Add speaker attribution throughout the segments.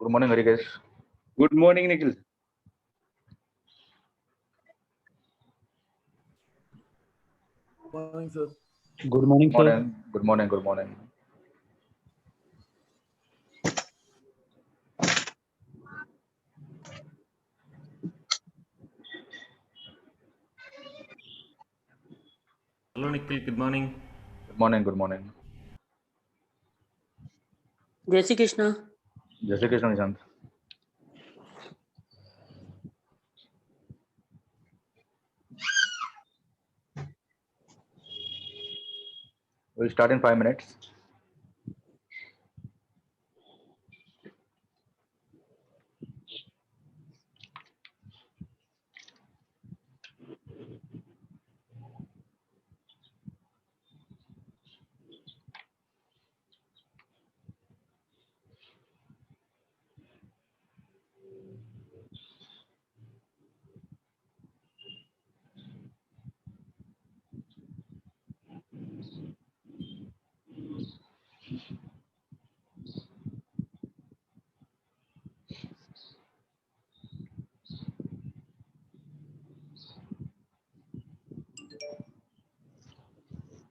Speaker 1: Good morning, Harikesh.
Speaker 2: Good morning, Nikhil.
Speaker 3: Morning, sir.
Speaker 4: Good morning,
Speaker 1: Good
Speaker 4: sir.
Speaker 1: morning. Good morning. Good morning.
Speaker 5: Hello, Nikhil. Good morning.
Speaker 1: Good morning. Good morning.
Speaker 6: जय श्री कृष्ण।
Speaker 1: जय Shri Krishna Nishant. We'll start in 5 minutes.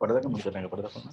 Speaker 1: पर्दा का बंद करने का पर्दा खोलना.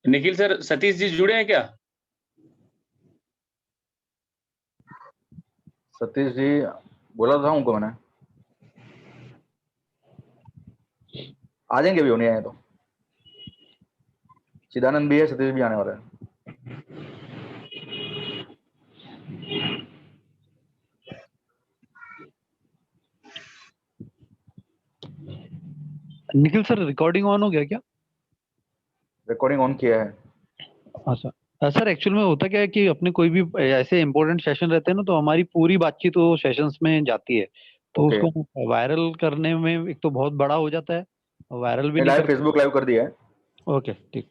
Speaker 2: Nikhil sir, Satish ji जुड़े हैं क्या?
Speaker 1: सतीश जी बोला था उनको मैंने. आ जाएंगे, अभी नहीं आए तो. चिदानंद भी है, सतीश भी आने वाले हैं.
Speaker 4: निखिल सर, रिकॉर्डिंग ऑन हो गया क्या?
Speaker 1: रिकॉर्डिंग ऑन किया है.
Speaker 4: हाँ सर. सर एक्चुअल में होता क्या है कि अपने कोई भी ऐसे इंपॉर्टेंट सेशन रहते हैं ना, तो हमारी पूरी बातचीत वो सेशंस में जाती है, तो
Speaker 1: Okay.
Speaker 4: उसको वायरल करने में एक तो बहुत बड़ा हो जाता है, वायरल भी नहीं
Speaker 1: लाइव
Speaker 4: कर.
Speaker 1: फेसबुक लाइव कर दिया है.
Speaker 4: ओके, ठीक.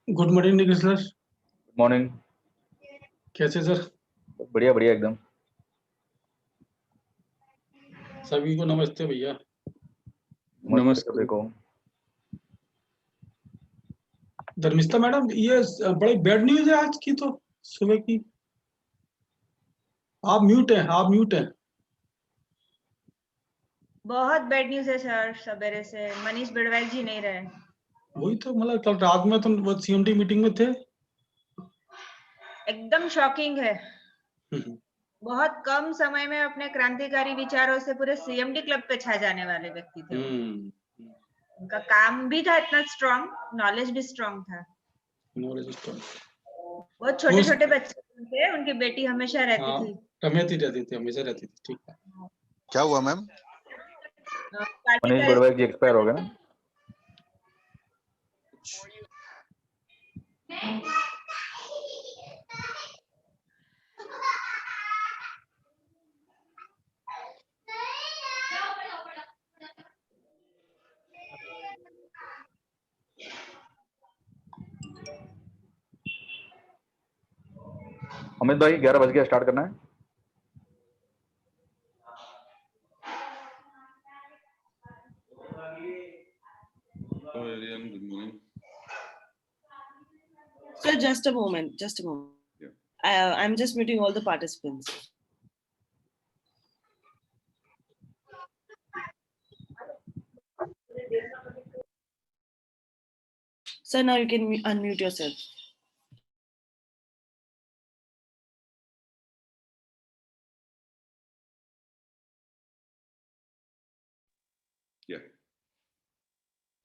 Speaker 3: Good morning Nikhil sir.
Speaker 1: Good morning.
Speaker 3: कैसे सर?
Speaker 1: बढ़िया बढ़िया एकदम.
Speaker 3: सभी को नमस्ते भैया.
Speaker 1: नमस्ते सभी को.
Speaker 3: धर्मिष्ठा मैडम, ये बड़ी बैड न्यूज है आज की, तो सुबह की. आप म्यूट हैं.
Speaker 7: बहुत बैड न्यूज है सर. सवेरे से मनीष बिड़वैल जी नहीं रहे.
Speaker 3: वही तो, मतलब कल रात में तुम वो सीएमडी मीटिंग में थे.
Speaker 7: एकदम शॉकिंग है. बहुत कम समय में अपने क्रांतिकारी विचारों से पूरे सीएमडी क्लब पे छा जाने वाले व्यक्ति थे. उनका काम भी था इतना स्ट्रांग, नॉलेज भी स्ट्रांग था. बहुत छोटे छोटे बच्चे थे, उनकी बेटी हमेशा रहती थी.
Speaker 3: हमेशा रहती थी. ठीक है.
Speaker 8: क्या हुआ मैम?
Speaker 1: मनीष बड़वाई जी एक्सपायर हो गए ना. अमित भाई 11 बज गया, स्टार्ट करना है.
Speaker 6: Sir, just a moment. Yeah. I'm just muting all the participants. Sir, now you can unmute yourself.
Speaker 9: Yeah.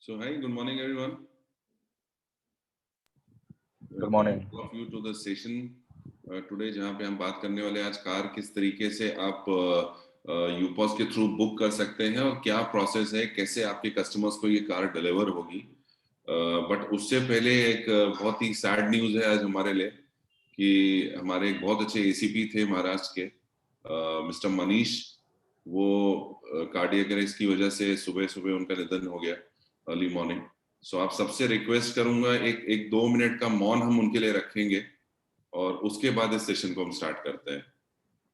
Speaker 5: So hi, good morning everyone.
Speaker 1: Good morning.
Speaker 5: Welcome all of you to the session today, जहाँ पे हम बात करने वाले हैं आज car किस तरीके से आप यूपॉस के थ्रू बुक कर सकते हैं और क्या प्रोसेस है, कैसे आपके कस्टमर्स को ये कार डिलीवर होगी। बट उससे पहले एक बहुत ही सैड न्यूज है आज हमारे लिए कि हमारे एक बहुत अच्छे एसीपी थे महाराष्ट्र के मिस्टर मनीष, वो कार्डियक अरेस्ट की वजह से सुबह सुबह उनका निधन हो गया अर्ली मॉर्निंग। सो आप सबसे रिक्वेस्ट करूंगा एक 2 मिनट का मौन हम उनके लिए रखेंगे और उसके बाद इस सेशन को हम स्टार्ट करते हैं,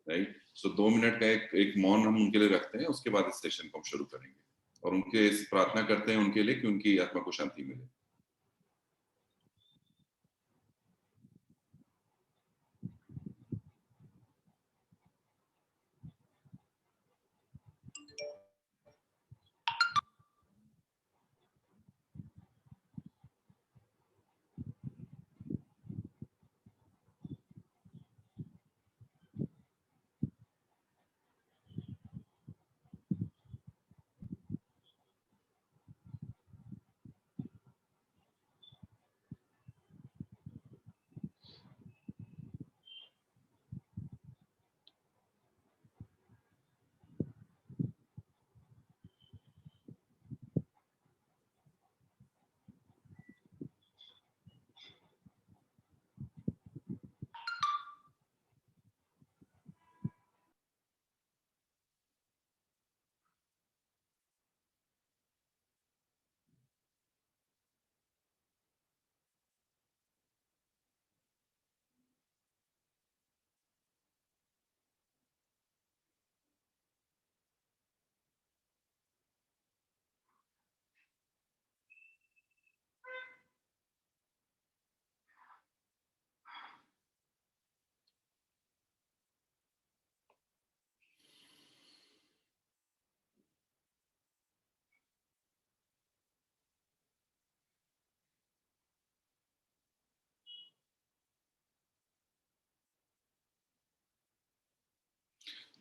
Speaker 5: राइट। सो 2 मिनट का एक मौन हम उनके लिए रखते हैं, उसके बाद इस सेशन को हम शुरू करेंगे और उनके प्रार्थना करते हैं उनके लिए कि उनकी आत्मा को शांति मिले।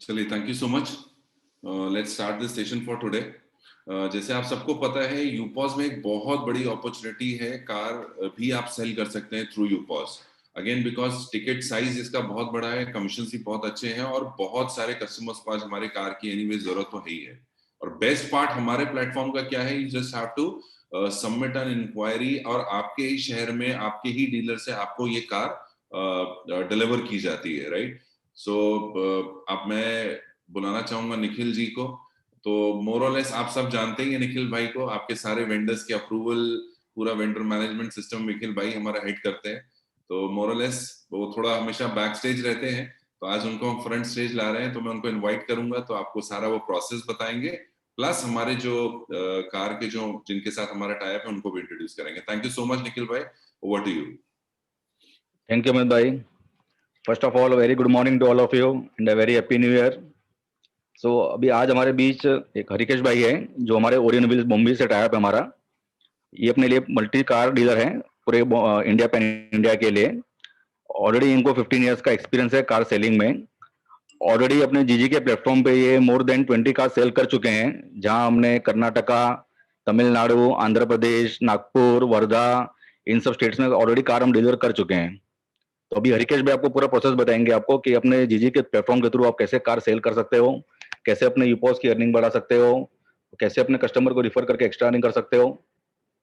Speaker 5: चलिए, thank you so much. Let's start this session for today. जैसे आप सबको पता है, यूपॉस में एक बहुत बड़ी अपॉर्चुनिटी है, कार भी आप सेल कर सकते हैं थ्रू यूपॉस। अगेन बिकॉज टिकट साइज इसका बहुत बड़ा है, कमीशन भी बहुत अच्छे हैं और बहुत सारे कस्टमर्स को आज हमारे कार की एनीवे जरूरत तो है ही है। और बेस्ट पार्ट हमारे प्लेटफॉर्म का क्या है, you just have to submit an enquiry और आपके ही शहर में आपके ही डीलर से आपको ये कार डिलीवर की जाती है, राइट। सो अब मैं बुलाना चाहूंगा निखिल जी को। तो मोरलेस आप सब जानते हैं निखिल भाई को, आपके सारे वेंडर्स के अप्रूवल, पूरा वेंडर मैनेजमेंट सिस्टम निखिल भाई हमारा हेड करते हैं। तो मोरलेस वो थोड़ा हमेशा बैक स्टेज रहते हैं, तो आज उनको हम फ्रंट स्टेज ला रहे हैं, तो मैं उनको इनवाइट करूंगा, तो आपको सारा वो प्रोसेस बताएंगे, प्लस हमारे जो कार के जो जिनके साथ हमारा टाई अप है उनको भी इंट्रोड्यूस करेंगे। Thank you so much Nikhil भाई, over to you.
Speaker 1: Thank you Amit भाई। First of all very good morning to all of you and a very happy new year. So अभी आज हमारे बीच एक हरिकेश भाई है जो हमारे ओरियन व्हील्स मुंबई से टाई अप है हमारा। ये अपने लिए मल्टी कार डीलर है पूरे इंडिया पैन इंडिया के लिए। ऑलरेडी इनको 15 इयर्स का एक्सपीरियंस है कार सेलिंग में। ऑलरेडी अपने जीजी के प्लेटफॉर्म पे ये मोर देन 20 कार सेल कर चुके हैं, जहां हमने कर्नाटका, तमिलनाडु, आंध्र प्रदेश, नागपुर, वर्धा, इन सब स्टेट्स में ऑलरेडी कार हम डिलीवर कर चुके हैं। तो अभी हरिकेश भाई आपको पूरा प्रोसेस बताएंगे आपको कि अपने जीजी के प्लेटफॉर्म के थ्रू आप कैसे कार सेल कर सकते हो, कैसे अपने यूपॉस की अर्निंग बढ़ा सकते हो, कैसे अपने कस्टमर को रिफर करके एक्स्ट्रा अर्निंग कर सकते हो।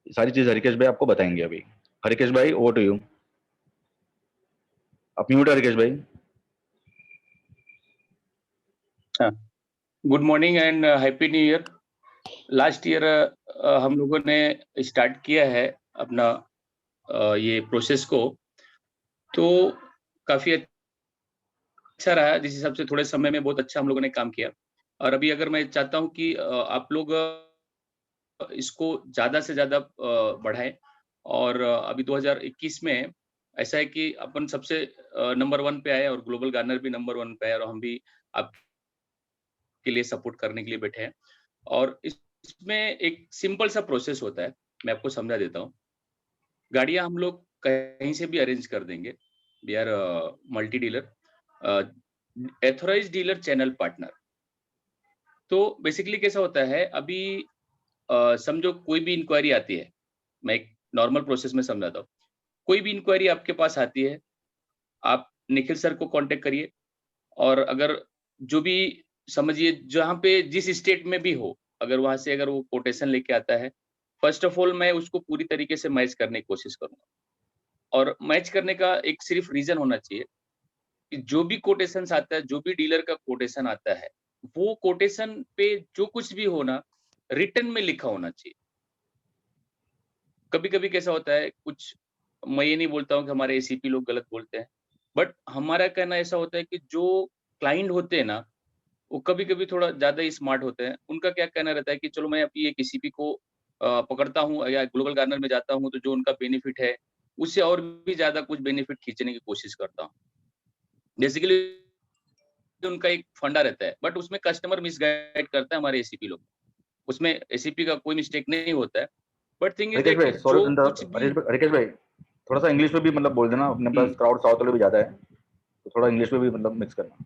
Speaker 1: सारी चीज हरिकेश भाई आपको बताएंगे अभी। हरिकेश भाई ओवर टू यू। आप म्यूट है हरिकेश भाई।
Speaker 2: Good morning and happy new year. Last year हम लोगों ने स्टार्ट किया है अपना ये प्रोसेस को, तो काफी अच्छा रहा। जिस हिसाब से थोड़े समय में बहुत अच्छा हम लोगों ने काम किया। और अभी अगर मैं चाहता हूं कि आप लोग इसको ज्यादा से ज्यादा बढ़ाएं, और अभी 2021 में ऐसा है कि अपन सबसे नंबर 1 पे आए और ग्लोबल गार्नर भी नंबर 1 पे आए, और हम भी आपके लिए सपोर्ट करने के लिए बैठे हैं। और इसमें एक सिंपल सा प्रोसेस होता है, मैं आपको समझा देता हूँ। गाड़ियां हम लोग कहीं से भी अरेंज कर देंगे। We are multi dealer, authorised dealer channel partner. तो बेसिकली कैसा होता है, अभी समझो कोई भी इंक्वायरी आती है, मैं एक नॉर्मल प्रोसेस में समझाता हूँ। कोई भी इंक्वायरी आपके पास आती है, आप निखिल सर को कांटेक्ट करिए, और अगर जो भी समझिए जहाँ पे जिस स्टेट में भी हो, अगर वहाँ से अगर वो कोटेशन लेके आता है, फर्स्ट ऑफ ऑल मैं उसको पूरी तरीके से मैच करने की कोशिश करूँगा। और मैच करने का एक सिर्फ रीज़न होना चाहिए कि जो भी कोटेशंस आता है, जो भी डीलर का कोटेशन आता है, वो कोटेशन पे जो कुछ भी हो ना, रिटन में लिखा होना चाहिए। कभी-कभी कैसा होता है, कुछ मैं ये नहीं बोलता हूँ कि हमारे एसीपी लोग गलत बोलते हैं, बट हमारा कहना ऐसा होता है कि जो क्लाइंट होते हैं ना, वो कभी-कभी थोड़ा ज़्यादा ही स्मार्ट होते हैं। उनका क्या कहना रहता है कि चलो मैं अभी एक एसीपी को पकड़ता हूँ या ग्लोबल गार्नर में जाता हूँ, तो जो उनका बेनिफिट है, उससे और भी ज़्यादा कुछ बेनिफिट खींचने की कोशिश करता हूँ। बेसिकली उनका एक फंडा रहता है, बट उसमें कस्टमर मिसगाइड करता है हमारे एसीपी लोग। उसमें एसीपी का कोई मिस्टेक नहीं होता है, but thing is
Speaker 1: Rikesh
Speaker 2: that
Speaker 1: भाई,
Speaker 2: कि
Speaker 1: सॉरी
Speaker 2: जो
Speaker 1: टू
Speaker 2: कुछ
Speaker 1: इंटरप्ट।
Speaker 2: भी
Speaker 1: रिकेश भाई, थोड़ा सा इंग्लिश में भी मतलब बोल देना, अपने पास क्राउड साउथ वाले भी ज्यादा है, तो थोड़ा इंग्लिश में भी मतलब मिक्स करना।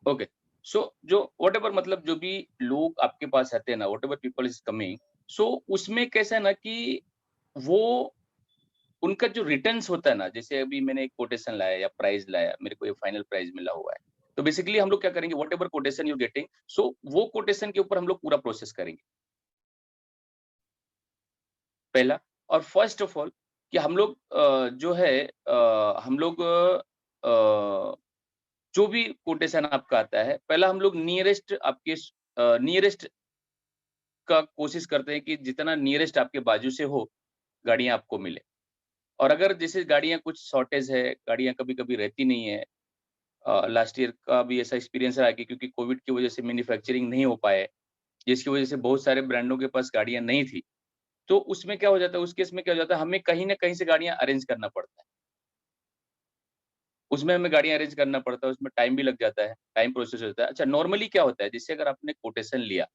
Speaker 2: ओके, सो जो व्हाटएवर मतलब जो भी लोग आपके पास आते हैं ना, व्हाटएवर पीपल इज कमिंग, सो उसमें कैसा है ना कि वो उनका जो रिटर्न्स होता है ना, जैसे अभी मैंने एक कोटेशन लाया या प्राइस लाया, मेरे को ये फाइनल प्राइस मिला हुआ है, तो बेसिकली हम लोग क्या करेंगे, व्हाटएवर कोटेशन यू गेटिंग, सो वो कोटेशन के ऊपर हम लोग पूरा प्रोसेस करेंगे पहला। और फर्स्ट ऑफ ऑल कि हम लोग जो है हम लोग जो भी कोटेशन आपका आता है, पहला हम लोग नियरेस्ट आपके नियरेस्ट का कोशिश करते हैं कि जितना नियरेस्ट आपके बाजू से हो, गाड़ियाँ आपको मिले। और अगर जैसे गाड़ियाँ कुछ शॉर्टेज है, गाड़ियाँ कभी-कभी रहती नहीं है, लास्ट ईयर का भी ऐसा एक्सपीरियंस रहा कि क्योंकि कोविड की वजह से मैन्युफैक्चरिंग नहीं हो पाए, जिसकी वजह से बहुत सारे ब्रांडों के पास गाड़ियाँ नहीं थी। तो उसमें क्या हो जाता है, उस केस में क्या हो जाता है, हमें कहीं न कहीं से गाड़ियाँ अरेंज करना पड़ता है। उसमें हमें गाड़ियाँ अरेंज करना पड़ता है, उसमें टाइम भी लग जाता है, टाइम प्रोसेस होता है। अच्छा, नॉर्मली क्या होता है, जैसे अगर आपने कोटेशन लिया,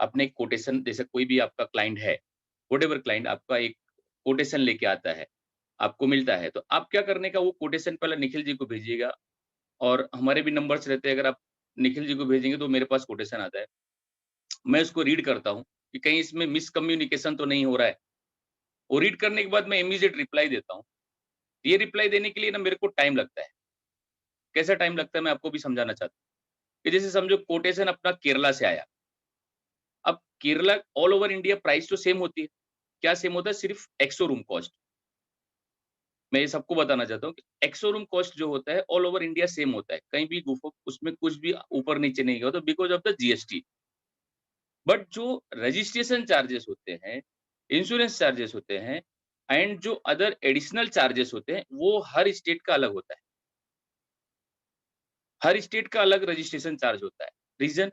Speaker 2: आपने एक कोटेशन, जैसे कोई भी आपका क्लाइंट है, व्हाटएवर क्लाइंट आपका एक कोटेशन लेके आता है, आपको मिलता है, तो आप क्या करने का, वो कोटेशन पहले निखिल जी को भेजिएगा, और हमारे भी नंबर्स रहते हैं, अगर आप निखिल जी को भेजेंगे तो मेरे पास कोटेशन आता है। मैं उसको रीड करता हूँ कि कहीं इसमें मिसकम्युनिकेशन तो नहीं हो रहा है। वो रीड करने के बाद मैं इमीडिएट रिप्लाई देता हूँ। ये रिप्लाई देने के लिए ना मेरे को टाइम लगता है। कैसा टाइम लगता है, मैं आपको भी समझाना चाहता हूँ कि जैसे समझो कोटेशन अपना केरला से आया। अब Kerala all over India price तो सेम होती है। क्या सेम होता है? सिर्फ एक्सो रूम कॉस्ट। मैं ये सबको बताना चाहता हूँ कि एक्सो रूम कॉस्ट जो होता है ऑल ओवर इंडिया सेम होता है। कहीं भी उसमें कुछ भी ऊपर नीचे नहीं होता because of the GST. But जो रजिस्ट्रेशन चार्जेस होते हैं, इंश्योरेंस चार्जेस होते हैं एंड जो अदर एडिशनल चार्जेस होते हैं, वो हर स्टेट का अलग होता है। हर स्टेट का अलग रजिस्ट्रेशन चार्ज होता है। रीज़न,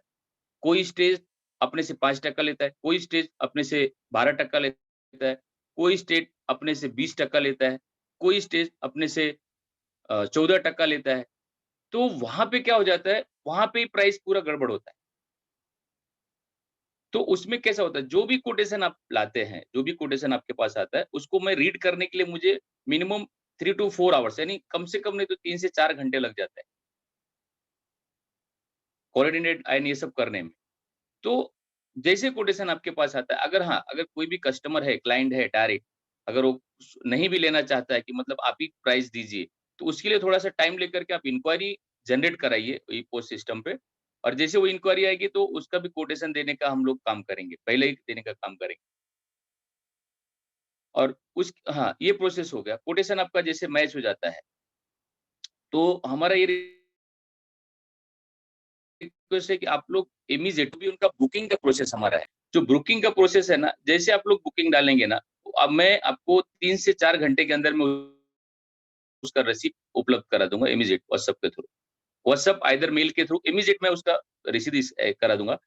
Speaker 2: कोई स्टेट अपने से 5% लेता है, कोई स्टेट अपने से 12% लेता है, कोई स्टेट अपने से 20% लेता है, कोई स्टेट अपने से 14% लेता है। तो वहाँ पे क्या हो जाता है, वहाँ पे प्राइस पूरा गड़बड़ होता है। तो उसमें कैसा होता है, जो भी कोटेशन आप लाते हैं, जो भी कोटेशन आपके पास आता है, उसको मैं रीड करने के लिए मुझे मिनिमम 3 टू 4 आवर्स, यानी कम से कम नहीं तो 3 से 4 घंटे लग जाते हैं, कोऑर्डिनेट एंड ये सब करने में। तो जैसे कोटेशन आपके पास आता है, अगर हाँ, अगर कोई भी कस्टमर है, क्लाइंट है डायरेक्ट, अगर वो नहीं भी लेना चाहता है कि मतलब आप ही प्राइस दीजिए, तो उसके लिए थोड़ा-सा टाइम लेकर के आप इंक्वायरी जनरेट कराइए ई-पोस्ट सिस्टम पे, और जैसे वो इंक्वायरी आएगी तो उसका भी कोटेशन देने का हम लोग काम करेंगे, पहले ही देने का काम करेंगे। और उस हाँ, ये प्रोसेस हो गया। कोटेशन आपका जैसे मैच हो जाता है, तो हमारा ये रिक्वेस्ट है कि आप लोग इमीडिएट भी उनका बुकिंग का प्रोसेस हमारा है। जो बुकिंग का प्रोसेस है ना, जैसे आप लोग बुकिंग डालेंगे ना, अब मैं आपको 3 से 4 घंटे के अंदर में उसका रिसीप्ट उपलब्ध करा दूँगा इमीडिएट व्हाट्सएप के थ्रू। व्हाट्सएप आइदर मेल के थ्रू इमीडिएट मैं उसका रिसीव करा दूँगा।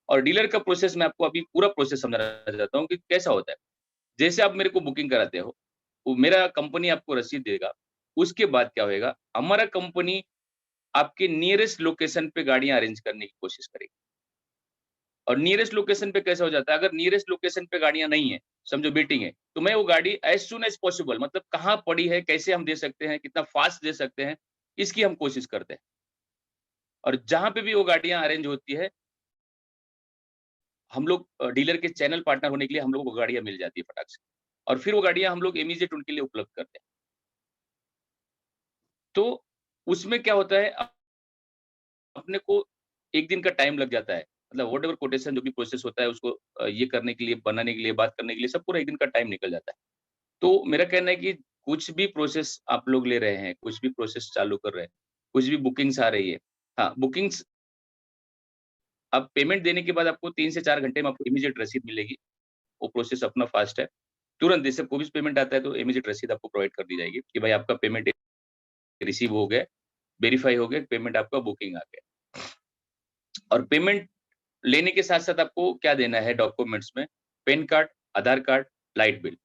Speaker 2: और डीलर का प्रोसेस मैं आपको अभी पूरा प्रोसेस समझाना चाहता हूँ कि कैसा होता है। जैसे आप मेरे को बुकिंग कराते हो, वो मेरा कंपनी आपको रसीद देगा। उसके बाद क्या होएगा, हमारा कंपनी आपके नियरेस्ट लोकेशन पे गाड़ियाँ अरेंज करने की कोशिश करेगी। और नियरेस्ट लोकेशन पे कैसा हो जाता है, अगर नियरेस्ट लोकेशन पे गाड़ियाँ नहीं है, समझो वेटिंग है, तो मैं वो गाड़ी एज़ सून एज़ पॉसिबल, मतलब कहाँ पड़ी है, कैसे हम दे सकते हैं, कितना फास्ट दे सकते हैं, इसकी हम कोशिश करते हैं। और जहां पे भी वो गाड़ियां अरेंज होती है, हम लोग डीलर के चैनल पार्टनर होने के लिए हम लोग को गाड़ियां मिल जाती है फटाक से, और फिर वो गाड़ियां हम लोग इमीडिएट उनके लिए उपलब्ध करते हैं। तो उसमें क्या होता है, अपने को एक दिन का टाइम लग जाता है, मतलब व्हाटएवर कोटेशन जो भी प्रोसेस होता है उसको ये करने के लिए, बनाने के लिए, बात करने के लिए, सब पूरा एक दिन का टाइम निकल जाता है। तो मेरा कहना है कि कुछ भी प्रोसेस आप लोग ले रहे हैं, कुछ भी प्रोसेस चालू कर रहे हैं, कुछ भी बुकिंग्स आ रही है, हाँ बुकिंग्स, अब पेमेंट देने के बाद आपको 3 से 4 घंटे में आपको इमीडिएट रसीद मिलेगी। वो प्रोसेस अपना फास्ट है, तुरंत जैसे कोई भी पेमेंट आता है तो इमीडिएट रसीद आपको प्रोवाइड कर दी जाएगी कि भाई आपका पेमेंट रिसीव हो गया, वेरीफाई हो गया, पेमेंट आपका बुकिंग आ गया। और पेमेंट लेने के साथ साथ आपको क्या देना है डॉक्यूमेंट्स में, पैन कार्ड, आधार कार्ड, लाइट बिल।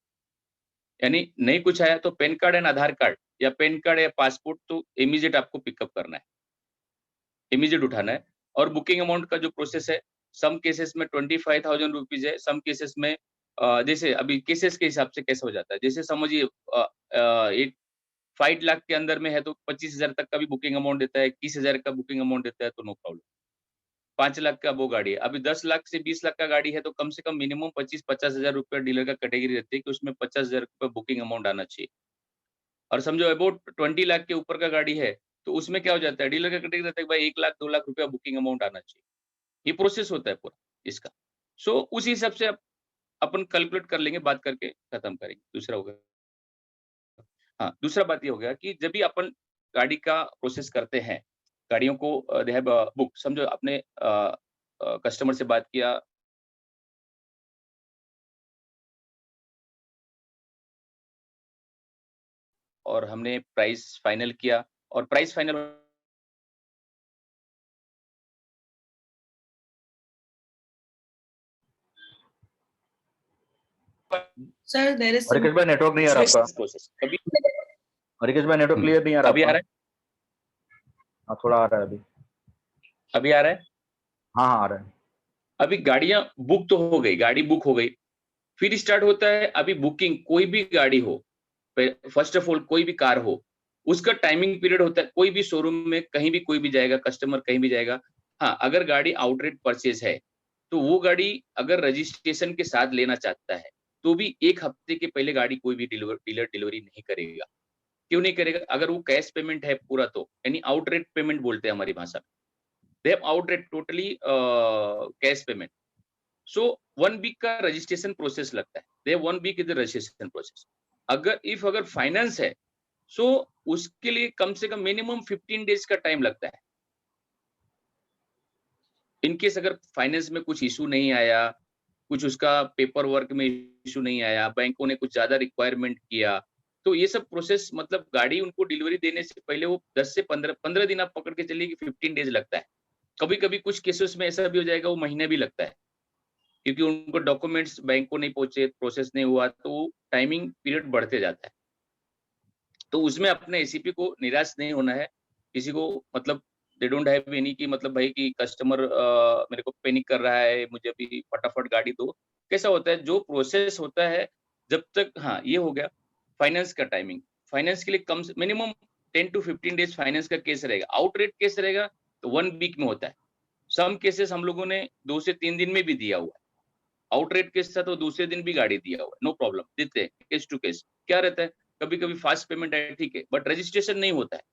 Speaker 2: यानी नहीं कुछ आया तो pan card and Aadhaar card या पैन कार्ड या पासपोर्ट तो इमीडिएट आपको पिकअप करना है, इमीडिएट उठाना है। और बुकिंग अमाउंट का जो प्रोसेस है, सम केसेस में 25,000 रुपीज है, सम केसेस में जैसे अभी केसेस के हिसाब से कैसे हो जाता है, जैसे समझिए एक 5 लाख के अंदर में है तो 25,000 तक का भी बुकिंग अमाउंट देता है, 21,000 का बुकिंग अमाउंट देता है तो नो प्रॉब्लम। 5 लाख का वो गाड़ी है, अभी 10 लाख से 20 लाख का गाड़ी है तो कम से कम मिनिमम 25-50,000 रुपया डीलर का कैटेगरी रहती है कि उसमें 50,000 रुपये बुकिंग अमाउंट आना चाहिए। और समझो अबाउट 20 लाख के ऊपर का गाड़ी है तो उसमें क्या हो जाता है, डीलर का कैटेगरी रहता है कि भाई 1 लाख 2 लाख रुपया बुकिंग अमाउंट आना चाहिए। ये प्रोसेस होता है पूरा इसका। सो उस हिसाब से अपन कैलकुलेट कर लेंगे, बात करके खत्म करेंगे। दूसरा हो गया, हाँ दूसरा बात ये हो गया कि जब भी अपन गाड़ी का प्रोसेस करते हैं, गाड़ियों को दे हैव बुक, समझो आपने कस्टमर से बात किया, और हमने प्राइस फाइनल किया, और price final
Speaker 6: Sir, there is some
Speaker 1: Harikesh भाई नेटवर्क नहीं आ रहा आपका।
Speaker 2: प्रोसेस कभी
Speaker 1: हरिकेश भाई नेटवर्क क्लियर नहीं आ रहा
Speaker 2: अभी आ
Speaker 1: आपका।
Speaker 2: रहा है,
Speaker 1: हाँ थोड़ा आ रहा है अभी।
Speaker 2: अभी आ रहा है।
Speaker 1: हाँ हाँ आ रहा है।
Speaker 2: अभी गाड़ियां बुक तो हो गई, गाड़ी बुक हो गई, फिर स्टार्ट होता है अभी बुकिंग, कोई भी गाड़ी हो, फर्स्ट ऑफ ऑल कोई भी कार हो, उसका टाइमिंग पीरियड होता है। कोई भी शोरूम में कहीं भी कोई भी जाएगा, कस्टमर कहीं भी जाएगा, हाँ अगर गाड़ी आउटरेट परचेज है तो वो गाड़ी अगर रजिस्ट्रेशन के साथ लेना चाहता है तो भी 1 हफ्ते के पहले गाड़ी कोई भी डीलर डिलीवरी नहीं करेगा। क्यों नहीं करेगा? अगर वो कैश पेमेंट है पूरा तो, यानी आउटरेट पेमेंट बोलते हैं हमारी भाषा में, they have outright totally cash payment. So 1 week का रजिस्ट्रेशन प्रोसेस लगता है, they 1 week is the registration process. अगर फाइनेंस है सो उसके लिए कम से कम मिनिमम 15 डेज का टाइम लगता है। इनकेस अगर फाइनेंस में कुछ इशू नहीं आया, कुछ उसका पेपर वर्क में इशू नहीं आया, बैंकों ने कुछ ज्यादा रिक्वायरमेंट किया, तो ये सब प्रोसेस, मतलब गाड़ी उनको डिलीवरी देने से पहले वो 10 से 15 दिन आप पकड़ के चलिए कि 15 डेज लगता है। कभी कभी कुछ केसेस में ऐसा भी हो जाएगा वो महीने भी लगता है, क्योंकि उनको डॉक्यूमेंट्स बैंक को नहीं पहुंचे, प्रोसेस नहीं हुआ, तो टाइमिंग पीरियड बढ़ते जाता है। तो उसमें अपने एसीपी को निराश नहीं होना है, किसी को मतलब दे डोंट हैव एनी की मतलब भाई कि कस्टमर मेरे को पैनिक कर रहा है, मुझे अभी फटाफट गाड़ी दो। कैसा होता है, जो प्रोसेस होता है जब तक, हाँ ये हो गया फाइनेंस का टाइमिंग। फाइनेंस के लिए कम से मिनिमम 10 to 15 डेज फाइनेंस का केस रहेगा। आउटरेट केस रहेगा तो 1 वीक में होता है। सम केसेस हम लोगों ने 2 से 3 दिन में भी दिया हुआ है। आउटरेट केस था तो दूसरे दिन भी गाड़ी दिया हुआ है, नो प्रॉब्लम, देते हैं केस टू केस। क्या रहता है, कभी कभी फास्ट पेमेंट है ठीक है, बट रजिस्ट्रेशन नहीं होता है।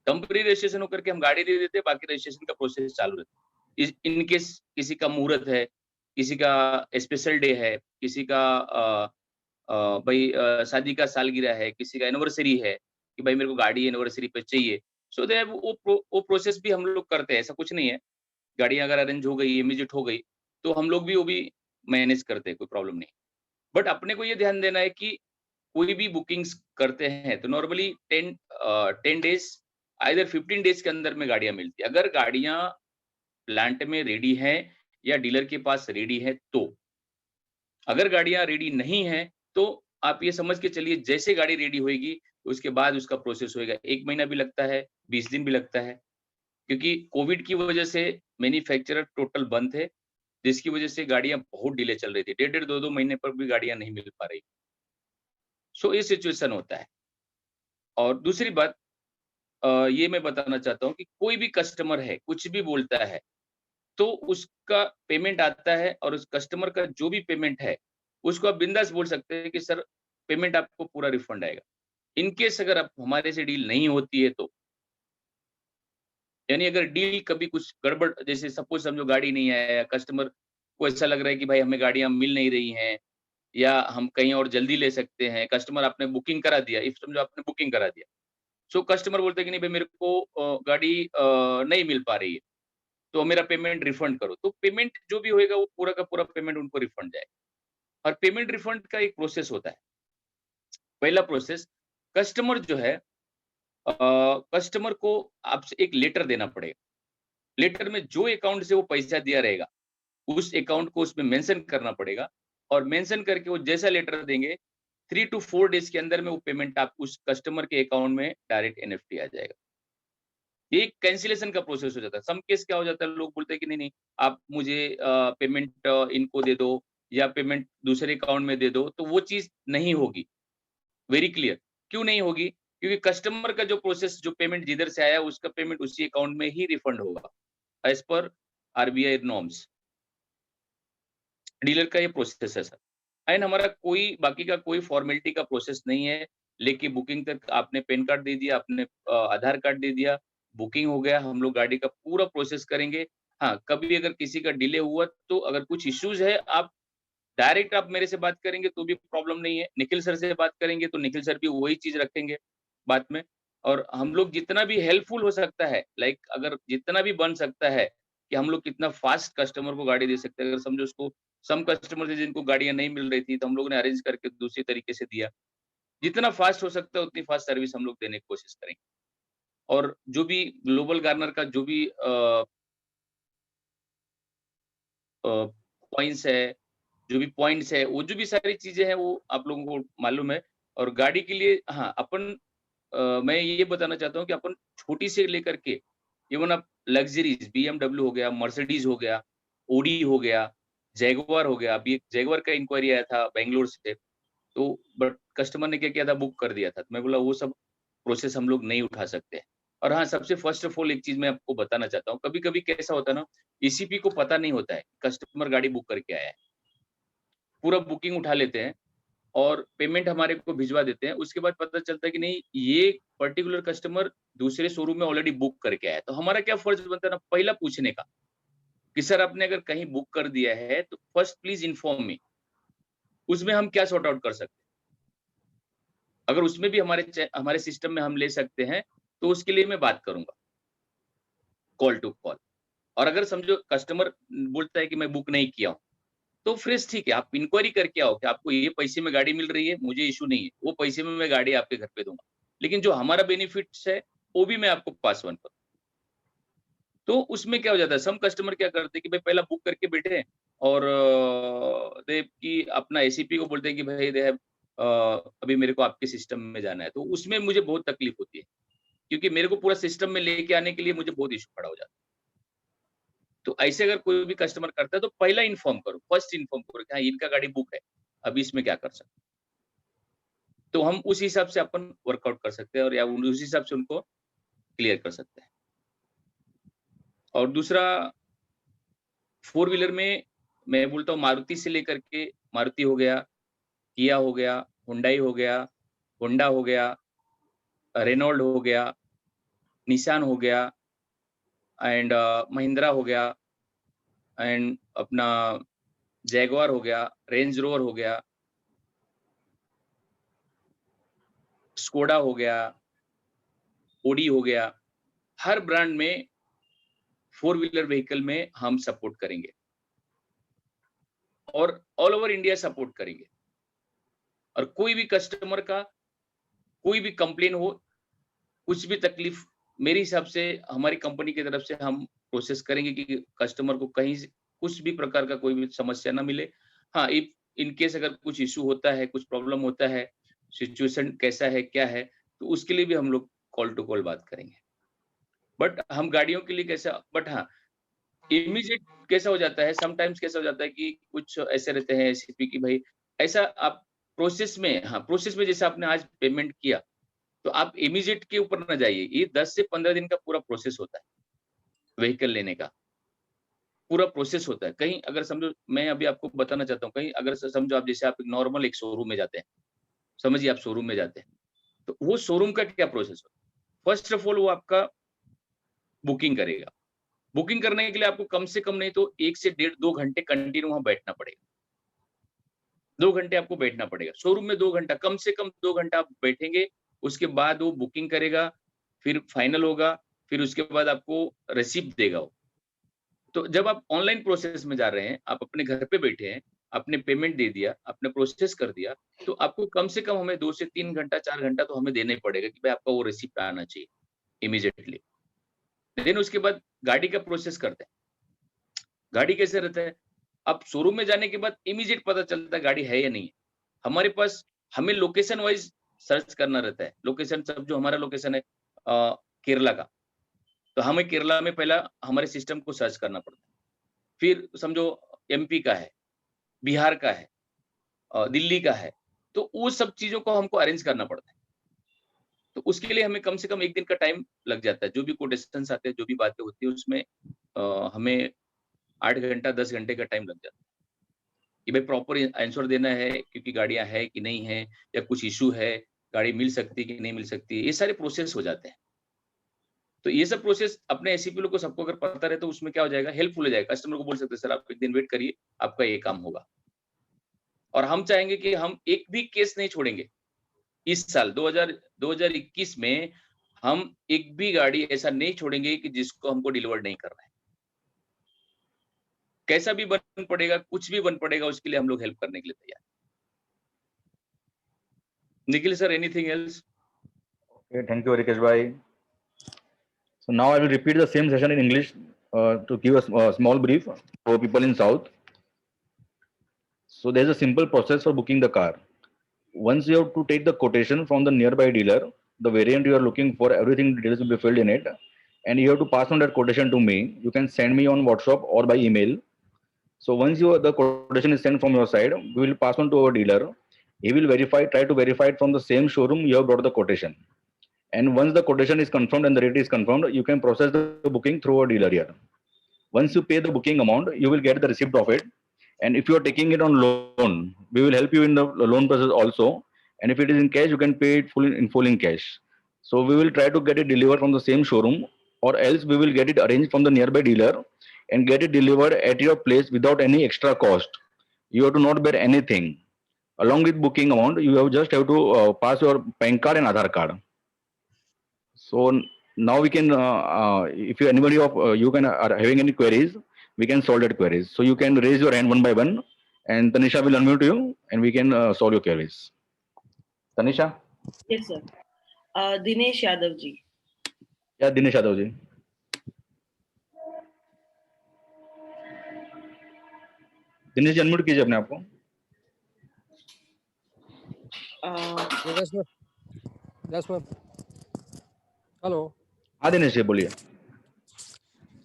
Speaker 2: टेम्पररी रजिस्ट्रेशन होकर के हम गाड़ी दे देते हैं, बाकी रजिस्ट्रेशन का प्रोसेस चालू रहता है। इन केस किसी का मुहूर्त है, किसी का स्पेशल डे है, किसी का भाई शादी का सालगिरह है, किसी का एनिवर्सरी है कि भाई मेरे को गाड़ी एनिवर्सरी पे चाहिए, सो दे वो प्रोसेस भी हम लोग करते हैं। ऐसा कुछ नहीं है, गाड़ी अगर अरेंज हो गई, इमीडिएट हो गई तो हम लोग भी वो भी मैनेज करते हैं, कोई प्रॉब्लम नहीं। बट अपने को ये ध्यान देना है कि कोई भी बुकिंग्स करते हैं तो नॉर्मली 10 डेज आइदर 15 डेज के अंदर में गाड़ियां मिलती है। अगर गाड़ियां प्लांट में रेडी हैं या डीलर के पास रेडी है तो। अगर गाड़ियां रेडी नहीं है तो आप ये समझ के चलिए जैसे गाड़ी रेडी होगी उसके बाद उसका प्रोसेस होएगा। 1 महीना भी लगता है, 20 दिन भी लगता है, क्योंकि कोविड की वजह से मैन्युफैक्चरर टोटल बंद थे, जिसकी वजह से गाड़ियां बहुत डिले चल रही थी। 1.5 2 महीने पर भी गाड़ियां नहीं मिल पा रही। सो ये सिचुएशन होता है। और दूसरी बात, ये मैं बताना चाहता हूँ कि कोई भी कस्टमर है, कुछ भी बोलता है, तो उसका पेमेंट आता है और उस कस्टमर का जो भी पेमेंट है, उसको आप बिंदास बोल सकते हैं कि सर पेमेंट आपको पूरा रिफंड आएगा। इन केस अगर आप हमारे से डील नहीं होती है तो, यानी अगर डील कभी कुछ गड़बड़, जैसे सपोज़ समझो गाड़ी नहीं आया या कस्टमर को ऐसा लग रहा है कि भाई हमें गाड़ियाँ मिल नहीं रही हैं या हम कहीं और जल्दी ले सकते हैं, कस्टमर आपने बुकिंग करा दिया, इफ समझो आपने बुकिंग करा दिया। सो कस्टमर बोलता है कि नहीं भाई मेरे को गाड़ी नहीं मिल पा रही है, तो मेरा पेमेंट रिफंड करो। तो पेमेंट जो भी होएगा वो पूरा का पूरा पेमेंट उनको रिफंड जाएगा। और पेमेंट रिफंड का एक प्रोसेस होता है। पहला प्रोसेस, कस्टमर जो है कस्टमर को आपसे एक लेटर देना पड़ेगा। लेटर में जो अकाउंट से वो पैसा दिया रहेगा, उस अकाउंट को उसमें मेंशन करना पड़ेगा और मेंशन करके वो जैसा लेटर देंगे 3 टू 4 डेज के अंदर में वो पेमेंट आप उस कस्टमर के अकाउंट में डायरेक्ट एनएफटी आ जाएगा। ये कैंसिलेशन का प्रोसेस हो जाता है। सम केस क्या हो जाता है, लोग बोलते हैं कि नहीं नहीं आप मुझे पेमेंट इनको दे दो या पेमेंट दूसरे अकाउंट में दे दो, तो वो चीज नहीं होगी। वेरी क्लियर, क्यों नहीं होगी? क्योंकि कस्टमर का जो प्रोसेस, जो पेमेंट जिधर से आया उसका पेमेंट उसी अकाउंट में ही रिफंड होगा as per RBI norms. Dealer का ये प्रोसेस है सर। एंड हमारा कोई बाकी का कोई फॉर्मेलिटी का प्रोसेस नहीं है। लेके बुकिंग तक आपने पैन कार्ड दे दिया, आपने आधार कार्ड दे दिया, बुकिंग हो गया, हम लोग गाड़ी का पूरा प्रोसेस करेंगे। हाँ, कभी अगर किसी का डिले हुआ तो अगर कुछ इश्यूज है, आप डायरेक्ट आप मेरे से बात करेंगे तो भी प्रॉब्लम नहीं है। निखिल सर से बात करेंगे तो निखिल सर भी वही चीज रखेंगे बात में। और हम लोग जितना भी हेल्पफुल हो सकता है, लाइक अगर जितना भी बन सकता है कि हम लोग कितना फास्ट कस्टमर को गाड़ी दे सकते हैं। अगर समझो उसको सम कस्टमर थे जिनको गाड़ियां नहीं मिल रही थी तो हम लोग ने अरेंज करके दूसरी तरीके से दिया। जितना फास्ट हो सकता है उतनी फास्ट सर्विस हम लोग देने की कोशिश करेंगे। और जो भी ग्लोबल गार्नर का जो भी पॉइंट्स है, जो भी पॉइंट्स है, वो जो भी सारी चीजें हैं वो आप लोगों को मालूम है। और गाड़ी के लिए हाँ, अपन मैं ये बताना चाहता हूँ कि अपन छोटी से लेकर के इवन आप लग्जरीज बीएमडब्ल्यू हो गया, मर्सिडीज हो गया, ओडी हो गया, जैगुआर हो गया। अभी एक जैगुआर का इंक्वायरी आया था बेंगलोर से, तो बट कस्टमर ने क्या किया था, बुक कर दिया था। तो मैं बोला वो सब प्रोसेस हम लोग नहीं उठा सकते हैं। और हाँ, सबसे फर्स्ट ऑफ ऑल एक चीज मैं आपको बताना चाहता हूँ, कभी-कभी कैसा होता है ना, ईसीपी को पता नहीं होता है कस्टमर गाड़ी बुक करके आया है। पूरा बुकिंग उठा लेते हैं और पेमेंट हमारे को भिजवा देते हैं। उसके बाद पता चलता है कि नहीं, ये पर्टिकुलर कस्टमर दूसरे शोरूम में ऑलरेडी बुक करके आया है। तो हमारा क्या फर्ज बनता है ना, पहला पूछने का कि सर आपने अगर कहीं बुक कर दिया है तो फर्स्ट प्लीज इन्फॉर्म मी, उसमें हम क्या सॉर्ट आउट कर सकते हैं। अगर उसमें भी हमारे सिस्टम में हम ले सकते हैं तो उसके लिए मैं बात करूंगा कॉल टू कॉल। और अगर समझो कस्टमर बोलता है कि मैं बुक नहीं किया हूं, तो फ्रेश ठीक है, आप इंक्वायरी करके आओ कि आपको ये पैसे में गाड़ी मिल रही है, मुझे इशू नहीं है, वो पैसे में मैं गाड़ी आपके घर पे दूंगा। लेकिन जो हमारा बेनिफिट्स है वो भी मैं आपको पास ऑन करूँ। तो उसमें क्या हो जाता है, सम कस्टमर क्या करते हैं कि भाई पहला बुक करके बैठे हैं और दे कि अपना एसीपी को बोलते हैं कि भाई दे अभी मेरे को आपके सिस्टम में जाना है। तो उसमें मुझे बहुत तकलीफ होती है क्योंकि मेरे को पूरा सिस्टम में लेके आने के लिए मुझे बहुत इशू खड़ा हो जाता है। तो ऐसे अगर कोई भी कस्टमर करता है तो पहला इन्फॉर्म करो, फर्स्ट इन्फॉर्म करो कि हाँ इनका गाड़ी बुक है, अभी इसमें क्या कर सकते हैं। तो हम उस हिसाब से अपन वर्कआउट कर सकते हैं और या उस हिसाब से उनको क्लियर कर सकते हैं। और दूसरा, फोर व्हीलर में मैं बोलता हूँ मारुति से लेकर के, मारुति हो गया, किया हो गया, हुंडई हो गया, होंडा हो गया, रेनॉल्ड हो गया, निसान हो गया एंड महिंद्रा हो गया एंड अपना जैगुआर हो गया, रेंज रोवर हो गया, स्कोडा हो गया, ओडी हो गया। हर ब्रांड में फोर व्हीलर व्हीकल में हम सपोर्ट करेंगे और ऑल ओवर इंडिया सपोर्ट करेंगे। और कोई भी कस्टमर का कोई भी कंप्लेन हो, कुछ भी तकलीफ, मेरे हिसाब से हमारी कंपनी की तरफ से हम प्रोसेस करेंगे कि कस्टमर को कहीं से कुछ भी प्रकार का कोई भी समस्या ना मिले। हाँ, इफ इन केस अगर कुछ इशू होता है, कुछ प्रॉब्लम होता है, सिचुएशन कैसा है, क्या है, तो उसके लिए भी हम लोग कॉल टू कॉल बात करेंगे। बट हम गाड़ियों के लिए कैसा, बट हाँ, इमीडिएट कैसा हो जाता है, समटाइम्स कैसा हो जाता है कि कुछ ऐसे रहते हैं एसीपी की भाई ऐसा आप प्रोसेस में, हाँ, प्रोसेस में जैसे आपने आज पेमेंट किया, तो आप इमीडिएट के ऊपर ना जाइए। ये 10 से 15 दिन का पूरा प्रोसेस होता है व्हीकल लेने का, पूरा प्रोसेस होता है। कहीं अगर समझो, मैं अभी आपको बताना चाहता हूँ, कहीं अगर समझो आप जैसे आप नॉर्मल एक शोरूम में जाते हैं, समझिए आप शोरूम में जाते हैं, तो वो शोरूम का क्या प्रोसेस होता है? फर्स्ट ऑफ ऑल वो आपका बुकिंग करेगा। बुकिंग करने के लिए आपको कम से कम नहीं तो 1 से डेढ़ 2 घंटे कंटिन्यू वहाँ बैठना पड़ेगा। 2 घंटे आपको बैठना पड़ेगा। शोरूम में 2 घंटा, कम से कम 2 घंटा आप बैठेंगे, उसके बाद वो बुकिंग करेगा, फिर फाइनल होगा, फिर उसके बाद आपको रिसीप्ट देगा वो। तो जब आप ऑनलाइन प्रोसेस में जा रहे हैं, आप अपने घर पे बैठे हैं, आपने पेमेंट दे दिया, आपने प्रोसेस कर दिया, तो आपको कम से कम हमें 2 से 3 घंटा, 4 घंटा तो हमें देना ही पड़ेगा कि भाई आपका वो रिसीप्ट आना चाहिए इमीडिएटली। देन उसके बाद गाड़ी का प्रोसेस करते हैं। गाड़ी कैसे रहता है? अब शोरूम में जाने के बाद इमीडिएट पता चलता है गाड़ी है या नहीं है। हमारे पास हमें लोकेशन वाइज सर्च करना रहता है। लोकेशन सब जो हमारा लोकेशन है केरला का, तो हमें केरला में पहला हमारे सिस्टम को सर्च करना पड़ता है। फिर समझो एमपी का है, बिहार का है, दिल्ली का है, तो वो सब चीज़ों को हमको अरेंज करना पड़ता है। तो उसके लिए हमें कम से कम 1 दिन का टाइम लग जाता है। जो भी कोटेशंस आते हैं, जो भी बातें होती है उसमें हमें 8 घंटा, 10 घंटे का टाइम लग जाता है कि भाई प्रॉपर आंसर देना है, क्योंकि गाड़ियाँ है कि नहीं है, या कुछ इश्यू है, गाड़ी मिल सकती है कि नहीं मिल सकती है, ये सारे प्रोसेस हो जाते हैं। तो ये सब प्रोसेस अपने एससीपी लोग को सबको अगर पता रहे तो उसमें क्या हो जाएगा, हेल्पफुल हो जाएगा। कस्टमर को बोल सकते हैं सर आप 1 दिन वेट करिए, आपका ये काम होगा। और हम चाहेंगे कि हम एक भी केस नहीं छोड़ेंगे। इस साल 2021 में हम एक भी गाड़ी ऐसा नहीं छोड़ेंगे कि जिसको हमको डिलीवर नहीं करना है। कैसा भी बन पड़ेगा, कुछ भी बन पड़ेगा, उसके लिए हम लोग हेल्प करने के लिए तैयार हैं। Nikhil sir, anything else?
Speaker 1: Okay, thank you, Rikesh bhai. So now I will repeat the same session in English to give a small brief for people in South. So there's a simple process for booking the car. Once you have to take the quotation from the nearby dealer, the variant you are looking for, everything details will be filled in it, and you have to pass on that quotation to me. You can send me on WhatsApp or by email. So once the quotation is sent from your side, we will pass on to our dealer. He will try to verify it from the same showroom you have brought the quotation. And once the quotation is confirmed and the rate is confirmed, you can process the booking through our dealer here. Once you pay the booking amount, you will get the receipt of it. And if you are taking it on loan, we will help you in the loan process also. And if it is in cash, you can pay it full in cash. So we will try to get it delivered from the same showroom, or else we will get it arranged from the nearby dealer and get it delivered at your place without any extra cost. You have to not bear anything. Along with booking amount, you have to pass your PAN card and Aadhaar card. So now we can, if you anybody of you can are having any queries, we can solve that queries. So you can raise your hand one by one, and Tanisha will unmute you, and we can solve your queries. Tanisha?
Speaker 6: Yes, sir. Dinesh Yadav ji.
Speaker 1: Yeah, Dinesh Yadav ji. Dinesh ji unmute कीजिए अपने आप को।
Speaker 8: Yes ma'am. Hello.
Speaker 1: हाँ दिनेश जी बोलिए।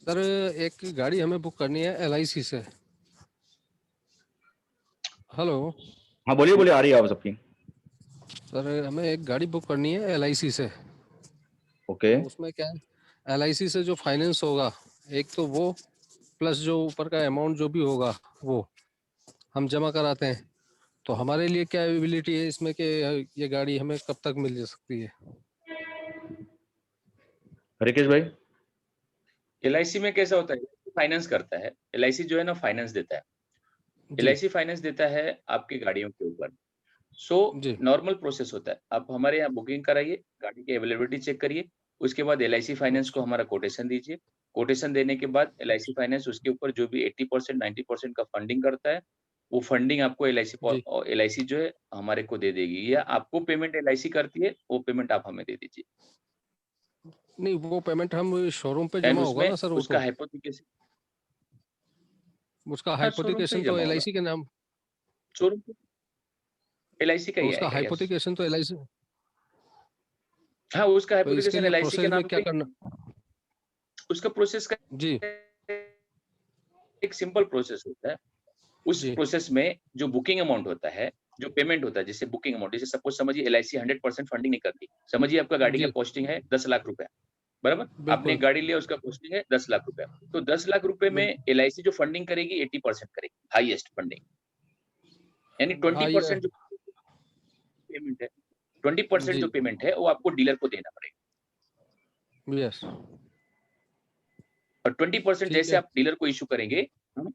Speaker 8: Sir एक गाड़ी हमें book करनी है LIC से। हेलो।
Speaker 1: हाँ बोलिए बोलिए, आ रही है आवाज आपकी।
Speaker 8: सर हमें एक गाड़ी बुक करनी है LIC से।
Speaker 1: ओके।
Speaker 8: तो उसमें क्या है, LIC से जो फाइनेंस होगा एक तो वो, प्लस जो ऊपर का अमाउंट जो भी होगा वो हम जमा कराते हैं। तो हमारे लिए क्या एबिलिटी है इसमें कि ये गाड़ी हमें कब तक मिल सकती है?
Speaker 1: रिकेश भाई?
Speaker 2: LIC में कैसा होता है, फाइनेंस करता है। LIC जो है ना फाइनेंस देता है। LIC फाइनेंस देता है आपकी गाड़ियों के ऊपर। सो नॉर्मल प्रोसेस होता है। आप हमारे यहाँ बुकिंग कराइए, गाड़ी की अवेलेबिलिटी चेक करिए, उसके बाद LIC फाइनेंस को हमारा कोटेशन दीजिए। कोटेशन देने के बाद LIC फाइनेंस उसके ऊपर जो भी 80% 90% का फंडिंग करता है, वो फंडिंग आपको LIC जो है हमारे को दे देगी, या आपको पेमेंट LIC करती है, वो पेमेंट आप हमें दे दीजिए।
Speaker 8: नहीं, वो पेमेंट हम शोरूम पे जमा होगा ना सर?
Speaker 2: उसका हाइपोथिकेशन,
Speaker 8: उसका हाइपोथिकेशन तो LIC के नाम,
Speaker 2: शोरूम LIC का ही
Speaker 8: उसका हाइपोथिकेशन तो LIC।
Speaker 2: हाँ, उसका हाइपोथिकेशन LIC के नाम
Speaker 8: क्या करना?
Speaker 2: उसका प्रोसेस का
Speaker 8: जी
Speaker 2: एक सिंपल प्रोसेस होता है। उस प्रोसेस में जो बुकिंग अमाउंट होता है जो पेमेंट होता है, जैसे बुकिंग अमाउंट, जैसे सपोज समझिए LIC 100% फंडिंग नहीं करती, समझिए आपका गाड़ी का
Speaker 8: जी
Speaker 2: कॉस्टिंग है 10 लाख रुपया, बराबर, आपने
Speaker 8: बिल्कुल
Speaker 2: एक गाड़ी लिया, उसका कॉस्टिंग है 10 लाख रुपया, तो 10 लाख रुपए में
Speaker 8: बिल्कुल
Speaker 2: LIC जो फंडिंग करेगी 80% करेगी, हाईएस्ट फंडिंग, यानी
Speaker 8: हाँ ये
Speaker 2: 20% जो पेमेंट है, 20%
Speaker 8: जी
Speaker 2: जो पेमेंट है वो आपको डीलर को देना पड़ेगा,
Speaker 8: यस
Speaker 2: और 20%
Speaker 8: ठीक
Speaker 2: जैसे
Speaker 8: है
Speaker 2: आप डीलर को इशू करेंगे, हम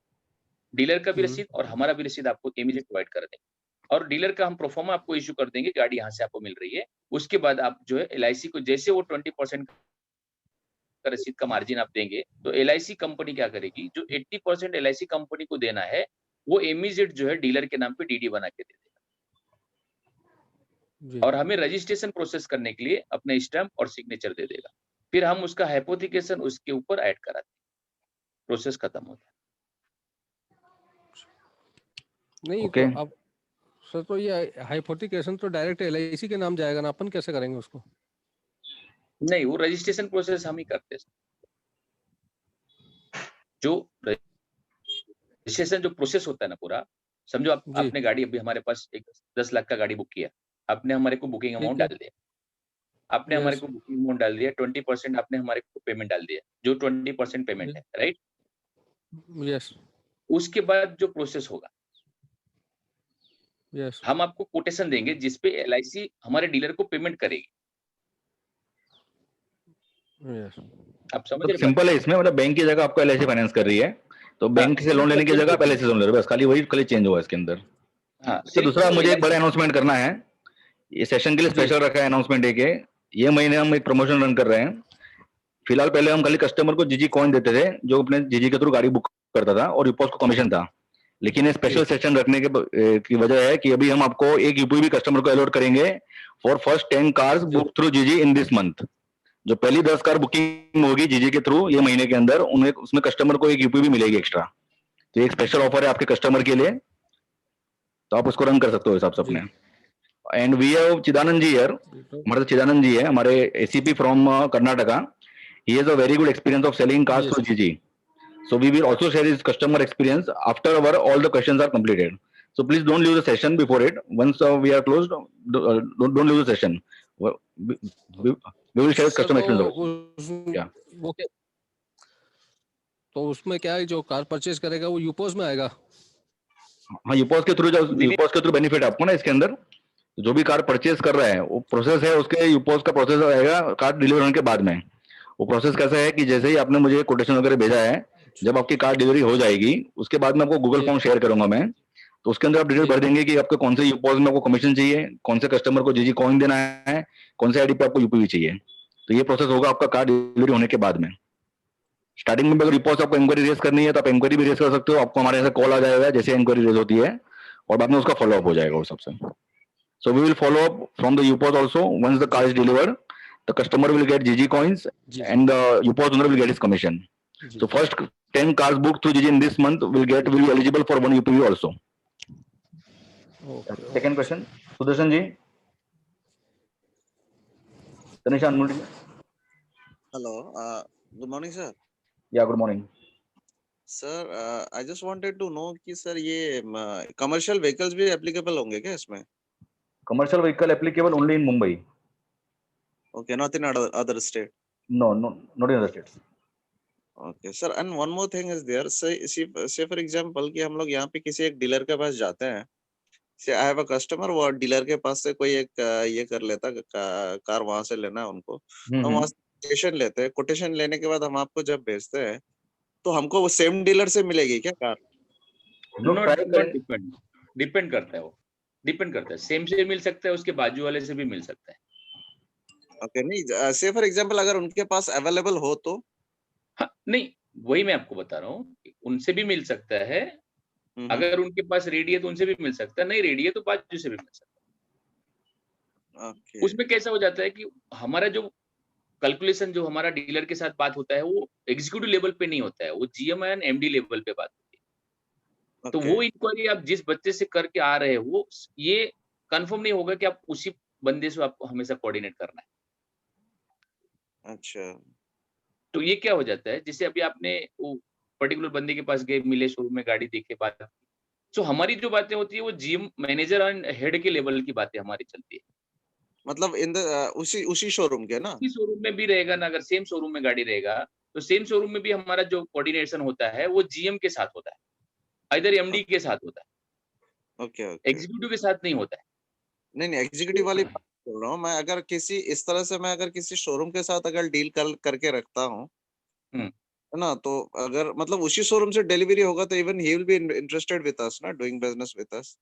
Speaker 2: डीलर का भी रसीद और हमारा भी रसीद आपको इमीडिएट प्रोवाइड कर देंगे, और डीलर का हम प्रोफार्मा आपको इशू कर देंगे, गाड़ी यहाँ से आपको मिल रही है, उसके बाद आप जो है LIC को जैसे वो 20% का रसीद का मार्जिन आप देंगे, तो LIC कंपनी क्या करेगी, जो 80% LIC कंपनी को देना है, वो इमीडिएट जो है डीलर के नाम पे DD बना के दे देगा,
Speaker 8: जी
Speaker 2: और हमें रजिस्ट्रेशन प्रोसेस करने के लिए अपने स्टैम्प और सिग्नेचर दे देगा, फिर हम उसका हाइपोथिकेशन उसके ऊपर ऐड करा देंगे, प्रोसेस खत्म होता है।
Speaker 8: नहीं
Speaker 1: ओके
Speaker 8: तो अब सर तो ये हाइपोथिकेशन तो डायरेक्ट LIC के नाम जाएगा ना, अपन कैसे करेंगे उसको?
Speaker 2: नहीं, वो रजिस्ट्रेशन प्रोसेस हम ही करते हैं, जो रजिस्ट्रेशन जो प्रोसेस होता है ना पूरा, समझो
Speaker 8: जी
Speaker 2: आपने गाड़ी अभी हमारे पास एक 10 लाख का गाड़ी बुक किया, आपने हमारे को बुकिंग अमाउंट
Speaker 8: ठीक है
Speaker 2: डाल दिया, आपने हमारे
Speaker 8: यस
Speaker 2: को बुकिंग अमाउंट डाल दिया, 20% आपने हमारे को पेमेंट डाल दिया, जो 20% पेमेंट है, राइट,
Speaker 8: यस
Speaker 2: उसके बाद जो प्रोसेस होगा,
Speaker 8: यस
Speaker 2: हम आपको कोटेशन देंगे जिसपे LIC हमारे डीलर को पेमेंट करेगी,
Speaker 8: यस
Speaker 2: आप समझ
Speaker 1: मतलब
Speaker 2: रहे बात?
Speaker 1: सिंपल है इसमें, मतलब बैंक की जगह आपको LIC फाइनेंस कर रही है, तो बैंक से लोन लेने की जगह आप LIC से लोन ले रहे हो, बस खाली चेंज हुआ इसके अंदर।
Speaker 2: हाँ,
Speaker 1: अच्छा, दूसरा मुझे एक बड़ा अनाउंसमेंट करना है, ये सेशन के लिए
Speaker 2: जी।
Speaker 1: स्पेशल रखा है अनाउंसमेंट एक है, ये महीने हम एक प्रमोशन रन कर रहे हैं। फिलहाल पहले हम खाली कस्टमर को जीजी कॉइन देते थे, जो अपने जीजी के थ्रू गाड़ी बुक करता था और यूपॉस को कमीशन था, लेकिन ये स्पेशल सेशन रखने की वजह है कि अभी हम आपको एक यूपी भी कस्टमर को अलॉट करेंगे फॉर फर्स्ट 10 कार्स
Speaker 8: जी
Speaker 1: book through GG in this month. जो पहली 10 कार बुकिंग होगी जीजी के थ्रू ये महीने के अंदर, उन्हें उसमें कस्टमर को एक यूपी भी मिलेगी एक्स्ट्रा। तो ये एक स्पेशल ऑफर है आपके कस्टमर के लिए, तो आप उसको रन कर सकते हो हिसाब से
Speaker 8: जी
Speaker 1: अपने। And we have Chidanand ji here,
Speaker 8: तो
Speaker 1: हमारे चिदानंद जी है, हमारे ACP from Karnataka. He has a very good experience of selling cars
Speaker 8: yes
Speaker 1: through GG, so we will also share his customer experience after our all the questions are completed. So please don't leave the session before it. Once we are closed, don't leave the session. we, we, we will share his
Speaker 8: sir
Speaker 1: customer
Speaker 8: तो
Speaker 1: experience also.
Speaker 8: उस
Speaker 1: Yeah.
Speaker 8: वो क्या तो उसमें क्या है, जो car purchase करेगा वो यूपोस में आएगा?
Speaker 1: हाँ, यूपॉस के थ्रू, जो यूपॉस के थ्रू बेनिफिट आपको ना इसके अंदर, जो भी कार परचेज कर रहा है वो प्रोसेस है उसके, यूपॉस का प्रोसेस आएगा कार डिलीवर होने के बाद में। वो प्रोसेस कैसा है कि जैसे ही आपने मुझे कोटेशन वगैरह भेजा है, जब आपकी कार डिलीवरी हो जाएगी उसके बाद में आपको गूगल
Speaker 8: जी
Speaker 1: फॉर्म शेयर करूंगा मैं, तो उसके अंदर आप डिटेल
Speaker 8: जी
Speaker 1: भर देंगे कि आपको कौन से यूपॉस में आपको कमीशन चाहिए, कौन से कस्टमर को जीजी कॉइन देना है, कौन से आईडी पे आपको यूपीवी चाहिए। तो ये प्रोसेस होगा आपका कार डिलीवरी होने के बाद में। स्टार्टिंग में अगर यूपॉस आपको इंक्वायरी रेज करनी है तो आप इंक्वायरी भी रेज कर सकते हो, आपको हमारे यहाँ से कॉल आ जाएगा जैसे इंक्वायरी रेज होती है, और बाद में उसका फॉलोअप हो जाएगा उस सबसे। So we will follow up from the UPOS also. Once the car is delivered, the customer will get GG coins
Speaker 8: जी
Speaker 1: and the UPOS owner will get his commission.
Speaker 8: जी
Speaker 1: So first 10 cars booked through GG in this month will be eligible for 1 UPV also.
Speaker 8: Okay
Speaker 1: Second question, Sudarshan ji, Tanisha unmute ji.
Speaker 9: Hello. Good morning, sir.
Speaker 1: Yeah, good morning.
Speaker 9: Sir, I just wanted to know कि sir ये commercial vehicles भी applicable होंगे क्या इसमें?
Speaker 1: Commercial vehicle applicable only in Mumbai.
Speaker 9: Okay, not in other state.
Speaker 1: No, not in other states.
Speaker 9: Okay, sir. And one more thing is there. Say for example कि हम लोग यहाँ पे किसी एक डीलर के पास जाते हैं. Say I have a customer, वो डीलर के पास से कोई एक ये कर लेता कार वहां से लेना है उनको, तो वहां से कोटेशन लेते हैं. कोटेशन लेने के बाद हम आपको जब भेजते हैं तो हमको वो सेम डीलर से मिलेगी क्या कार?
Speaker 2: नॉट डिपेंड करता है, वो डिपेंड करता है, सेम से मिल सकता है, उसके बाजू वाले से भी मिल सकता है।
Speaker 9: ओके, नहीं से फॉर एग्जांपल अगर उनके पास अवेलेबल हो तो?
Speaker 2: हाँ, नहीं वही मैं आपको बता रहा हूँ, उनसे भी मिल सकता है, अगर उनके पास रेडी है तो उनसे भी मिल सकता है, नहीं रेडी है तो बाजू से भी मिल सकता है।
Speaker 9: ओके.
Speaker 2: उसमें कैसा हो जाता है कि हमारा जो कैलकुलेशन जो हमारा डीलर के साथ बात होता है वो एग्जीक्यूटिव लेवल पे नहीं होता है, वो जीएम एंड एमडी लेवल पे बात होती है। तो वो इंक्वायरी आप जिस बच्चे से करके आ रहे हो, ये कंफर्म नहीं होगा कि आप उसी बंदे से आपको हमेशा कोऑर्डिनेट करना है।
Speaker 9: अच्छा.
Speaker 2: तो ये क्या हो जाता है, जैसे अभी आपने वो पर्टिकुलर बंदे के पास गए, मिले, शोरूम में गाड़ी देखे, बात की, सो हमारी जो बातें होती है वो जीएम मैनेजर एंड हेड के लेवल की बातें हमारी चलती है।
Speaker 9: मतलब इन द उसी शोरूम के ना?
Speaker 2: उसी शोरूम में भी रहेगा ना, अगर सेम शोरूम में गाड़ी रहेगा तो सेम शोरूम में भी हमारा जो कोऑर्डिनेशन होता है वो जीएम के साथ होता है, इधर एमडी के साथ होता है,
Speaker 9: ओके ओके।
Speaker 2: एग्जीक्यूटिव के साथ नहीं होता है।
Speaker 9: नहीं एग्जीक्यूटिव वाली बात बोल रहा हूँ मैं। अगर किसी इस तरह से मैं अगर किसी शोरूम के साथ अगर डील करके रखता हूँ,
Speaker 2: हम्म।
Speaker 9: है ना, तो अगर मतलब उसी शोरूम से डिलीवरी होगा तो even he will be interested with us ना, डूइंग बिजनेस विद अस।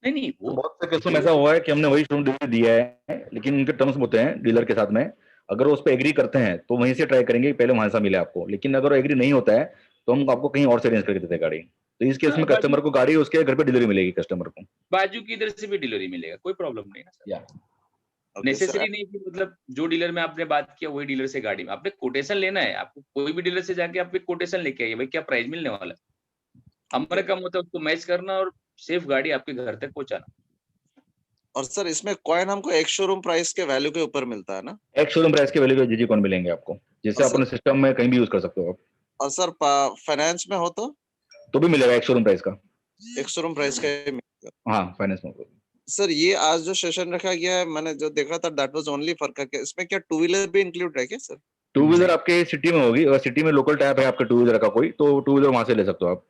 Speaker 2: नहीं
Speaker 1: तो
Speaker 2: वो
Speaker 1: बहुत से केसों में ऐसा हुआ है कि हमने वही शोरूम डिलीवरी दिया है, लेकिन उनके टर्म्स होते हैं डीलर के साथ में, अगर वो उस पर एग्री करते हैं तो वहीं से ट्राई करेंगे कि पहले वहां से मिले आपको, लेकिन अगर एग्री नहीं होता है तो हम आपको कहीं और से अरेंज करके देते हैं गाड़ी। तो इस केस में कस्टमर को गाड़ी उसके घर पे डिलीवरी मिलेगी कस्टमर को।
Speaker 2: बाजू की इधर से भी डिलीवरी मिलेगा, कोई प्रॉब्लम नहीं ना सर।
Speaker 1: या
Speaker 9: ओके सर।
Speaker 2: नेसेसरी नहीं कि मतलब जो डीलर में आपने बात किया वही डीलर से गाड़ी में आपने कोटेशन लेना है। आपको कोई भी डीलर से जाके आप एक कोटेशन लेके आइए, भाई क्या प्राइस मिलने वाला है, हमारा काम होता है उसको मैच करना और सेफ गाड़ी आपके घर तक पहुंचाना।
Speaker 9: और सर इसमें कॉइन हमको एक शोरूम प्राइस के वैल्यू के ऊपर मिलता है ना?
Speaker 1: एक शोरूम प्राइस के वैल्यू के जीजी कौन मिलेंगे आपको, जिससे
Speaker 9: और
Speaker 1: अपने सिस्टम में कहीं भी यूज कर सकते हो आप।
Speaker 9: और सर फाइनेंस में हो
Speaker 1: तो भी मिलेगा एक शोरूम प्राइस का।
Speaker 9: एक शोरूम प्राइस का ही मिलेगा।
Speaker 1: हाँ फाइनेंस में।
Speaker 9: सर ये आज जो सेशन रखा गया है मैंने जो देखा था दैट वाज ओनली फॉर करके, इसमें क्या टू व्हीलर भी इंक्लूड है क्या सर?
Speaker 1: टू व्हीलर आपके सिटी में होगी, अगर सिटी में लोकल टैप है आपका टू व्हीलर का कोई, तो टू व्हीलर वहां से ले सकते हो आप।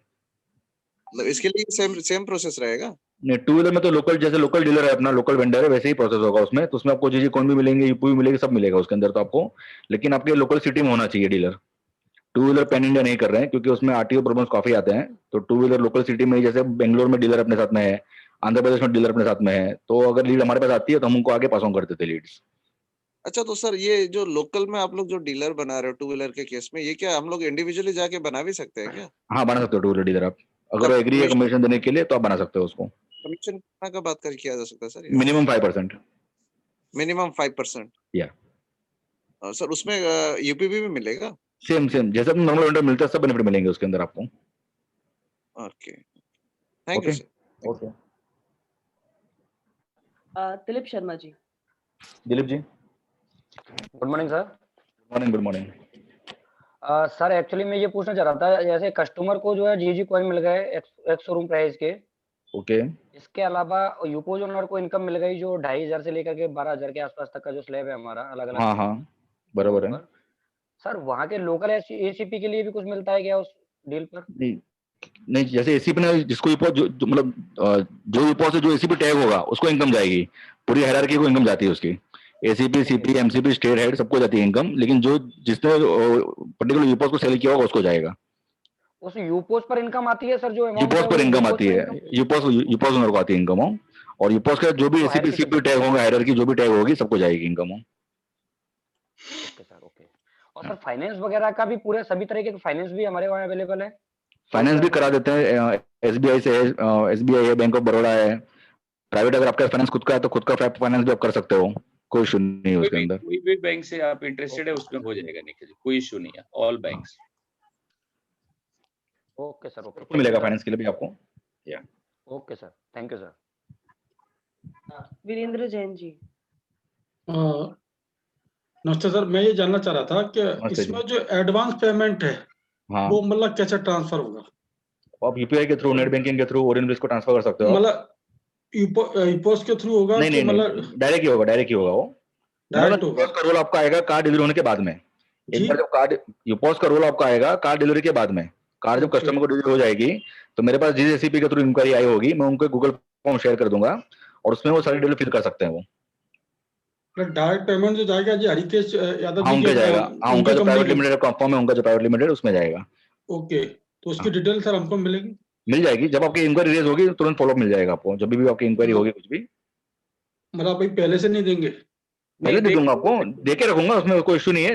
Speaker 9: मतलब इसके लिए सेम प्रोसेस रहेगा?
Speaker 1: नहीं, टू व्हीलर में तो लोकल, जैसे लोकल डीलर है अपना, लोकल वेंडर है, वैसे ही प्रोसेस होगा उसमें। तो उसमें आपको जीजी कौन भी मिलेंगे, यूपी भी मिलेगी, सब मिलेगा उसके अंदर तो आपको, लेकिन आपके लोकल सिटी में होना चाहिए dealer. Two wheeler pan India नहीं कर रहे हैं क्योंकि उसमें आरटीओ प्रॉब्लम्स काफी आते हैं। तो टू व्हीलर लोकल सिटी में, जैसे बेंगलोर में डीलर अपने साथ में है, आंध्र प्रदेश में डीलर अपने साथ में है, तो अगर लीड हमारे पास आती है तो हम उनको आगे पास ऑन करते थे लीड्स।
Speaker 9: अच्छा तो सर ये जो लोकल में आप लोग जो डीलर बना रहे हो टू व्हीलर के केस में, ये क्या हम लोग इंडिविजुअली जाके बना भी सकते हैं क्या?
Speaker 1: हाँ बना सकते हो टू व्हीलर डीलर आप, अगर एग्री है कमीशन देने के लिए तो आप बना सकते हो उसको।
Speaker 9: कमीशन का बात कर किया जा सकता है सर?
Speaker 1: मिनिमम 5%।
Speaker 9: मिनिमम 5%?
Speaker 1: या
Speaker 9: सर उसमें यूपीबी भी मिलेगा?
Speaker 1: सेम जैसा नॉर्मल वेंडर मिलता है सब बेनिफिट मिलेंगे उसके अंदर आपको।
Speaker 9: Okay thank you sir.
Speaker 1: Okay
Speaker 6: Dilip Sharma ji.
Speaker 1: Dilip ji
Speaker 10: good morning sir.
Speaker 1: Good morning.
Speaker 10: Sir actually मैं ये पूछना चाह रहा था, जैसे कस्टमर को जो है जीजी कॉइन मिल गए एक शोरूम प्राइस के,
Speaker 1: ओके,
Speaker 10: इसके अलावा यूपोज ओनर को इनकम मिल गई जो 2500 से लेकर के 12,000 के आसपास तक का जो स्लैब है हमारा अलग अलग।
Speaker 1: हाँ बराबर है।
Speaker 10: सर वहाँ के लोकल एसीपी के लिए भी कुछ मिलता है क्या उस डील पर?
Speaker 1: नहीं जैसे एसीपी ने जिसको यूपॉस जो मतलब जो यूपॉस से जो एसीपी टैग होगा उसको इनकम जाएगी, पूरी हायरार्की को इनकम जाती है उसकी। ACP CP MCP state head सबको जाती है इनकम, लेकिन जो जिसने पर्टिकुलर यूपॉस को सेल किया होगा उसको जाएगा।
Speaker 10: उस यूपोज पर इनकम आती है सर? जो
Speaker 1: यूपॉस पर इनकम आती है, यूपॉस ओनर को आती है इनकम, और यूपॉस का जो भी एसीपी सीपी टैग होगा, हायरार्की जो भी टैग होगी सबको जाएगी इनकम।
Speaker 10: Okay sir okay. और सर फाइनेंस वगैरह का भी पूरे सभी तरह के फाइनेंस भी हमारे वहाँ अवेलेबल है?
Speaker 1: फाइनेंस भी करा देते हैं, एसबीआई से है, एसबीआई है, बैंक ऑफ बड़ौदा है। प्राइवेट अगर आपका फाइनेंस खुद का है तो खुद का फाइनेंस भी आप कर सकते हो, कोई इशू नहीं है उसके अंदर।
Speaker 2: कोई भी बैंक से आप इंटरेस्टेड है उसमें हो जाएगा निखिल जी, कोई इशू नहीं है, all banks.
Speaker 10: Okay sir okay,
Speaker 1: मिलेगा फाइनेंस के लिए भी आपको। Yeah
Speaker 10: okay sir, thank you sir.
Speaker 6: Virendra Jain ji.
Speaker 3: नमस्ते सर, मैं ये जानना चाह रहा था कि इसमें जो एडवांस पेमेंट है वो मतलब कैसे ट्रांसफर होगा?
Speaker 1: आप यूपीआई के थ्रू, नेट बैंकिंग के थ्रू ओरियन बिल्स को ट्रांसफर कर सकते हो। मतलब
Speaker 3: यूपोस के थ्रू होगा?
Speaker 1: नहीं, मतलब डायरेक्ट ही होगा वो डायरेक्ट होगा। यूपोस का रोल आपका आएगा कार्ड डिलीवरी होने के बाद में। एक बार जब कार्ड यूपोस का रोल आपका आएगा कार्ड डिलीवरी के बाद में, कार्ड जब कस्टमर को डिलीवरी हो जाएगी तो मेरे पास जीएससीपी के थ्रू इंक्वायरी आई होगी, मैं उनको गूगल फॉर्म शेयर कर दूंगा और उसमें वो सारी डिटेल फिल कर सकते हैं। वो
Speaker 3: डायरेक्ट पेमेंट जो जाएगा जी हरिकेश यादव जी
Speaker 1: उनका जाएगा, उनका जो प्राइवेट लिमिटेड का फॉर्म है, उनका जो प्राइवेट लिमिटेड उसमें जाएगा।
Speaker 3: ओके, तो उसकी डिटेल सर हमको मिलेगी?
Speaker 1: मिल जाएगी, जब आपकी इंक्वायरी रेज होगी तुरंत फॉलोअप मिल जाएगा आपको, जब भी आपकी इंक्वायरी होगी कुछ भी।
Speaker 3: मतलब भाई पहले से नहीं देंगे?
Speaker 1: पहले दे दूंगा आपको, देके रखूंगा, उसमें कोई इशू नहीं है।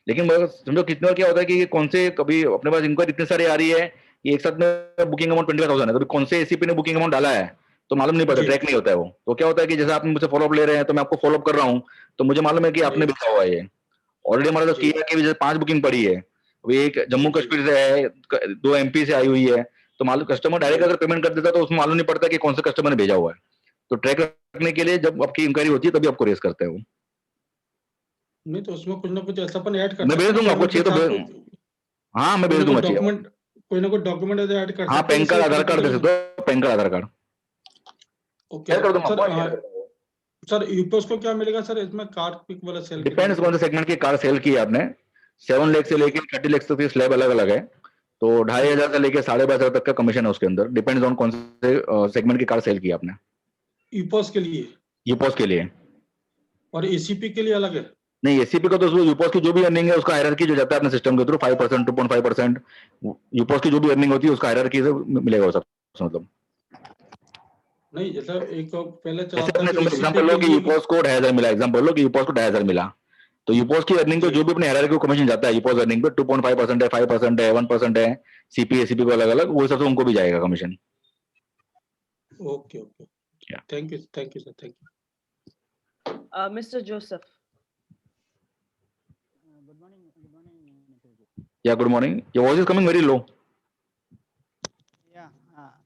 Speaker 1: लेकिन समझो कितने बार क्या होता है कि कौन से, कभी अपने पास इंक्वायरी इतने सारी आ रही है, एक साथ में बुकिंग अमाउंट 25,000 है, कभी कौन से एसीपी ने बुकिंग अमाउंट डाला है तो मालूम नहीं पड़ता, ट्रैक नहीं होता है वो। तो क्या होता है कि जैसे आप मुझसे फॉलोअप ले रहे हैं तो मैं आपको फॉलोअप कर रहा हूँ, तो मुझे मालूम है कि आपने भेजा हुआ है ये ऑलरेडी। हमारा जो किया कि जैसे 5 बुकिंग पड़ी है, वो एक जम्मू कश्मीर से है, 2 एमपी से आई हुई है, तो मालूम कस्टमर डायरेक्ट अगर पेमेंट कर देता है तो उसमें मालूम नहीं पड़ता कि कौन से कस्टमर ने भेजा हुआ है। तो ट्रैक रखने के लिए जब आपकी इंक्वायरी होती है तभी आपको रेस करते हैं वो।
Speaker 3: नहीं तो उसमें कुछ ना कुछ ऐसा अपन ऐड कर
Speaker 1: मैं भेज दूंगा आपको, चाहिए तो हाँ मैं भेज दूंगा।
Speaker 3: कोई ना कोई डॉक्यूमेंट ऐड कर
Speaker 1: हाँ,
Speaker 3: सकते
Speaker 1: पैन कार्ड, आधार कार्ड दे सकते हो, पैन कार्ड, आधार कार्ड।
Speaker 3: ओके
Speaker 1: शेयर कर दूंगा
Speaker 3: सर।
Speaker 1: आपको, शेयर कर दूंगा।
Speaker 3: सर यूपीएस को क्या मिलेगा सर इसमें, कार पिक वाला सेल?
Speaker 1: डिपेंड्स कौन से सेगमेंट की कार सेल की है आपने। 7 लाख से लेके 30 लाख तक की स्लैब अलग अलग है, तो 2,500 से लेके 12,500 तक का कमीशन है उसके अंदर, डिपेंड्स ऑन कौन से सेगमेंट की कार सेल की आपने।
Speaker 3: यूपीएस के लिए?
Speaker 1: यूपॉस के लिए।
Speaker 3: और एसीपी के लिए अलग है?
Speaker 1: नहीं, एसीपी का तो यूपॉस की जो भी अर्निंग है उसका हायरार्की जो जाता है अपने सिस्टम के थ्रू 5%, 2.5%, यूपॉस की जो भी अर्निंग होती है उसका हायरार्की से मिलेगा वो सब, मतलब।
Speaker 3: नहीं, जैसा एक पहले चला
Speaker 1: जैसे
Speaker 3: था
Speaker 1: आपने
Speaker 3: कि
Speaker 1: तुम
Speaker 3: ACP
Speaker 1: एग्जांपल लो
Speaker 3: के
Speaker 1: कि
Speaker 3: लिए
Speaker 1: यूपॉस को 2,500 मिला, एग्जांपल लो कि यूपॉस को 2,500 मिला, तो यूपॉस की अर्निंग को जो भी अपने हायरार्की को कमीशन जाता है यूपॉस अर्निंग पे 2.5% है, 5% है, 1% है, सीपी एसीपी को अलग अलग, वो सब से उनको भी जाएगा commission.
Speaker 3: Okay okay, thank you sir, thank you.
Speaker 6: Mr. Joseph.
Speaker 11: Good morning, Nikhilji.
Speaker 1: Yeah, good morning. Your voice is coming very low.
Speaker 11: Yeah,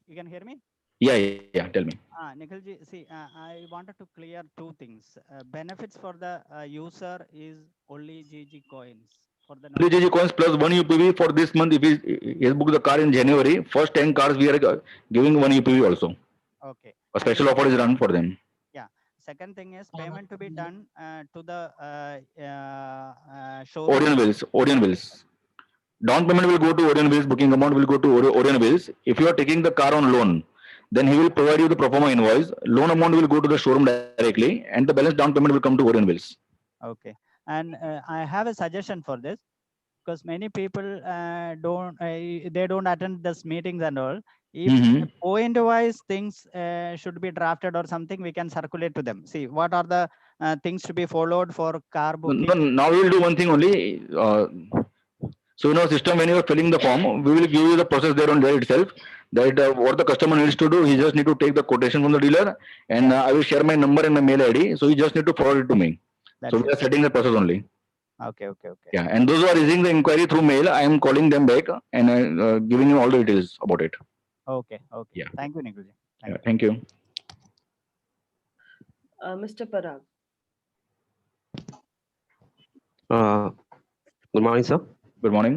Speaker 11: you can hear me?
Speaker 1: Yeah, tell me.
Speaker 11: Nikhilji, see, I wanted to clear two things. Benefits for the user is only GG coins. For the
Speaker 1: Only GG coins plus 1 UPV for this month. If he has booked the car in January, first 10 cars we are giving 1 UPV also.
Speaker 11: Okay.
Speaker 1: A special offer is run for them.
Speaker 11: Yeah. Second thing is payment to be done to the showroom.
Speaker 1: Orion Wheels. Down payment will go to Orion Wheels. Booking amount will go to Orion Wheels. If you are taking the car on loan, then he will provide you the pro forma invoice. Loan amount will go to the showroom directly, and the balance down payment will come to Orion Wheels.
Speaker 11: Okay. And I have a suggestion for this, because many people they don't attend this meetings and all. If point wise things should be drafted or something, we can circulate to them. See what are the things to be followed for car booking.
Speaker 1: No, now we will do one thing only. So in our system, when you are filling the form, we will give you the process there on there itself. That what the customer needs to do, he just need to take the quotation from the dealer, and I will share my number and my mail ID. So he just need to forward it to me. So we are setting the process only.
Speaker 11: Okay.
Speaker 1: Yeah, and those who are raising the inquiry through mail, I am calling them back and giving you all the details about it.
Speaker 11: Okay.
Speaker 1: Yeah.
Speaker 11: Thank you, Nikhilji.
Speaker 1: Thank you.
Speaker 6: Mr. Parag.
Speaker 12: Good morning sir.
Speaker 1: Good morning.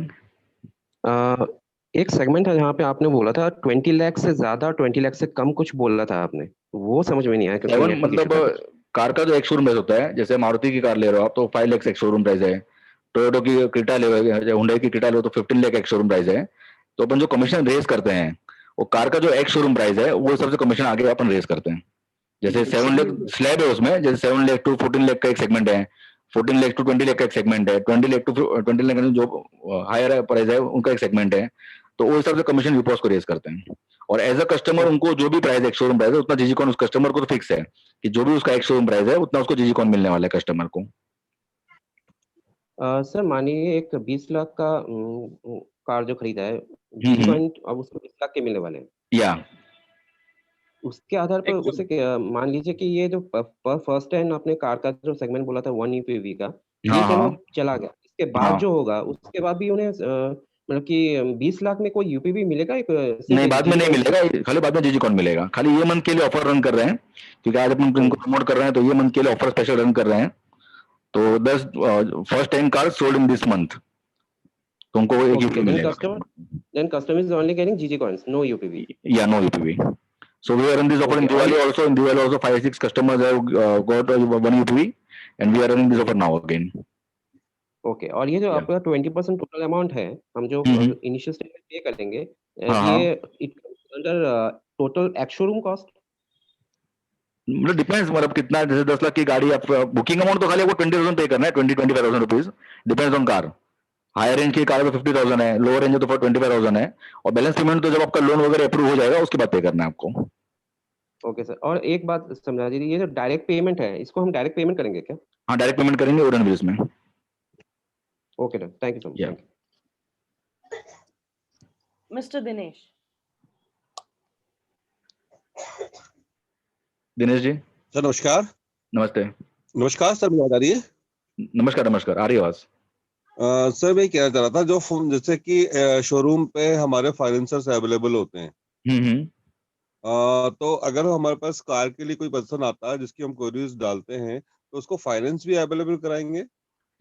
Speaker 12: एक segment है जहाँ पे आपने बोला था 20 लाख से ज्यादा, 20 लाख से कम कुछ बोला था आपने, वो समझ में नहीं आया।
Speaker 1: मतलब कार का जो एक शोरूम प्राइस होता है, जैसे मारुति की कार ले रहे हो आप तो 5 लाख एक शोरूम प्राइस है, टोयोटा की क्रेटा ले रहे हो, हुंडई की क्रेटा ले रहे हो तो 15 लाख एक शोरूम प्राइस है। तो अपन जो कमीशन रेज करते हैं वो कार का जो एक शोरूम प्राइस है वो सबसे कमीशन आगे अपन रेज करते हैं। जैसे 7 लाख स्लैब है उसमें, जैसे 7 लाख टू 14 लाख का एक सेगमेंट है, 14 लाख टू 20 लाख का एक सेगमेंट है, 20 लाख टू 20 लाख जो हायर प्राइस है उनका एक सेगमेंट है। तो वो हिसाब से कमीशन यूपॉस को रेज करते हैं, और एज अ कस्टमर उनको जो भी प्राइस है, एक शोरूम प्राइस है उतना जीजी कॉइन उस कस्टमर को तो फिक्स है कि जो भी उसका एक शोरूम प्राइस है उतना उसको जीजी कॉइन मिलने वाला है कस्टमर को।
Speaker 12: सर मानिए एक 20 लाख का कार जो खरीदा है, जीजी कॉइन अब उसको 20 लाख के मिलने वाले हैं,
Speaker 1: या
Speaker 12: उसके आधार पर उसे मान लीजिए कि ये जो पर फर्स्ट टाइम आपने कार का जो सेगमेंट बोला था 1 यूपीवी का, ये चलो चला गया, इसके बाद जो होगा उसके बाद भी उन्हें मतलब कि 20 लाख में कोई यूपीवी मिलेगा?
Speaker 1: नहीं, बाद में नहीं मिलेगा, खाली बाद में जीजी कॉइन मिलेगा। खाली ये मंथ के लिए ऑफर रन कर रहे हैं क्योंकि आज अपन इनको प्रमोट कर रहे हैं, तो ये मंथ के लिए ऑफर स्पेशल रन कर रहे हैं। तो 10 first 10 cars sold in this month, तो उनको एक यूपीवी मिलेगा।
Speaker 12: Then customer is only getting GG coins, no UPV.
Speaker 1: या no UPV. So we are in this offer in Diwali also. In Diwali also 5-6 customers have got 1 UPV, and we are running this offer now again.
Speaker 12: Okay. और ये जो आपका 20% total amount है, हम जो initial stage में पे करेंगे, ये it under total ex showroom cost?
Speaker 1: मतलब डिपेंड्स, मतलब कितना, जैसे 10 लाख की गाड़ी आप बुकिंग अमाउंट तो खाली आपको 20,000 पे करना है, 20-25,000 rupees, depends on car. Higher range की कार तो 50,000 है, लोअर रेंज तो 25,000 है, और बैलेंस पेमेंट तो जब आपका लोन वगैरह अप्रूव हो जाएगा उसके बाद पे करना है आपको।
Speaker 12: ओके सर, और एक बात समझा दीजिए, ये जो डायरेक्ट पेमेंट है इसको हम डायरेक्ट पेमेंट करेंगे क्या?
Speaker 1: हाँ, डायरेक्ट पेमेंट करेंगे ओरियन व्हील्स में।
Speaker 12: Okay sir, thank you so much.
Speaker 6: Mister Dinesh.
Speaker 1: Dinesh ji.
Speaker 13: Sir नमस्कार।
Speaker 1: नमस्ते।
Speaker 13: नमस्कार सर, मेरी आवाज आ रही है?
Speaker 1: नमस्कार, आ रही है आवाज।
Speaker 13: सर मैं कहना चाह रहा था, जो जैसे कि शोरूम पे हमारे फाइनेंसर्स अवेलेबल होते हैं, तो अगर हमारे पास कार के लिए कोई पर्सन आता है जिसकी हम क्वेरीज डालते हैं, तो उसको फाइनेंस भी अवेलेबल कराएंगे?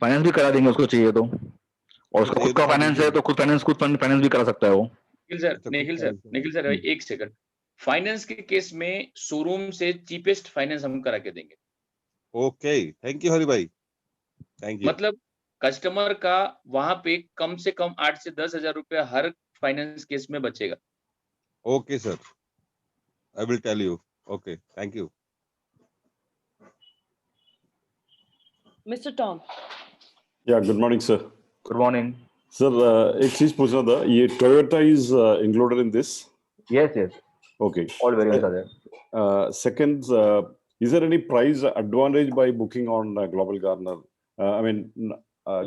Speaker 1: फाइनेंस भी करा देंगे उसको चाहिए तो, और उसका खुद का फाइनेंस है तो खुद फाइनेंस भी करा सकता है वो।
Speaker 2: निखिल सर एक सेकंड, फाइनेंस के केस में शोरूम से चीपेस्ट फाइनेंस हम करा के देंगे।
Speaker 13: ओके, थैंक यू हरि भाई, थैंक यू।
Speaker 2: मतलब कस्टमर का वहां पे कम से कम 8 से 10,000 रुपया हर फाइनेंस केस में बचेगा।
Speaker 13: Okay sir, I will tell you. Okay, thank you.
Speaker 6: Mr. Tom.
Speaker 14: या good morning sir.
Speaker 1: Good morning
Speaker 14: sir, एक चीज पूछना था, ये Toyota is included in this?
Speaker 1: Yes yes,
Speaker 14: okay,
Speaker 1: all variants are there.
Speaker 14: Second, is there any price advantage by booking on Global Garner? I mean,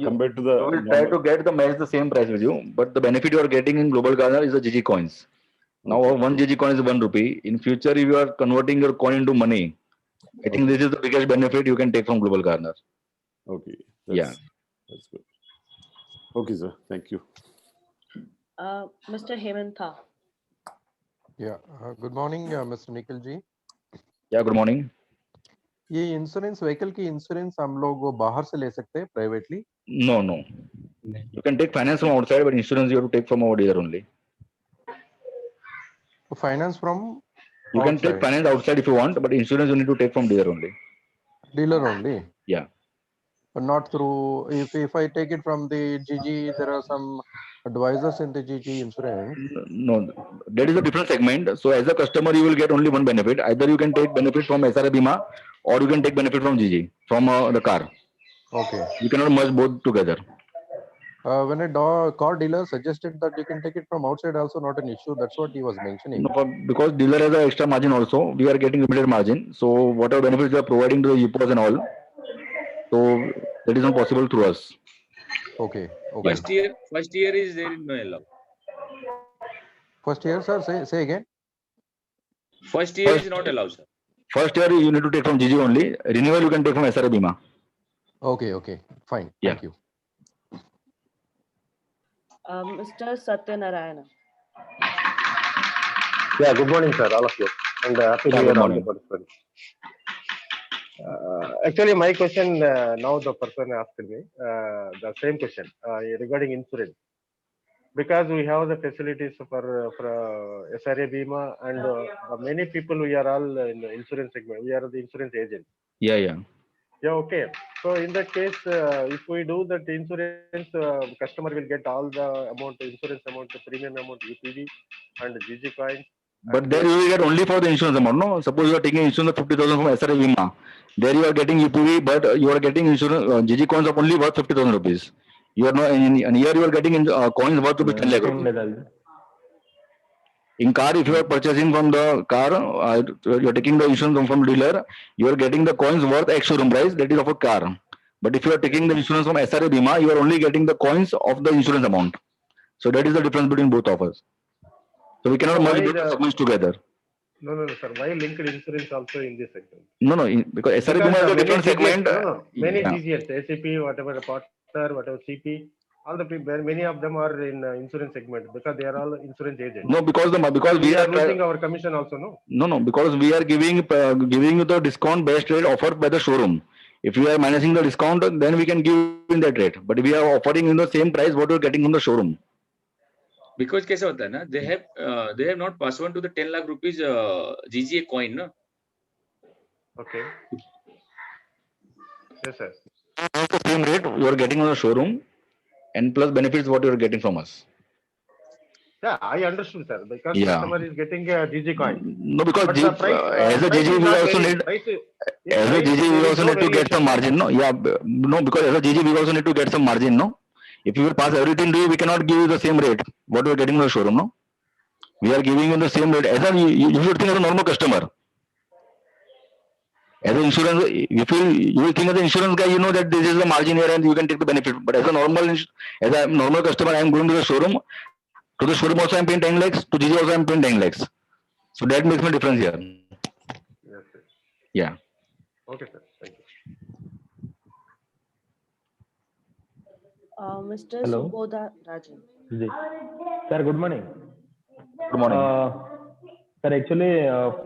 Speaker 14: compared to the
Speaker 1: we will try to get the match the same price with you, but the benefit you are getting in Global Garner is the GG coins. Now one GG coin is 1 rupee. In future, if you are converting your coin into money, I think this is the biggest benefit you can take from Global Garner.
Speaker 14: Okay,
Speaker 1: that's
Speaker 14: good. Okay sir, thank you.
Speaker 6: Mr. Hemantha.
Speaker 15: Good morning mister Nikhil ji.
Speaker 1: Yeah good morning.
Speaker 15: ये insurance, vehicle की insurance हम लोग बाहर से ले सकते हैं privately?
Speaker 1: No, you can take finance from outside, but insurance you have to take from our dealer only.
Speaker 15: Finance from
Speaker 1: You can take finance outside if you want, but insurance you need to take from dealer only.
Speaker 15: Dealer only?
Speaker 1: Yeah.
Speaker 15: But not through, if I take it from the GG, there are some advisors in the GG insurance.
Speaker 1: No, that is a different segment. So as a customer, you will get only one benefit. Either you can take benefit from SRA Bima, or you can take benefit from GG, from the car.
Speaker 15: Okay.
Speaker 1: You cannot merge both together.
Speaker 15: When a car dealer suggested that you can take it from outside, also not an issue. That's what he was mentioning.
Speaker 1: No, because dealer has an extra margin also. We are getting limited margin. So whatever benefits they are providing to the UPOs and all, so that is not possible through us.
Speaker 15: Okay.
Speaker 2: First year is there in no allow.
Speaker 15: First year, sir, say again.
Speaker 2: First year is not allowed, sir.
Speaker 1: First year you need to take from GG only. Renewal you can take from SRA Bima.
Speaker 15: Okay, fine.
Speaker 1: Yeah.
Speaker 15: Thank you.
Speaker 6: Mr. Satyanarayana.
Speaker 16: Yeah, good morning, sir, all of you, and happy New Year, all the participants. Actually, my question now the person asked me the same question regarding insurance, because we have the facilities for SRA Bima, and many people, we are all in the insurance segment. We are the insurance agent.
Speaker 1: Yeah.
Speaker 16: Yeah, okay. So in that case, if we do that insurance, customer will get all the amount, insurance amount, the premium amount, UPV and GG coins.
Speaker 1: But there you will get only for the insurance amount, no? Suppose you are taking insurance of 50,000 from SRA Bima. There you are getting UPV, but you are getting insurance GG coins of only worth 50,000 rupees. You are not in here. You are getting coins worth to be 10 lakh rupees. In car, if you are purchasing from the car, you are taking the insurance from dealer. You are getting the coins worth X showroom price, that is of a car. But if you are taking the insurance from SRA Bima, you are only getting the coins of the insurance amount. So that is the difference between both of us. So we cannot merge the segments together.
Speaker 16: No, sir. Why linked insurance also in this segment?
Speaker 1: No, because SRA Bima is a different segment.
Speaker 16: Many GGs, ACP, whatever partner, whatever CP, all the people, many of them are in insurance segment because they are all insurance agents.
Speaker 1: No, because we are
Speaker 16: losing our commission also, no?
Speaker 1: No, because we are giving you the discount based rate offered by the showroom. If we are managing the discount, then we can give in that rate. But we are offering in the same price what you are getting from the showroom.
Speaker 2: Because कैसा होता है ना, they have not passed on to the 10 lakh rupees GGA coin, no?
Speaker 16: Okay. Yes, sir.
Speaker 1: The same rate you are getting on the showroom, and plus benefits what you are getting from us.
Speaker 16: Yeah, I understood, sir. Because customer is getting a GG coin.
Speaker 1: No, because as a GG we also need to get some margin, no? Yeah, no, because as a GG we also need to get some margin, no? If you will pass everything to you, we cannot give you the same rate what you are getting in the showroom, no? We are giving you the same rate. As you should think as a normal customer. As an insurance, if you will think as an insurance guy, you know that this is the margin here and you can take the benefit. But as a normal customer, I am going to the showroom. To the showroom also I am paying 10 lakhs. To GG also I am paying 10 lakhs. So that makes a difference here.
Speaker 16: Yes, sir.
Speaker 1: Yeah.
Speaker 16: Okay, sir. Thank you.
Speaker 6: Mr.
Speaker 17: Hello.
Speaker 6: Subodha Rajan.
Speaker 17: जी sir, good morning.
Speaker 1: Good morning
Speaker 17: sir, actually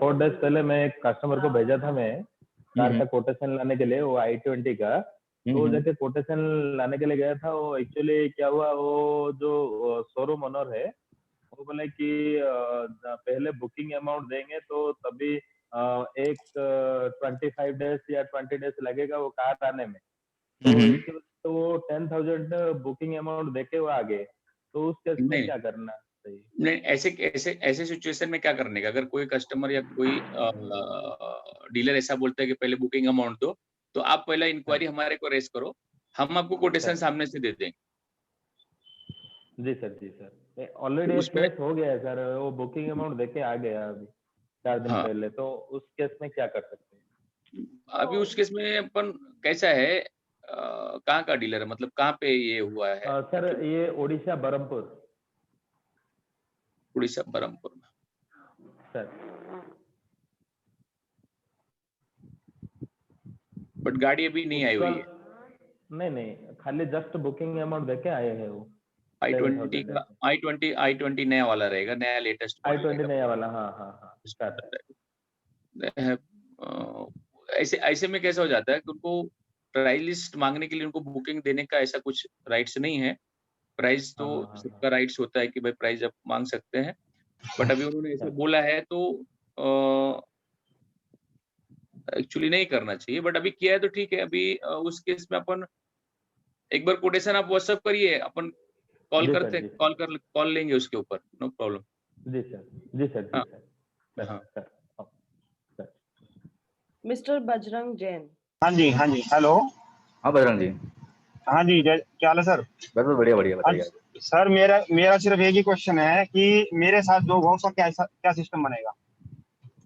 Speaker 17: 4 days पहले मैं एक customer को भेजा था मैं car का quotation लाने के लिए, वो i20 का। तो जाके कोटेशन लाने के लिए गया था, वो एक्चुअली क्या हुआ, वो जो शोरूम ओनर है वो बोले कि पहले बुकिंग अमाउंट देंगे तो तभी एक 25 डेज या 20 डेज लगेगा वो कार आने में, तो वो 10,000 बुकिंग अमाउंट देके वो आ गए, तो उस केस में क्या करना चाहिए?
Speaker 2: नहीं, ऐसे सिचुएशन में क्या करने का, अगर कोई कस्टमर या कोई डीलर ऐसा बोलता है कि पहले बुकिंग अमाउंट दो, तो आप पहला इंक्वायरी हमारे को रेज करो, हम आपको कोटेशन सामने से दे देंगे।
Speaker 17: जी सर, ऑलरेडी एक केस हो गया है सर, वो बुकिंग अमाउंट देके आ गया अभी 4 दिन पहले, तो उस केस में क्या कर सकते हैं?
Speaker 2: अभी उस केस में अपन कैसा है, कहाँ का डीलर है, मतलब कहाँ पे ये हुआ है?
Speaker 17: सर ये ओडिशा बरहमपुर।
Speaker 2: उड़ीसा बरहमपुर में
Speaker 17: सर।
Speaker 2: बट गाड़ी अभी नहीं आई हुई है।
Speaker 17: नहीं, खाली जस्ट बुकिंग अमाउंट देके आए हैं वो।
Speaker 2: i20 का i20 नया वाला रहेगा, नया लेटेस्ट
Speaker 17: i20 नया वाला, हाँ
Speaker 2: ऐसे में कैसा हो जाता है कि उनको प्राइस लिस्ट मांगने के लिए उनको बुकिंग देने का ऐसा कुछ राइट्स नहीं है। प्राइस तो सबका राइट्स होता है कि भाई प्राइस आप मांग सकते हैं, बट अभी उन्होंने ऐसे बोला है तो एक्चुअली नहीं करना चाहिए, बट अभी किया है तो ठीक है। अभी उस केस में अपन एक बार कोटेशन आप व्हाट्सएप करिए, अपन कॉल लेंगे उसके ऊपर, नो प्रॉब्लम।
Speaker 17: जी सर।
Speaker 6: मिस्टर बजरंग जैन।
Speaker 18: हाँ जी, हेलो।
Speaker 1: हाँ बजरंग जी।
Speaker 18: हाँ जी, क्या हाल है सर?
Speaker 1: बस बढ़िया बताइए।
Speaker 18: सर मेरा सिर्फ एक ही क्वेश्चन है कि मेरे साथ जो हो उसका क्या सिस्टम बनेगा?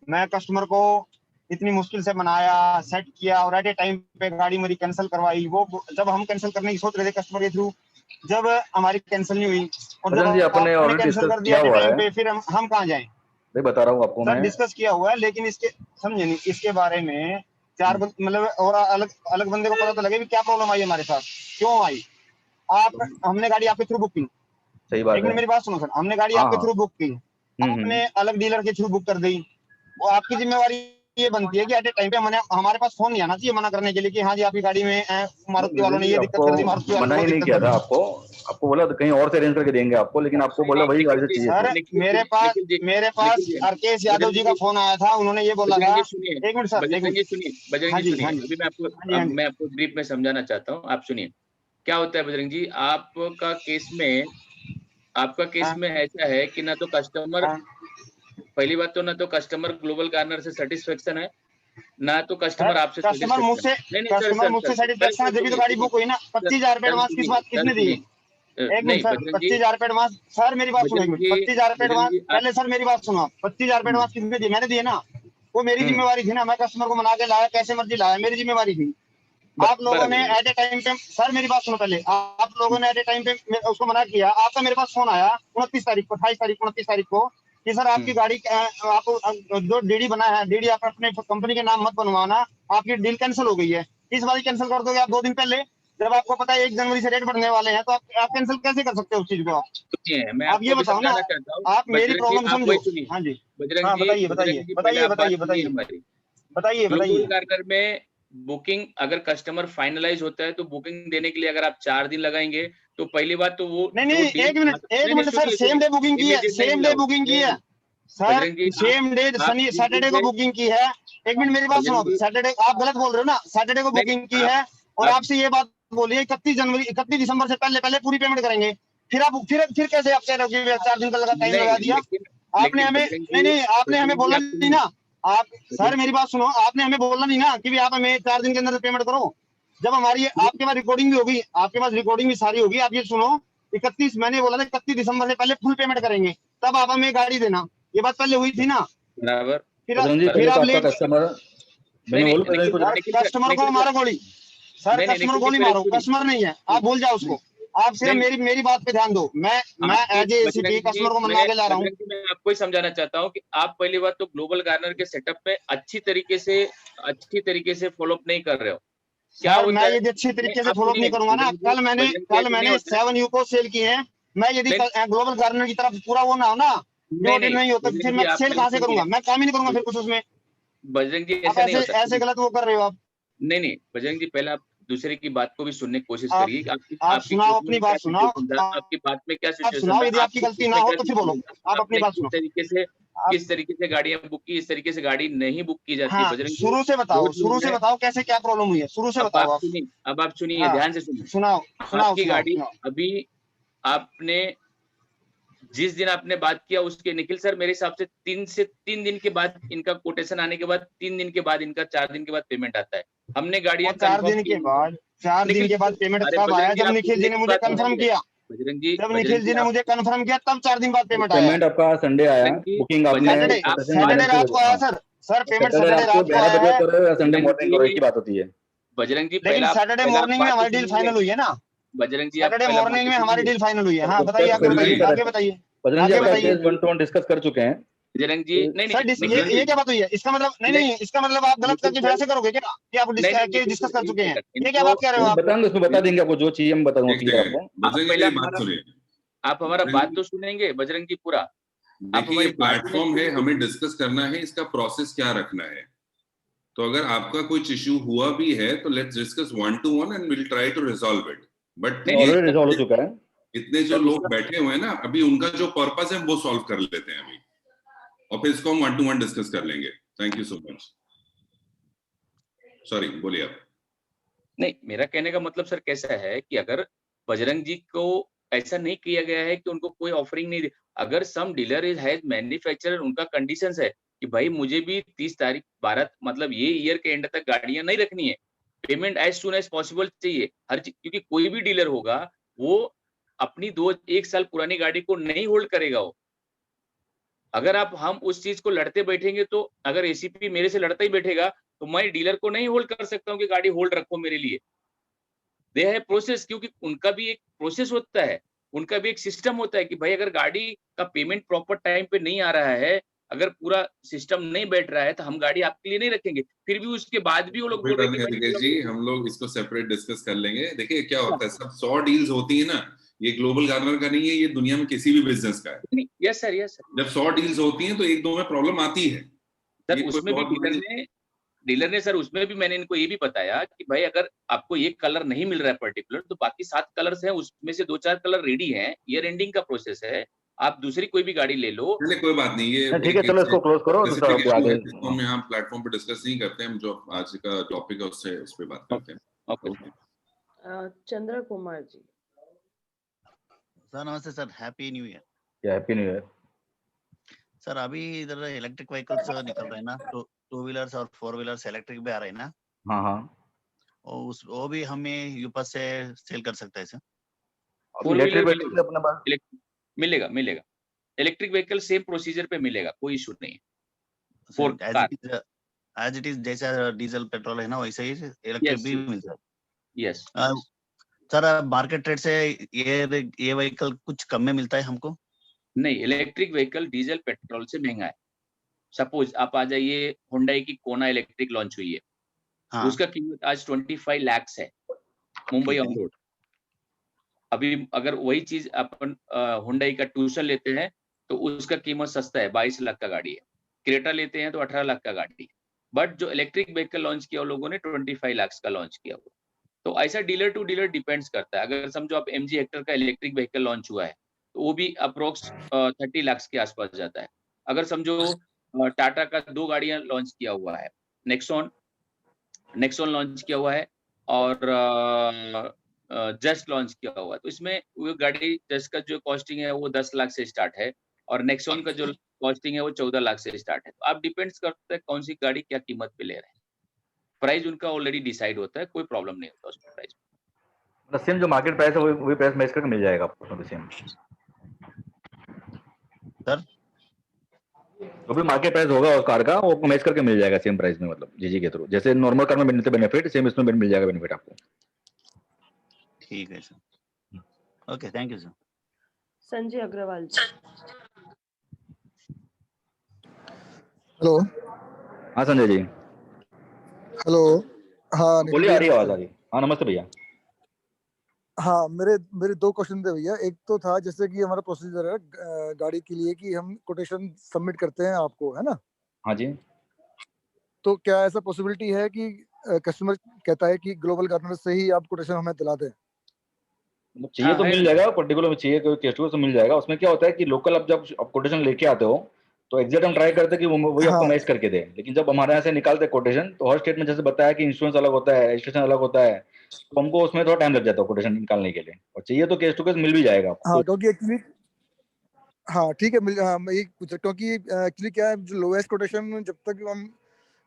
Speaker 18: मैं कस्टमर को इतनी मुश्किल से बनाया, सेट किया और एट ए टाइम पे गाड़ी मेरी कैंसिल करवाई। वो जब हम कैंसिल करने की सोच रहे थे कस्टमर के थ्रू, जब हमारी कैंसिल नहीं हुई और जब
Speaker 1: आपने ऑलरेडी
Speaker 18: कैंसिल कर दिया टाइम पे, फिर हम कहाँ जाएं?
Speaker 1: मैं बता रहा हूँ आपको।
Speaker 18: सर डिस्कस किया हुआ है, लेकिन इसके समझे नहीं, इसके बारे में चार मतलब और अलग बंदे को पता तो लगे भी क्या प्रॉब्लम आई हमारे साथ, क्यों आई। हमने गाड़ी आपके थ्रू बुक की,
Speaker 1: सही बात है।
Speaker 18: मेरी बात सुनो सर, हमने गाड़ी आपके थ्रू बुक की, आपने अलग डीलर के थ्रू बुक कर दी। वो आपकी जिम्मेवारी ये बनती है कि एट ए टाइम पे हमारे पास फोन नहीं आना चाहिए मना करने के लिए कि हाँ जी आपकी गाड़ी में मारुति वालों ने ये दिक्कत कर दी, मारुति वालों ने
Speaker 1: मना ही नहीं किया था आपको बोला कहीं और से अरेंज करके देंगे आपको, लेकिन आपको बोला वही गाड़ी से चाहिए।
Speaker 18: सर मेरे पास राकेश यादव जी का फोन आया था, उन्होंने ये बोला था। एक मिनट सर,
Speaker 2: बजरंग जी सुनिए, अभी मैं आपको ब्रीफ में समझाना चाहता हूँ, आप सुनिए। क्या होता है बजरंग जी, आपका केस में ऐसा है कि ना तो कस्टमर, पहली बात तो ना तो कस्टमर ग्लोबल गार्नर से सेटिस्फेक्शन है, ना तो कस्टमर आपसे
Speaker 18: कस्टमर मुझसे सेटिस्फेक्शन है, जब तो गाड़ी बुक हुई ना। 25,000 रुपए एडवांस किस बात किसने दी? एक मिनट सर, 25,000 रुपए एडवांस। सर मेरी बात सुनो, 25,000 रुपए एडवांस पहले। सर मेरी बात सुनो, 25,000 रुपए एडवांस किसने दी? मैंने दिए ना, वो मेरी जिम्मेवारी थी ना। मैं कस्टमर को मना के लाया, कैसे मर्जी लाया, मेरी जिम्मेवारी थी। आप लोगों ने एट ए टाइम पे, सर मेरी बात सुनो पहले, आप लोगों ने एट ए टाइम पे उसको मना किया। आपका मेरे पास फोन आया 29 तारीख को, 29 तारीख को कि सर आपकी गाड़ी, आप जो डीडी बना है, डीडी आप अपने कंपनी के नाम मत बनवाना, आपकी डील कैंसिल हो गई है। इस बार कैंसिल कर दोगे आप 2 दिन पहले, जब आपको पता है 1 जनवरी से रेट बढ़ने वाले हैं, तो आप कैंसिल कैसे कर सकते हो उस चीज को? आप ये बताओ ना, आप मेरी प्रॉब्लम समझो। हाँ जी, बताइए।
Speaker 2: में बुकिंग अगर कस्टमर फाइनलाइज होता है तो बुकिंग देने के लिए अगर आप 4 दिन लगाएंगे तो पहली बात तो वो
Speaker 18: नहीं, एक minute sir, same day booking की है, सेम डे बुकिंग की है सर, सेम डे सैटरडे को बुकिंग की है। एक मिनट मेरी बात सुनो, सैटरडे आप गलत बोल रहे हो ना, सैटरडे को बुकिंग की है और आपसे ये बात बोलिए 31 दिसंबर से पहले पूरी पेमेंट करेंगे। फिर आप फिर कैसे आप कह रहे हो कि 4 दिन का टाइम लगा दिया? आपने हमें नहीं, आपने हमें बोला नहीं ना। आप सर मेरी बात सुनो, आपने हमें बोला नहीं ना कि आप हमें 4 दिन के अंदर पेमेंट करो। जब हमारी आपके पास रिकॉर्डिंग भी होगी, आपके पास रिकॉर्डिंग भी सारी होगी। आप ये सुनो, 31 मैंने बोला था 31 दिसंबर से पहले फुल पेमेंट करेंगे, तब आप हमें गाड़ी देना। ये बात पहले हुई थी ना।
Speaker 2: बराबर।
Speaker 18: फिर आप लेट कस्टमर को मारो गोली, सर कस्टमर को गोली मारो, कस्टमर नहीं है, आप भूल जाओ उसको। आप सिर्फ मेरी बात पे ध्यान दो। मैं एज ए एसीपी कस्टमर को मना के ला रहा हूँ।
Speaker 2: मैं आपको ही समझाना चाहता हूँ कि आप पहली बात तो ग्लोबल गार्नर के सेटअप में अच्छी तरीके से फॉलोअप नहीं कर रहे हो।
Speaker 18: क्या मैं यदि अच्छी तरीके से फॉलोअप नहीं करूंगा ना, कल मैंने 7 यूको सेल किए हैं। मैं यदि ग्लोबल गार्नर की तरफ पूरा वो ना हो ना, नहीं होता, फिर मैं सेल कहाँ से करूंगा? मैं काम ही नहीं करूंगा फिर कुछ उसमें।
Speaker 2: बजरंग जी
Speaker 18: ऐसे गलत वो कर रहे हो आप।
Speaker 2: नहीं बजरंग जी, पहले आप दूसरे की बात को भी सुनने की कोशिश
Speaker 18: आप
Speaker 2: करिए कि
Speaker 18: आप सुनाओ, अपनी बात सुनाओ,
Speaker 2: आपकी बात में क्या
Speaker 18: आप
Speaker 2: सिचुएशन
Speaker 18: सुनाओ,
Speaker 2: है,
Speaker 18: यदि आपकी गलती ना हो तो फिर बोलो, आप अपनी बात सुनाओ।
Speaker 2: किस तरीके से गाड़ियां बुक की, इस तरीके से गाड़ी नहीं बुक की जाती है।
Speaker 18: हाँ,
Speaker 2: बजरंग जी,
Speaker 18: शुरू से बताओ कैसे क्या प्रॉब्लम हुई है, शुरू से बताओ आप।
Speaker 2: अब आप सुनिए,
Speaker 18: हाँ,
Speaker 2: ध्यान से सुनिए।
Speaker 18: सुनाओ।
Speaker 2: आपकी गाड़ी अभी आपने जिस दिन आपने बात किया उसके, निखिल सर, मेरे हिसाब से 3 दिन के बाद इनका कोटेशन आने के बाद 3 दिन के बाद इनका 4 दिन के बाद पेमेंट आता है। हमने गाड़ियां
Speaker 18: 4 दिन के बाद 4 दिन के बाद पेमेंट कब आया? जब निखिल जी ने मुझे कंफर्म किया।
Speaker 2: बजरंग जी,
Speaker 18: जब निखिल जी ने मुझे कंफर्म किया तब 4 दिन बाद पेमेंट आया।
Speaker 1: पेमेंट आपका संडे आया, बुकिंग आपने
Speaker 18: सैटरडे रात को आया सर, पेमेंट सैटरडे रात को आया है।
Speaker 1: करो या संडे मॉर्निंग करो, एक ही बात होती है।
Speaker 2: बजरंग जी,
Speaker 18: लेकिन सैटरडे मॉर्निंग में हमारी डील फाइनल हुई है ना।
Speaker 2: बजरंग जी,
Speaker 18: सैटरडे मॉर्निंग में हमारी डील फाइनल हुई है। हाँ बताइए, आगे बताइए, आगे बताइए,
Speaker 1: बजरंग जी
Speaker 18: आगे
Speaker 1: आपका
Speaker 18: बताइए।
Speaker 1: केस 1 to 1 डिस्कस कर चुके हैं।
Speaker 2: बजरंग जी, नहीं,
Speaker 18: ये क्या बात हुई है? इसका मतलब नहीं, इसका मतलब आप गलत करके फिर ऐसे करोगे क्या कि आप डिस्कस कर चुके हैं? ये क्या बात कह रहे हो आप?
Speaker 1: बताएंगे, उसमें बता देंगे आपको, जो चाहिए हम बता दूंगा क्लियर आपको।
Speaker 2: आप हमारा बात तो सुनेंगे बजरंग जी पूरा।
Speaker 5: देखिए, ये प्लेटफॉर्म है, हमें डिस्कस करना है इसका प्रोसेस क्या रखना है। तो अगर आपका कुछ इश्यू हुआ भी है तो let's discuss 1 to 1 and will try to resolve it. But
Speaker 1: already resolve हो चुका है।
Speaker 5: इतने जो लोग बैठे हुए हैं ना, अभी उनका जो पर्पस है वो सॉल्व कर लेते हैं अभी, और फिर इसको हम 1 to 1 डिस्कस कर लेंगे। Thank you so much. Sorry, बोलिए आप।
Speaker 2: नहीं, मेरा कहने का मतलब सर कैसा है कि अगर बजरंग जी को ऐसा नहीं किया गया है कि उनको कोई ऑफरिंग नहीं दी। अगर सम डीलर इज हैज मैन्युफैक्चरर, उनका कंडीशंस है कि भाई मुझे भी 30 तारीख 12 मतलब ये ईयर के एंड तक गाड़ियां नहीं रखनी है, payment as soon as possible चाहिए हर चीज, क्योंकि कोई भी डीलर होगा वो अपनी 1 साल पुरानी गाड़ी को नहीं होल्ड करेगा। वो अगर हम उस चीज को लड़ते बैठेंगे तो अगर एसीपी मेरे से लड़ता ही बैठेगा तो मैं डीलर को नहीं होल्ड कर सकता हूँ कि गाड़ी होल्ड रखो मेरे लिए। दे है प्रोसेस, क्योंकि उनका भी एक प्रोसेस होता है, उनका भी एक सिस्टम होता है कि भाई अगर गाड़ी का पेमेंट प्रॉपर टाइम पे नहीं आ रहा है, अगर पूरा सिस्टम नहीं बैठ रहा है तो हम गाड़ी आपके लिए नहीं रखेंगे। फिर भी उसके बाद भी वो लोग बोल रहे हैं
Speaker 5: कि जी हम लोग इसको सेपरेट डिस्कस कर लेंगे। देखिए क्या होता है, सब 100 डील्स होती है ना, ये ग्लोबल गार्नर का नहीं है, ये दुनिया में किसी भी बिजनेस का है।
Speaker 2: Yes sir, yes sir.
Speaker 5: जब 100 डील्स होती हैं तो 1-2 में प्रॉब्लम आती है
Speaker 2: सर। उसमें भी डीलर ने सर, उसमें भी मैंने इनको ये भी बताया कि भाई अगर आपको ये कलर नहीं मिल रहा है पर्टिकुलर, तो बाकी 7 कलर्स हैं, उसमें से 2-4 कलर रेडी हैं, ईयर एंडिंग का प्रोसेस है, आप दूसरी कोई भी गाड़ी ले लो।
Speaker 5: चलिए कोई बात नहीं, ये
Speaker 1: ठीक है, चलो इसको क्लोज करो, दूसरा आगे
Speaker 5: हम यहाँ प्लेटफॉर्म पे डिस्कस नहीं करते हैं। हम जो आज का टॉपिक है उससे उस पे बात करते हैं।
Speaker 6: ओके। चंद्र कुमार जी।
Speaker 19: सर नमस्ते सर, हैप्पी न्यू ईयर।
Speaker 1: या हैप्पी न्यू ईयर
Speaker 19: सर। अभी इधर इलेक्ट्रिक व्हीकल्स निकल रहे हैं ना, तो 2 व्हीलर्स और 4 व्हीलर्स इलेक्ट्रिक भी आ रहे हैं ना।
Speaker 1: हाँ हाँ,
Speaker 19: और वो भी हमें यूपस से सेल कर सकता है सर।
Speaker 2: 4 व्हीलर अपना बात मिलेगा इलेक्ट्रिक व्हीकल सेम प्रोसीजर पे मिलेगा, कोई इशू नहीं है।
Speaker 19: एज इट इज जैसा डीजल पेट्रोल है ना, वैसे ही इलेक्ट्रिक भी मिलता है।
Speaker 2: यस
Speaker 19: सर, मार्केट रेट से ये व्हीकल कुछ कम में मिलता है हमको?
Speaker 2: नहीं, इलेक्ट्रिक व्हीकल डीजल पेट्रोल से महंगा है। सपोज आप आ जाइए, हुंडई की कोना इलेक्ट्रिक लॉन्च हुई है। हाँ। उसका कीमत आज 25 लाख है, मुंबई ऑन रोड। अभी अगर वही चीज अपन हुंडई का ट्यूशन लेते हैं तो उसका कीमत सस्ता है, 22 लाख का गाड़ी है। क्रेटा लेते हैं तो 18 लाख का गाड़ी है। बट जो इलेक्ट्रिक व्हीकल लॉन्च किया लोगों ने 25 लाख का लॉन्च किया हुआ। तो ऐसा डीलर टू डीलर डिपेंड्स करता है। अगर समझो आप MG हेक्टर का इलेक्ट्रिक व्हीकल लॉन्च हुआ है तो वो भी अप्रोक्स 30 लाख के आसपास जाता है। अगर समझो टाटा का 2 गाड़ियां लॉन्च किया हुआ है, नेक्सॉन लॉन्च किया हुआ है और जस्ट लॉन्च किया हुआ है, तो इसमें वो गाड़ी जस्ट का जो कॉस्टिंग है वो 10 लाख से स्टार्ट है और नेक्सॉन का जो कॉस्टिंग है वो 14 लाख से स्टार्ट है। तो आप डिपेंड्स करता है कौन सी गाड़ी क्या कीमत पे ले रहे हैं। प्राइस उनका ऑलरेडी डिसाइड होता है, कोई प्रॉब्लम नहीं होता उसमें प्राइस।
Speaker 1: मतलब सेम जो मार्केट प्राइस है वही प्राइस मैच करके मिल जाएगा आपको सेम
Speaker 19: सर।
Speaker 1: तो भी मार्केट प्राइस होगा उस कार का, वो मैच करके मिल जाएगा सेम प्राइस में, मतलब जीजी के थ्रू जैसे नॉर्मल कार में मिलते बेनिफिट सेम इसमें मिल जाएगा बेनिफिट आपको।
Speaker 19: ठीक है sir, okay, thank you sir.
Speaker 6: Sanjay Agarwal ji.
Speaker 20: Hello.
Speaker 1: हाँ संजय जी।
Speaker 20: हेलो। हाँ
Speaker 1: बोलिए, आ रही आवाज आ रही। हाँ नमस्ते भैया।
Speaker 20: हाँ मेरे 2 क्वेश्चन थे भैया। एक तो था जैसे कि हमारा प्रोसीजर है गाड़ी के लिए कि हम कोटेशन सबमिट करते हैं आपको, है ना?
Speaker 1: हाँ जी।
Speaker 20: तो क्या ऐसा पॉसिबिलिटी है कि कस्टमर कहता है कि ग्लोबल गार्डनर से ही आप कोटेशन हमें दिला दें?
Speaker 1: चाहिए तो मिल जाएगा, पर्टिकुलर में चाहिए कोई केस तो मिल जाएगा। उसमें क्या होता है कि लोकल अब जब आप कोटेशन लेके आते हो तो एग्जैक्ट हम ट्राई करते हैं कि वो वही आपको मैच करके दे, लेकिन जब हमारे यहाँ से निकालते हैं कोटेशन तो हर स्टेट में जैसे बताया कि इंश्योरेंस अलग होता है, रजिस्ट्रेशन अलग होता है, तो हमको उसमें थोड़ा टाइम लग जाता है कोटेशन निकालने के लिए। और चाहिए तो केस टू केस मिल भी जाएगा आपको।
Speaker 20: हाँ क्योंकि एक्चुअली हाँ ठीक है मिल, हाँ मैं यही पूछ सकता हूँ कि एक्चुअली क्या है, जो लोएस्ट कोटेशन जब तक हम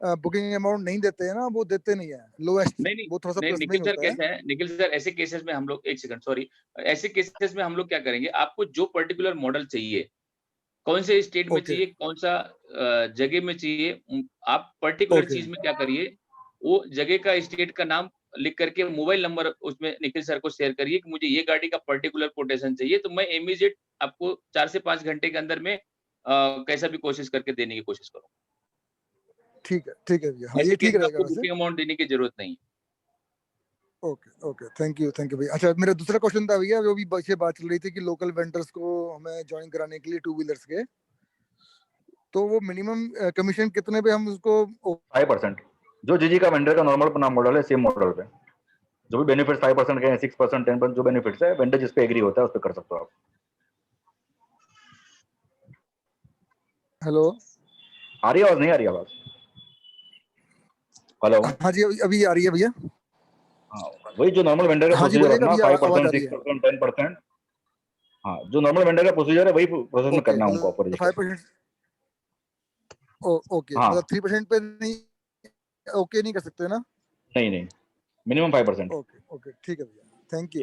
Speaker 20: बुकिंग अमाउंट नहीं देते हैं ना, वो देते नहीं है लोएस्ट,
Speaker 2: नहीं
Speaker 20: वो थोड़ा सा
Speaker 2: नहीं,
Speaker 20: प्लस में
Speaker 2: निखिल
Speaker 20: ही
Speaker 2: सर
Speaker 20: होता है।
Speaker 2: कैसे है, निखिल सर ऐसे केसेस में हम लोग, एक सेकंड सॉरी, ऐसे केसेस में हम लोग क्या करेंगे, आपको जो पर्टिकुलर मॉडल चाहिए, कौन से स्टेट में चाहिए, कौन सा जगह में चाहिए, आप पर्टिकुलर चीज में क्या करिए, वो जगह का, स्टेट का नाम लिख करके मोबाइल नंबर उसमें निखिल सर को शेयर करिए कि मुझे ये गाड़ी का पर्टिकुलर कोटेशन चाहिए, तो मैं इमीडिएट आपको 4 से 5 घंटे के अंदर में कैसा भी कोशिश करके देने की कोशिश करूँ।
Speaker 20: ठीक है भैया, हाँ
Speaker 2: ऐसे
Speaker 20: ये
Speaker 2: केस
Speaker 20: ठीक
Speaker 2: में
Speaker 20: रहेगा
Speaker 2: आपको
Speaker 20: वैसे।
Speaker 2: बुकिंग अमाउंट देने की जरूरत नहीं है।
Speaker 20: ओके थैंक यू भैया। अच्छा मेरा दूसरा क्वेश्चन था भैया, जो भी बच्चे बात चल रही थी कि लोकल वेंडर्स को हमें ज्वाइन कराने के लिए टू व्हीलर्स के, तो वो मिनिमम कमीशन कितने पे हम उसको
Speaker 1: 5%, जो जीजी का वेंडर का नॉर्मल मॉडल है सेम मॉडल पे जो भी बेनिफिट 5% के 6% 10% जो बेनिफिट्स है वेंडर जिस पे एग्री होता है उस पे कर सकते हो आप।
Speaker 20: हेलो
Speaker 1: आ रही आवाज? नहीं आ रही आवाज? हेलो
Speaker 20: हाँ जी अभी आ रही है भैया।
Speaker 1: हाँ वही जो नॉर्मल वेंडर का
Speaker 20: हाँ जी
Speaker 1: प्रोसीजर
Speaker 20: बोलिएगा,
Speaker 1: अपना
Speaker 20: अभी आवाज
Speaker 1: 5%
Speaker 20: आ रही है।
Speaker 1: 6% 10%, हाँ जो नॉर्मल वेंडर का प्रोसीजर है वही प्रोसेस में करना है उनको आपको रजिस्टर।
Speaker 20: 5% ओके,
Speaker 1: हाँ
Speaker 20: मतलब 3% पे नहीं, ओके नहीं कर सकते ना?
Speaker 1: नहीं मिनिमम 5%।
Speaker 20: ओके ठीक है भैया, thank you.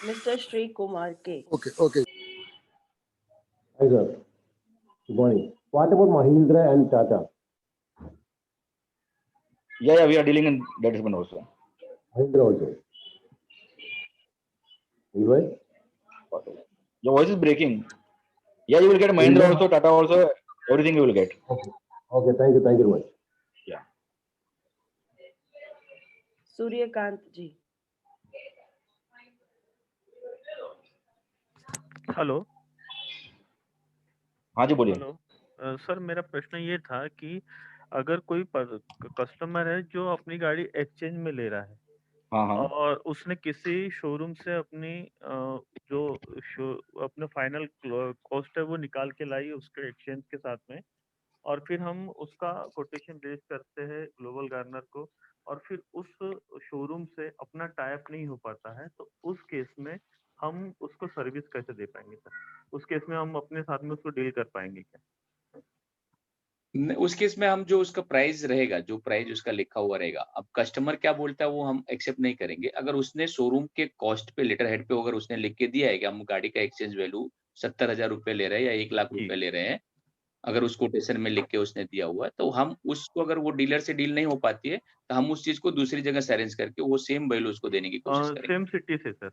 Speaker 6: Mr. Sri Kumar K.
Speaker 20: Okay.
Speaker 21: Hi sir, good morning. What about Mahindra and Tata?
Speaker 1: Yeah, we are dealing in that segment also.
Speaker 21: Mahindra also. Right?
Speaker 1: Your voice is breaking. Yeah, you will get Mahindra also, Tata also, everything you will get.
Speaker 21: Okay, thank you very much.
Speaker 1: Yeah.
Speaker 6: Suryakant ji.
Speaker 22: Hello.
Speaker 1: हाँ जी बोलिए।
Speaker 22: Hello sir, मेरा प्रश्न ये था कि अगर कोई कस्टमर है जो अपनी गाड़ी एक्सचेंज में ले रहा है,
Speaker 1: हाँ
Speaker 22: और उसने किसी शोरूम से अपनी अपना फाइनल कॉस्ट है वो निकाल के लाई उसके एक्सचेंज के साथ में, और फिर हम उसका कोटेशन रेज करते हैं ग्लोबल गार्डनर को, और फिर उस शोरूम से अपना टाई अप नहीं हो पाता है, तो उस केस में हम उसको सर्विस कैसे दे पाएंगे सर? उस केस में हम अपने साथ में उसको डील कर पाएंगे क्या?
Speaker 2: उस केस में हम जो उसका प्राइस रहेगा, जो प्राइस उसका लिखा हुआ रहेगा, अब कस्टमर क्या बोलता है वो हम एक्सेप्ट नहीं करेंगे। अगर उसने शोरूम के कॉस्ट पे, लेटर हेड पे अगर उसने लिख के दिया है कि हम गाड़ी का एक्सचेंज वैल्यू 70,000 रुपए ले रहे हैं या 1 लाख रुपए ले रहे हैं, अगर उस कोटेशन में लिख के उसने दिया हुआ है, तो हम उसको, अगर वो डीलर से डील नहीं हो पाती है, तो हम उस चीज को दूसरी जगह से अरेंज करके वो सेम वैल्यू उसको देने की कोशिश करेंगे।
Speaker 22: सेम सिटी से सर?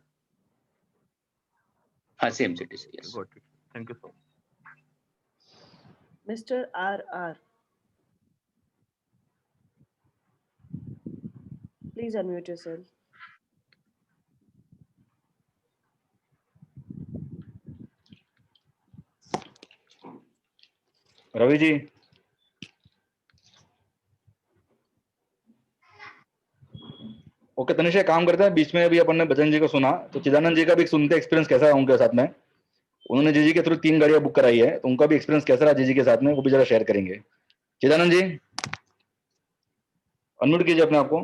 Speaker 2: हाँ सेम सिटी से। Yes,
Speaker 22: got it, thank you so much.
Speaker 6: Mr. RR. Please unmute yourself.
Speaker 1: Ravi ji. Okay Tanisha, काम करते हैं, बीच में अभी अपन ने बचन जी को सुना, तो चिदानंद जी का भी सुनते एक्सपीरियंस कैसा है उनके साथ में। उन्होंने जीजी के थ्रू 3 गाड़ियां बुक कराई है, तो उनका भी एक्सपीरियंस कैसा रहा जीजी के साथ में, वो भी जरा शेयर करेंगे। चिदानंद जी अनम्यूट कीजिए अपने आपको,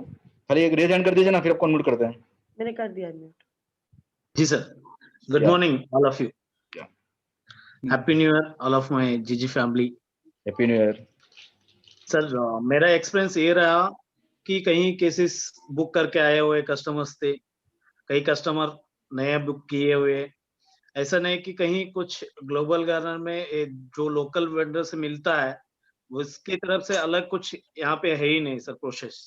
Speaker 1: खाली एक रेज हैंड कर दीजिए ना, फिर आपको अनम्यूट करते हैं।
Speaker 6: मैंने कर दिया अनम्यूट।
Speaker 23: जी sir, good morning all of you. Happy new year all of my जीजी family.
Speaker 1: Happy new year.
Speaker 23: Sir मेरा एक्सपीरियंस ये रहा कि कहीं केसेस बुक करके आए हुए कस्टमर्स थे, कई कस्टमर नए बुक किए हुए, ऐसा नहीं कि कहीं कुछ ग्लोबल गार्डनर में जो लोकल वेंडर से मिलता है उसकी तरफ से अलग कुछ यहाँ पे है ही नहीं सर। प्रोसेस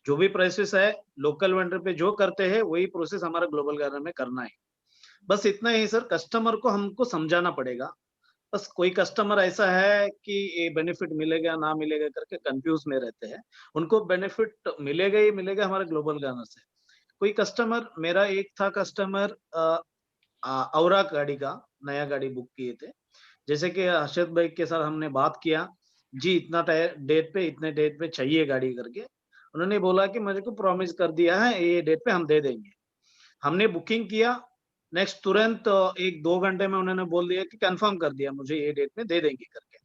Speaker 23: जो भी प्रोसेस है लोकल वेंडर पे जो करते हैं वही प्रोसेस हमारा ग्लोबल गार्डनर में करना है, बस इतना ही सर। कस्टमर को हमको समझाना पड़ेगा, बस कोई कस्टमर ऐसा है कि ये बेनिफिट मिलेगा ना मिलेगा करके कंफ्यूज में रहते हैं, उनको बेनिफिट मिलेगा ही मिलेगा हमारे ग्लोबल गार्डनर से। कोई कस्टमर, मेरा एक था कस्टमर औरा गाड़ी का नया गाड़ी बुक किए थे, जैसे कि हर्षद भाई के साथ हमने बात किया जी, इतना डेट पे इतने डेट पे चाहिए गाड़ी करके, उन्होंने बोला कि मुझे को प्रॉमिस कर दिया है ये डेट पे हम दे देंगे। हमने बुकिंग किया, नेक्स्ट तुरंत 1-2 घंटे में उन्होंने बोल दिया कि कंफर्म कर दिया मुझे ये डेट में दे देंगे करके।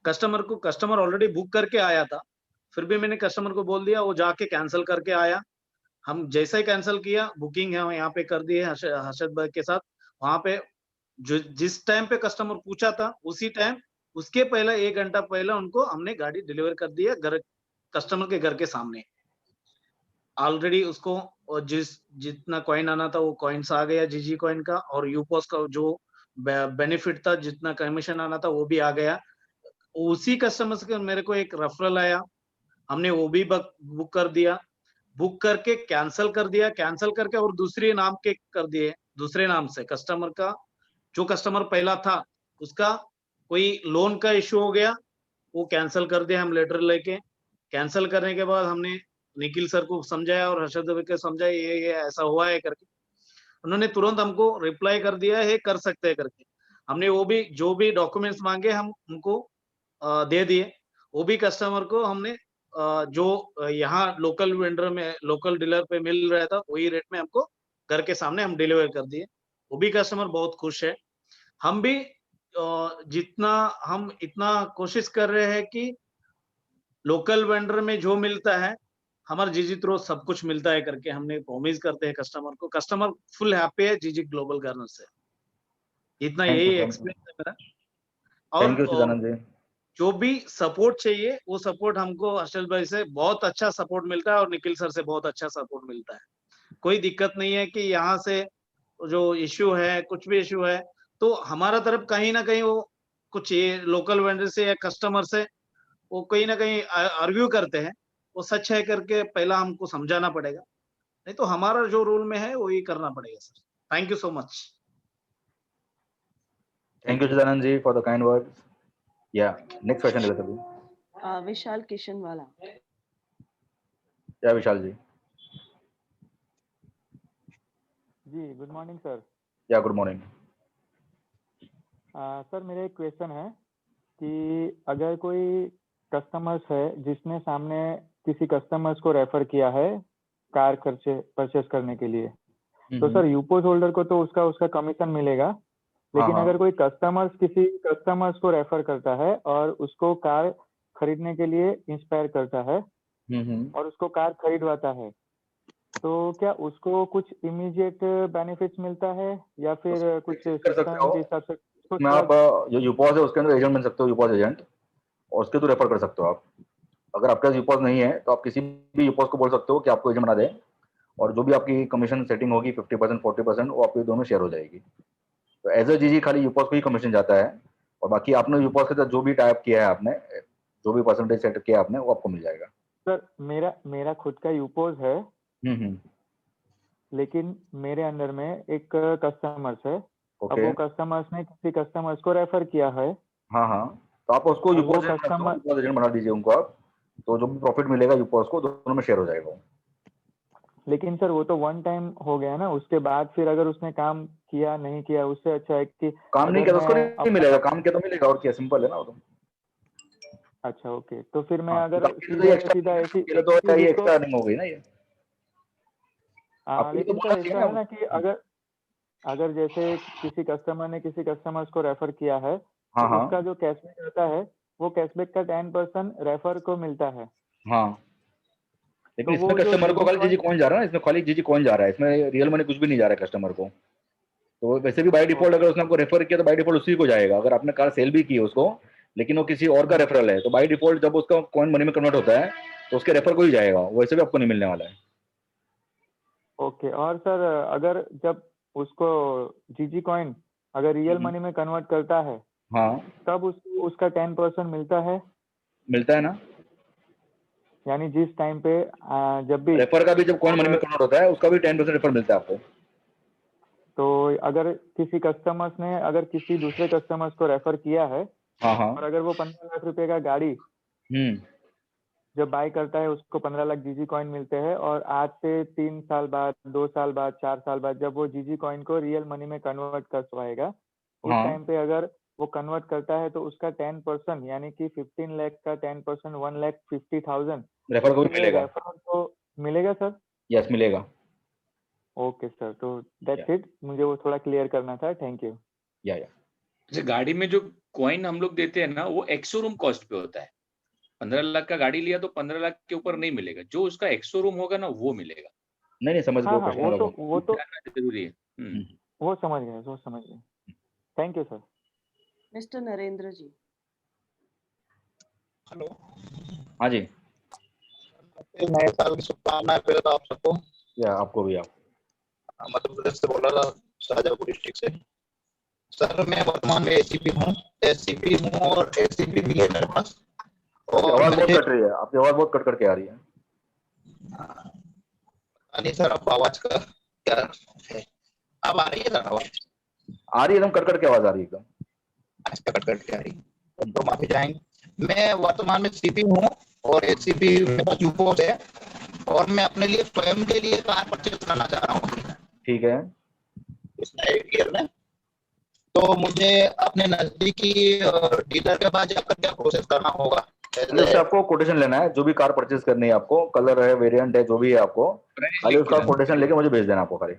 Speaker 23: कस्टमर ऑलरेडी बुक करके आया था, फिर भी मैंने कस्टमर को बोल दिया, वो जाके कैंसिल करके आया। हम जैसा ही कैंसिल किया, बुकिंग है यहाँ पे कर दी है हर्षद भाई के साथ, वहां पे जिस टाइम पे कस्टमर पूछा था उसी टाइम, उसके पहले 1 घंटा पहले उनको हमने गाड़ी डिलीवर कर दिया घर, कस्टमर के घर के सामने। ऑलरेडी उसको जितना कॉइन आना था वो कॉइन्स आ गया जीजी कॉइन का, और यूपॉस का जो बेनिफिट था, जितना कमीशन आना था वो भी आ गया। उसी कस्टमर से मेरे को एक रेफरल आया, हमने वो भी बुक कर दिया, बुक करके कैंसिल कर दिया, कैंसिल करके और दूसरे नाम के कर दिए, दूसरे नाम से कस्टमर का, जो कस्टमर पहला था उसका कोई लोन का इश्यू हो गया, वो कैंसिल कर दिया हम लेटर लेके। कैंसिल करने के बाद हमने निखिल सर को समझाया और हर्षद भाई को समझाया ये ऐसा हुआ है करके। उन्होंने तुरंत हमको रिप्लाई कर दिया है कर सकते हैं करके। हमने वो भी जो भी डॉक्यूमेंट्स मांगे हम उनको दे दिए। वो भी कस्टमर को हमने जो यहाँ लोकल वेंडर में लोकल डीलर पे मिल रहा था वही रेट में हमको घर के सामने हम डिलीवर कर दिए। वो भी कस्टमर बहुत खुश है। हम भी जितना हम इतना कोशिश कर रहे हैं कि लोकल वेंडर में जो मिलता है हमारे जीजी थ्रू सब कुछ मिलता है करके हमने प्रॉमिस करते हैं कस्टमर को। कस्टमर फुल हैप्पी है जीजी ग्लोबल गार्नर से। इतना यही एक्सपीरियंस है मेरा। और जो भी सपोर्ट चाहिए वो सपोर्ट हमको हर्षल भाई से बहुत अच्छा सपोर्ट मिलता है और निखिल सर से बहुत अच्छा सपोर्ट मिलता है। कोई दिक्कत नहीं है कि यहाँ से जो इश्यू है कुछ भी इश्यू है तो हमारा तरफ कहीं ना कहीं वो कुछ ये लोकल वेंडर से या कस्टमर से वो कहीं ना कहीं आर्ग्यू करते हैं, वो सच है करके पहला हमको समझाना पड़ेगा, नहीं तो हमारा जो रूल में है वही करना पड़ेगा sir. Thank you so much.
Speaker 1: Thank you Chidanand ji for the kind words. या नेक्स्ट क्वेश्चन लेते हैं।
Speaker 6: विशाल किशनवाला।
Speaker 1: या विशाल जी।
Speaker 4: जी गुड मॉर्निंग सर।
Speaker 1: या गुड मॉर्निंग।
Speaker 4: सर मेरा एक क्वेश्चन है कि अगर कोई कस्टमर्स है जिसने सामने किसी कस्टमर्स को रेफर किया है कार परचेस करने के लिए, तो सर यूपोज होल्डर को तो उसका कमीशन मिलेगा, लेकिन अगर कोई किसी कस्टमर्स को रेफर करता है और उसको कार खरीदने के लिए इंस्पायर करता है और उसको कार खरीदवाता है, तो क्या उसको कुछ इमीडिएट बेनिफिट्स मिलता है या फिर कुछ सिस्टम के हिसाब से?
Speaker 1: उसमें आप जो यूपॉज है उसके अंदर एजेंट बन सकते हो, यूपॉज एजेंट, और उसके तो रेफर कर सकते हो आप। अगर आपके पास यूपॉज नहीं है तो आप किसी भी यूपॉज को बोल सकते हो कि आपको एजेंट बना दे, और जो भी आपकी कमीशन सेटिंग होगी 50% 40% वो आपकी दोनों शेयर हो जाएगी। तो एज अ जीजी खाली यूपॉज को ही कमीशन जाता है, और बाकी आपने यूपॉज के साथ जो भी टाइप किया है आपने, जो भी परसेंटेज सेट किया आपने, वो आपको मिल जाएगा।
Speaker 4: सर मेरा खुद का यूपॉज है, लेकिन मेरे अंडर में एक कस्टमर्स है। अब वो कस्टमर्स ने किसी कस्टमर्स को रेफर किया है।
Speaker 1: हाँ, तो आप उसको यूपॉज एजेंट बना दीजिए उनको आप, तो जो भी प्रॉफिट मिलेगा यूपॉज को दोनों में शेयर हो जाएगा।
Speaker 4: लेकिन सर वो तो वन टाइम हो गया ना, उसके बाद फिर अगर उसने काम किया नहीं किया, उससे अच्छा है कि
Speaker 1: काम नहीं किया तो उसको नहीं मिलेगा, काम किया तो मिलेगा, और क्या सिंपल है ना वो तो।
Speaker 4: अच्छा ओके, तो फिर मैं अगर
Speaker 1: सीधा ऐसी एक्स्ट्रा अर्निंग हो गई ना ये।
Speaker 4: लेकिन सर ऐसा है ना कि अगर जैसे किसी कस्टमर ने किसी कस्टमर्स को रेफर किया है, तो उसका जो कैशबैक आता है वो कैशबैक का 10% रेफर को मिलता है।
Speaker 1: हाँ, लेकिन तो इसमें कस्टमर को खाली जीजी कॉइन जा रहा है ना, इसमें खाली जीजी कॉइन जा रहा है, इसमें रियल मनी कुछ भी नहीं जा रहा है कस्टमर को। तो वैसे भी बाय डिफॉल्ट अगर उसने आपको रेफर किया तो बाय डिफॉल्ट उसी को जाएगा। अगर आपने कार सेल भी की है उसको, लेकिन वो किसी और का रेफरल है, तो बाय डिफॉल्ट जब उसका कॉइन मनी में कन्वर्ट होता है तो उसके रेफर को ही जाएगा, वैसे भी आपको नहीं मिलने वाला है।
Speaker 4: ओके, और सर अगर जब उसको जीजी कॉइन अगर रियल मनी में कन्वर्ट करता है, तब उसका 10% मिलता है
Speaker 1: ना,
Speaker 4: यानी जिस टाइम पे जब भी
Speaker 1: रेफर का भी जब कॉइन मनी में कन्वर्ट होता है उसका भी 10% रेफर मिलता है आपको।
Speaker 4: तो अगर किसी कस्टमर्स ने अगर किसी दूसरे कस्टमर्स को रेफर किया है, और अगर वो 15 लाख रुपए का गाड़ी जब बाय करता है, उसको 15 लाख जीजी कॉइन मिलते हैं, और आज से 3 साल बाद, 2 साल बाद, 4 साल बाद जब वो जीजी कॉइन को रियल मनी में कन्वर्ट कर पाएगा, उस टाइम पे अगर वो कन्वर्ट करता है तो उसका 10% यानी कि 15 लाख का 10% 1,50,000
Speaker 1: रेफर को भी
Speaker 4: उसके लिए
Speaker 1: मिलेगा।
Speaker 4: रेफर को मिलेगा सर?
Speaker 1: यस मिलेगा।
Speaker 4: ओके सर, तो दैट्स इट, मुझे वो थोड़ा क्लियर करना था, थैंक यू।
Speaker 1: या
Speaker 2: जैसे गाड़ी में जो कॉइन हम लोग देते हैं ना, वो एक्स शोरूम कॉस्ट पे होता है। 15 लाख का गाड़ी लिया तो 15 लाख के ऊपर नहीं मिलेगा, जो उसका एक्स शोरूम होगा ना वो मिलेगा।
Speaker 1: नहीं समझ गए
Speaker 4: हाँ
Speaker 1: क्वेश्चन
Speaker 4: वो
Speaker 1: वाला
Speaker 4: तो
Speaker 2: जानना जरूरी है।
Speaker 4: वो समझ गए। Thank you sir.
Speaker 6: Mr. Narendra ji.
Speaker 7: Hello,
Speaker 1: हाँ जी।
Speaker 7: नए साल की शुभकामनाएं पहले तो आप सबको।
Speaker 1: या आपको भी। आप
Speaker 7: मध्य प्रदेश से बोल रहा था, शाहजहाँपुर डिस्ट्रिक्ट से। सर मैं वर्तमान में एसीपी हूँ और एसीपी भी है मेरे पास।
Speaker 1: आपकी आवाज बहुत कट रही है, आपकी आवाज बहुत कट करके आ रही है।
Speaker 7: नहीं सर, आपको आवाज का क्या है? अब आ रही है सर आवाज?
Speaker 1: आ रही है, एकदम कट करके आवाज आ रही है एकदम।
Speaker 7: अच्छा, कट करके आ रही है तो माफी चाहेंगे। मैं वर्तमान में सीपी हूँ और एसीपी मेरे पास यूपोस है और मैं अपने लिए स्वयं के लिए कार परचेज करना चाह रहा हूँ।
Speaker 1: ठीक है।
Speaker 7: इस नए ईयर में तो मुझे अपने नजदीकी डीलर के पास जाकर क्या प्रोसेस करना होगा?
Speaker 1: उससे आपको कोटेशन लेना है, जो भी कार परचेज करनी है आपको, कलर है, वेरिएंट है, जो भी है आपको, खाली उसका कोटेशन लेके मुझे भेज देना आपको। खाली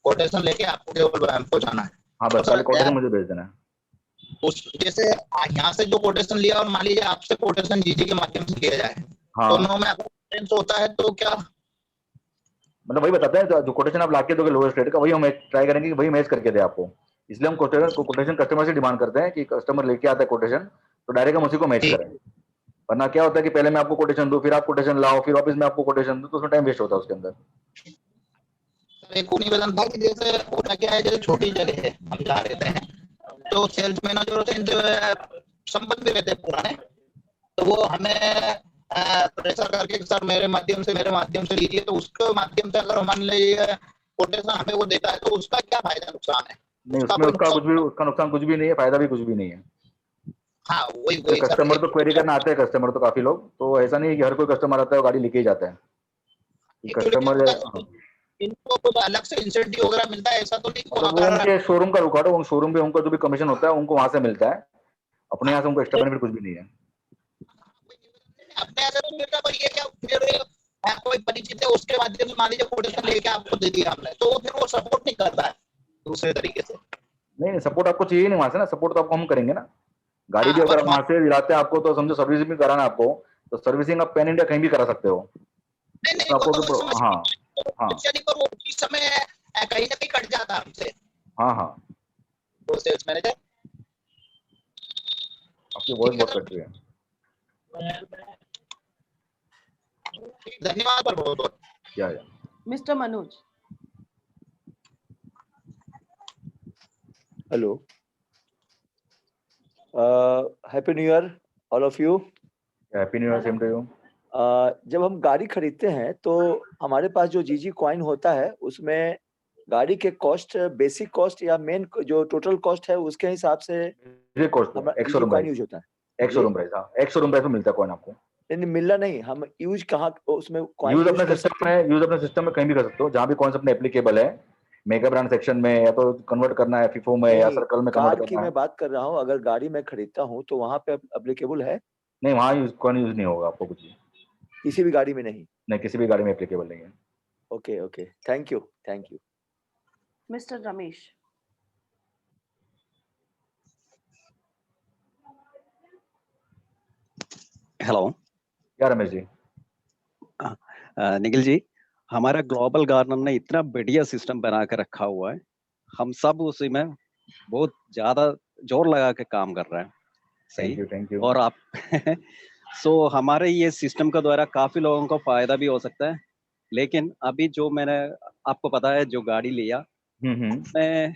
Speaker 7: कोटेशन लेके आपको केवल हमको जाना है?
Speaker 1: हाँ बस, खाली कोटेशन मुझे भेज देना है।
Speaker 7: उस जैसे यहाँ से जो कोटेशन लिया और मान लीजिए आपसे कोटेशन जीजी के माध्यम से किया जाए,
Speaker 1: हाँ।
Speaker 7: दोनों में अगर डिफरेंस होता है तो क्या?
Speaker 1: मतलब वही बताते हैं, जो कोटेशन आप लाके दोगे लोएस्ट रेट का, वही हम ट्राई करेंगे कि वही मैच करके दे आपको। इसलिए हम कोटेशन कस्टमर से डिमांड करते हैं कि कस्टमर लेके आता है कोटेशन, तो डायरेक्ट हम उसी को मैच करें। वरना क्या होता है कि पहले मैं आपको कोटेशन दूं, फिर आप कोटेशन लाओ, फिर वापस मैं आपको कोटेशन दूं, तो उसमें टाइम वेस्ट होता है उसके अंदर।
Speaker 7: एक निवेदन था कि जैसे होता क्या है, जैसे छोटी जगह है हम जा रहते हैं तो सेल्स मैनेजर होते हैं जो संबंध भी रहते हैं पुराने, तो वो हमें प्रेशर करके सर मेरे माध्यम से लीजिए, तो उसके माध्यम से अगर मान लीजिए कोटेशन हमें वो देता है तो उसका क्या फायदा नुकसान है?
Speaker 1: नहीं, उसमें उसका नुकसान कुछ भी नहीं है, फायदा भी कुछ भी नहीं है।
Speaker 7: हाँ वही
Speaker 1: कस्टमर तो क्वेरी करना आते हैं, कस्टमर तो काफी लोग, तो ऐसा नहीं है कि हर कोई कस्टमर आता है और गाड़ी लेके ही जाता है। कस्टमर
Speaker 7: इनको कुछ अलग से इंसेंटिव वगैरह मिलता है ऐसा तो नहीं?
Speaker 1: वो उनके शोरूम का रुकावट, वो शोरूम पे उनका जो भी कमीशन होता है उनको वहां से मिलता है, अपने यहाँ से उनको एक्स्ट्रा बेनिफिट कुछ भी नहीं है।
Speaker 7: अपने यहाँ से तो मिलता, पर ये क्या फिर कोई परिचित है उसके माध्यम से मान लीजिए कोटेशन लेके आपको दे दिया हमने, तो फिर वो सपोर्ट नहीं करता है दूसरे तरीके से?
Speaker 1: नहीं, सपोर्ट आपको चाहिए नहीं वहां से ना, सपोर्ट तो आपको हम करेंगे ना। गाड़ी भी अगर वहां से दिलाते हैं आपको, तो समझो सर्विसिंग भी कराना आपको, तो सर्विसिंग आप पैन इंडिया कहीं भी करा सकते हो। आपको हाँ हाँ
Speaker 7: पर वो उसी समय कहीं ना कहीं कट जाता है हमसे।
Speaker 1: हाँ हाँ,
Speaker 7: वो सेल्स मैनेजर।
Speaker 1: आपकी वॉइस बहुत कट रही है।
Speaker 7: धन्यवाद पर बहुत बहुत।
Speaker 1: या
Speaker 6: Mr. Manoj.
Speaker 8: Hello, happy new year all of you.
Speaker 1: Happy new year, same to you.
Speaker 8: जब हम गाड़ी खरीदते हैं तो हमारे पास जो जीजी कॉइन होता है उसमें गाड़ी के कॉस्ट, बेसिक कॉस्ट या मेन जो टोटल कॉस्ट है उसके हिसाब से
Speaker 1: एक्स शोरूम प्राइस
Speaker 8: यूज होता है।
Speaker 1: एक्स शोरूम प्राइस, हाँ एक्स शोरूम प्राइस में मिलता है कॉइन आपको।
Speaker 8: नहीं मिलना नहीं, हम यूज कहाँ उसमें
Speaker 1: यूज अपने सिस्टम में कहीं भी कर सकते हो, जहाँ भी कॉइन अपने एप्लीकेबल है, मेगा ब्रांड सेक्शन में, या तो कन्वर्ट करना है फीफो में या सर्कल में कन्वर्ट करना है।
Speaker 8: मैं बात कर रहा हूँ, अगर गाड़ी में खरीदता हूँ तो वहाँ पे एप्लीकेबल है?
Speaker 1: नहीं, वहाँ कॉइन यूज नहीं होगा आपको कुछ भी,
Speaker 8: किसी भी गाड़ी में नहीं?
Speaker 1: नहीं, किसी भी गाड़ी में एप्लीकेबल नहीं है।
Speaker 8: Okay okay, thank you thank you.
Speaker 6: Mr. Ramesh.
Speaker 9: Hello.
Speaker 1: क्या रमेश जी?
Speaker 9: निखिल जी, हमारा ग्लोबल गार्डनर ने इतना बढ़िया सिस्टम बना के रखा हुआ है, हम सब उसी में बहुत ज्यादा जोर लगा के काम कर रहे हैं। सही,
Speaker 1: थैंक यू।
Speaker 9: और आप सो हमारे ये सिस्टम के द्वारा काफी लोगों को फायदा भी हो सकता है, लेकिन अभी जो मैंने आपको पता है जो गाड़ी लिया, मैं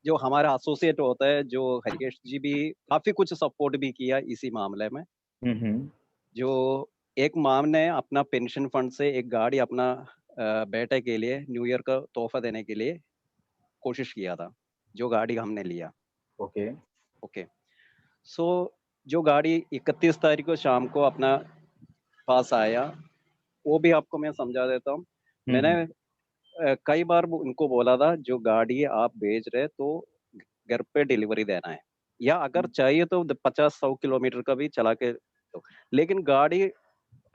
Speaker 9: जो हमारा एसोसिएट होता है जो हरिकेश जी भी काफी कुछ सपोर्ट भी किया इसी मामले में। जो एक माम ने अपना पेंशन फंड से एक गाड़ी अपना बेटे के लिए न्यू ईयर का तोहफा देने के लिए कोशिश किया था, जो गाड़ी हमने लिया। ओके सो जो गाड़ी 31 तारीख को शाम को अपना पास आया, वो भी आपको मैं समझा देता हूँ। मैंने कई बार उनको बोला था जो गाड़ी आप भेज रहे तो घर पे डिलीवरी देना है, या अगर चाहिए तो 50-100 किलोमीटर का भी चला के तो, लेकिन गाड़ी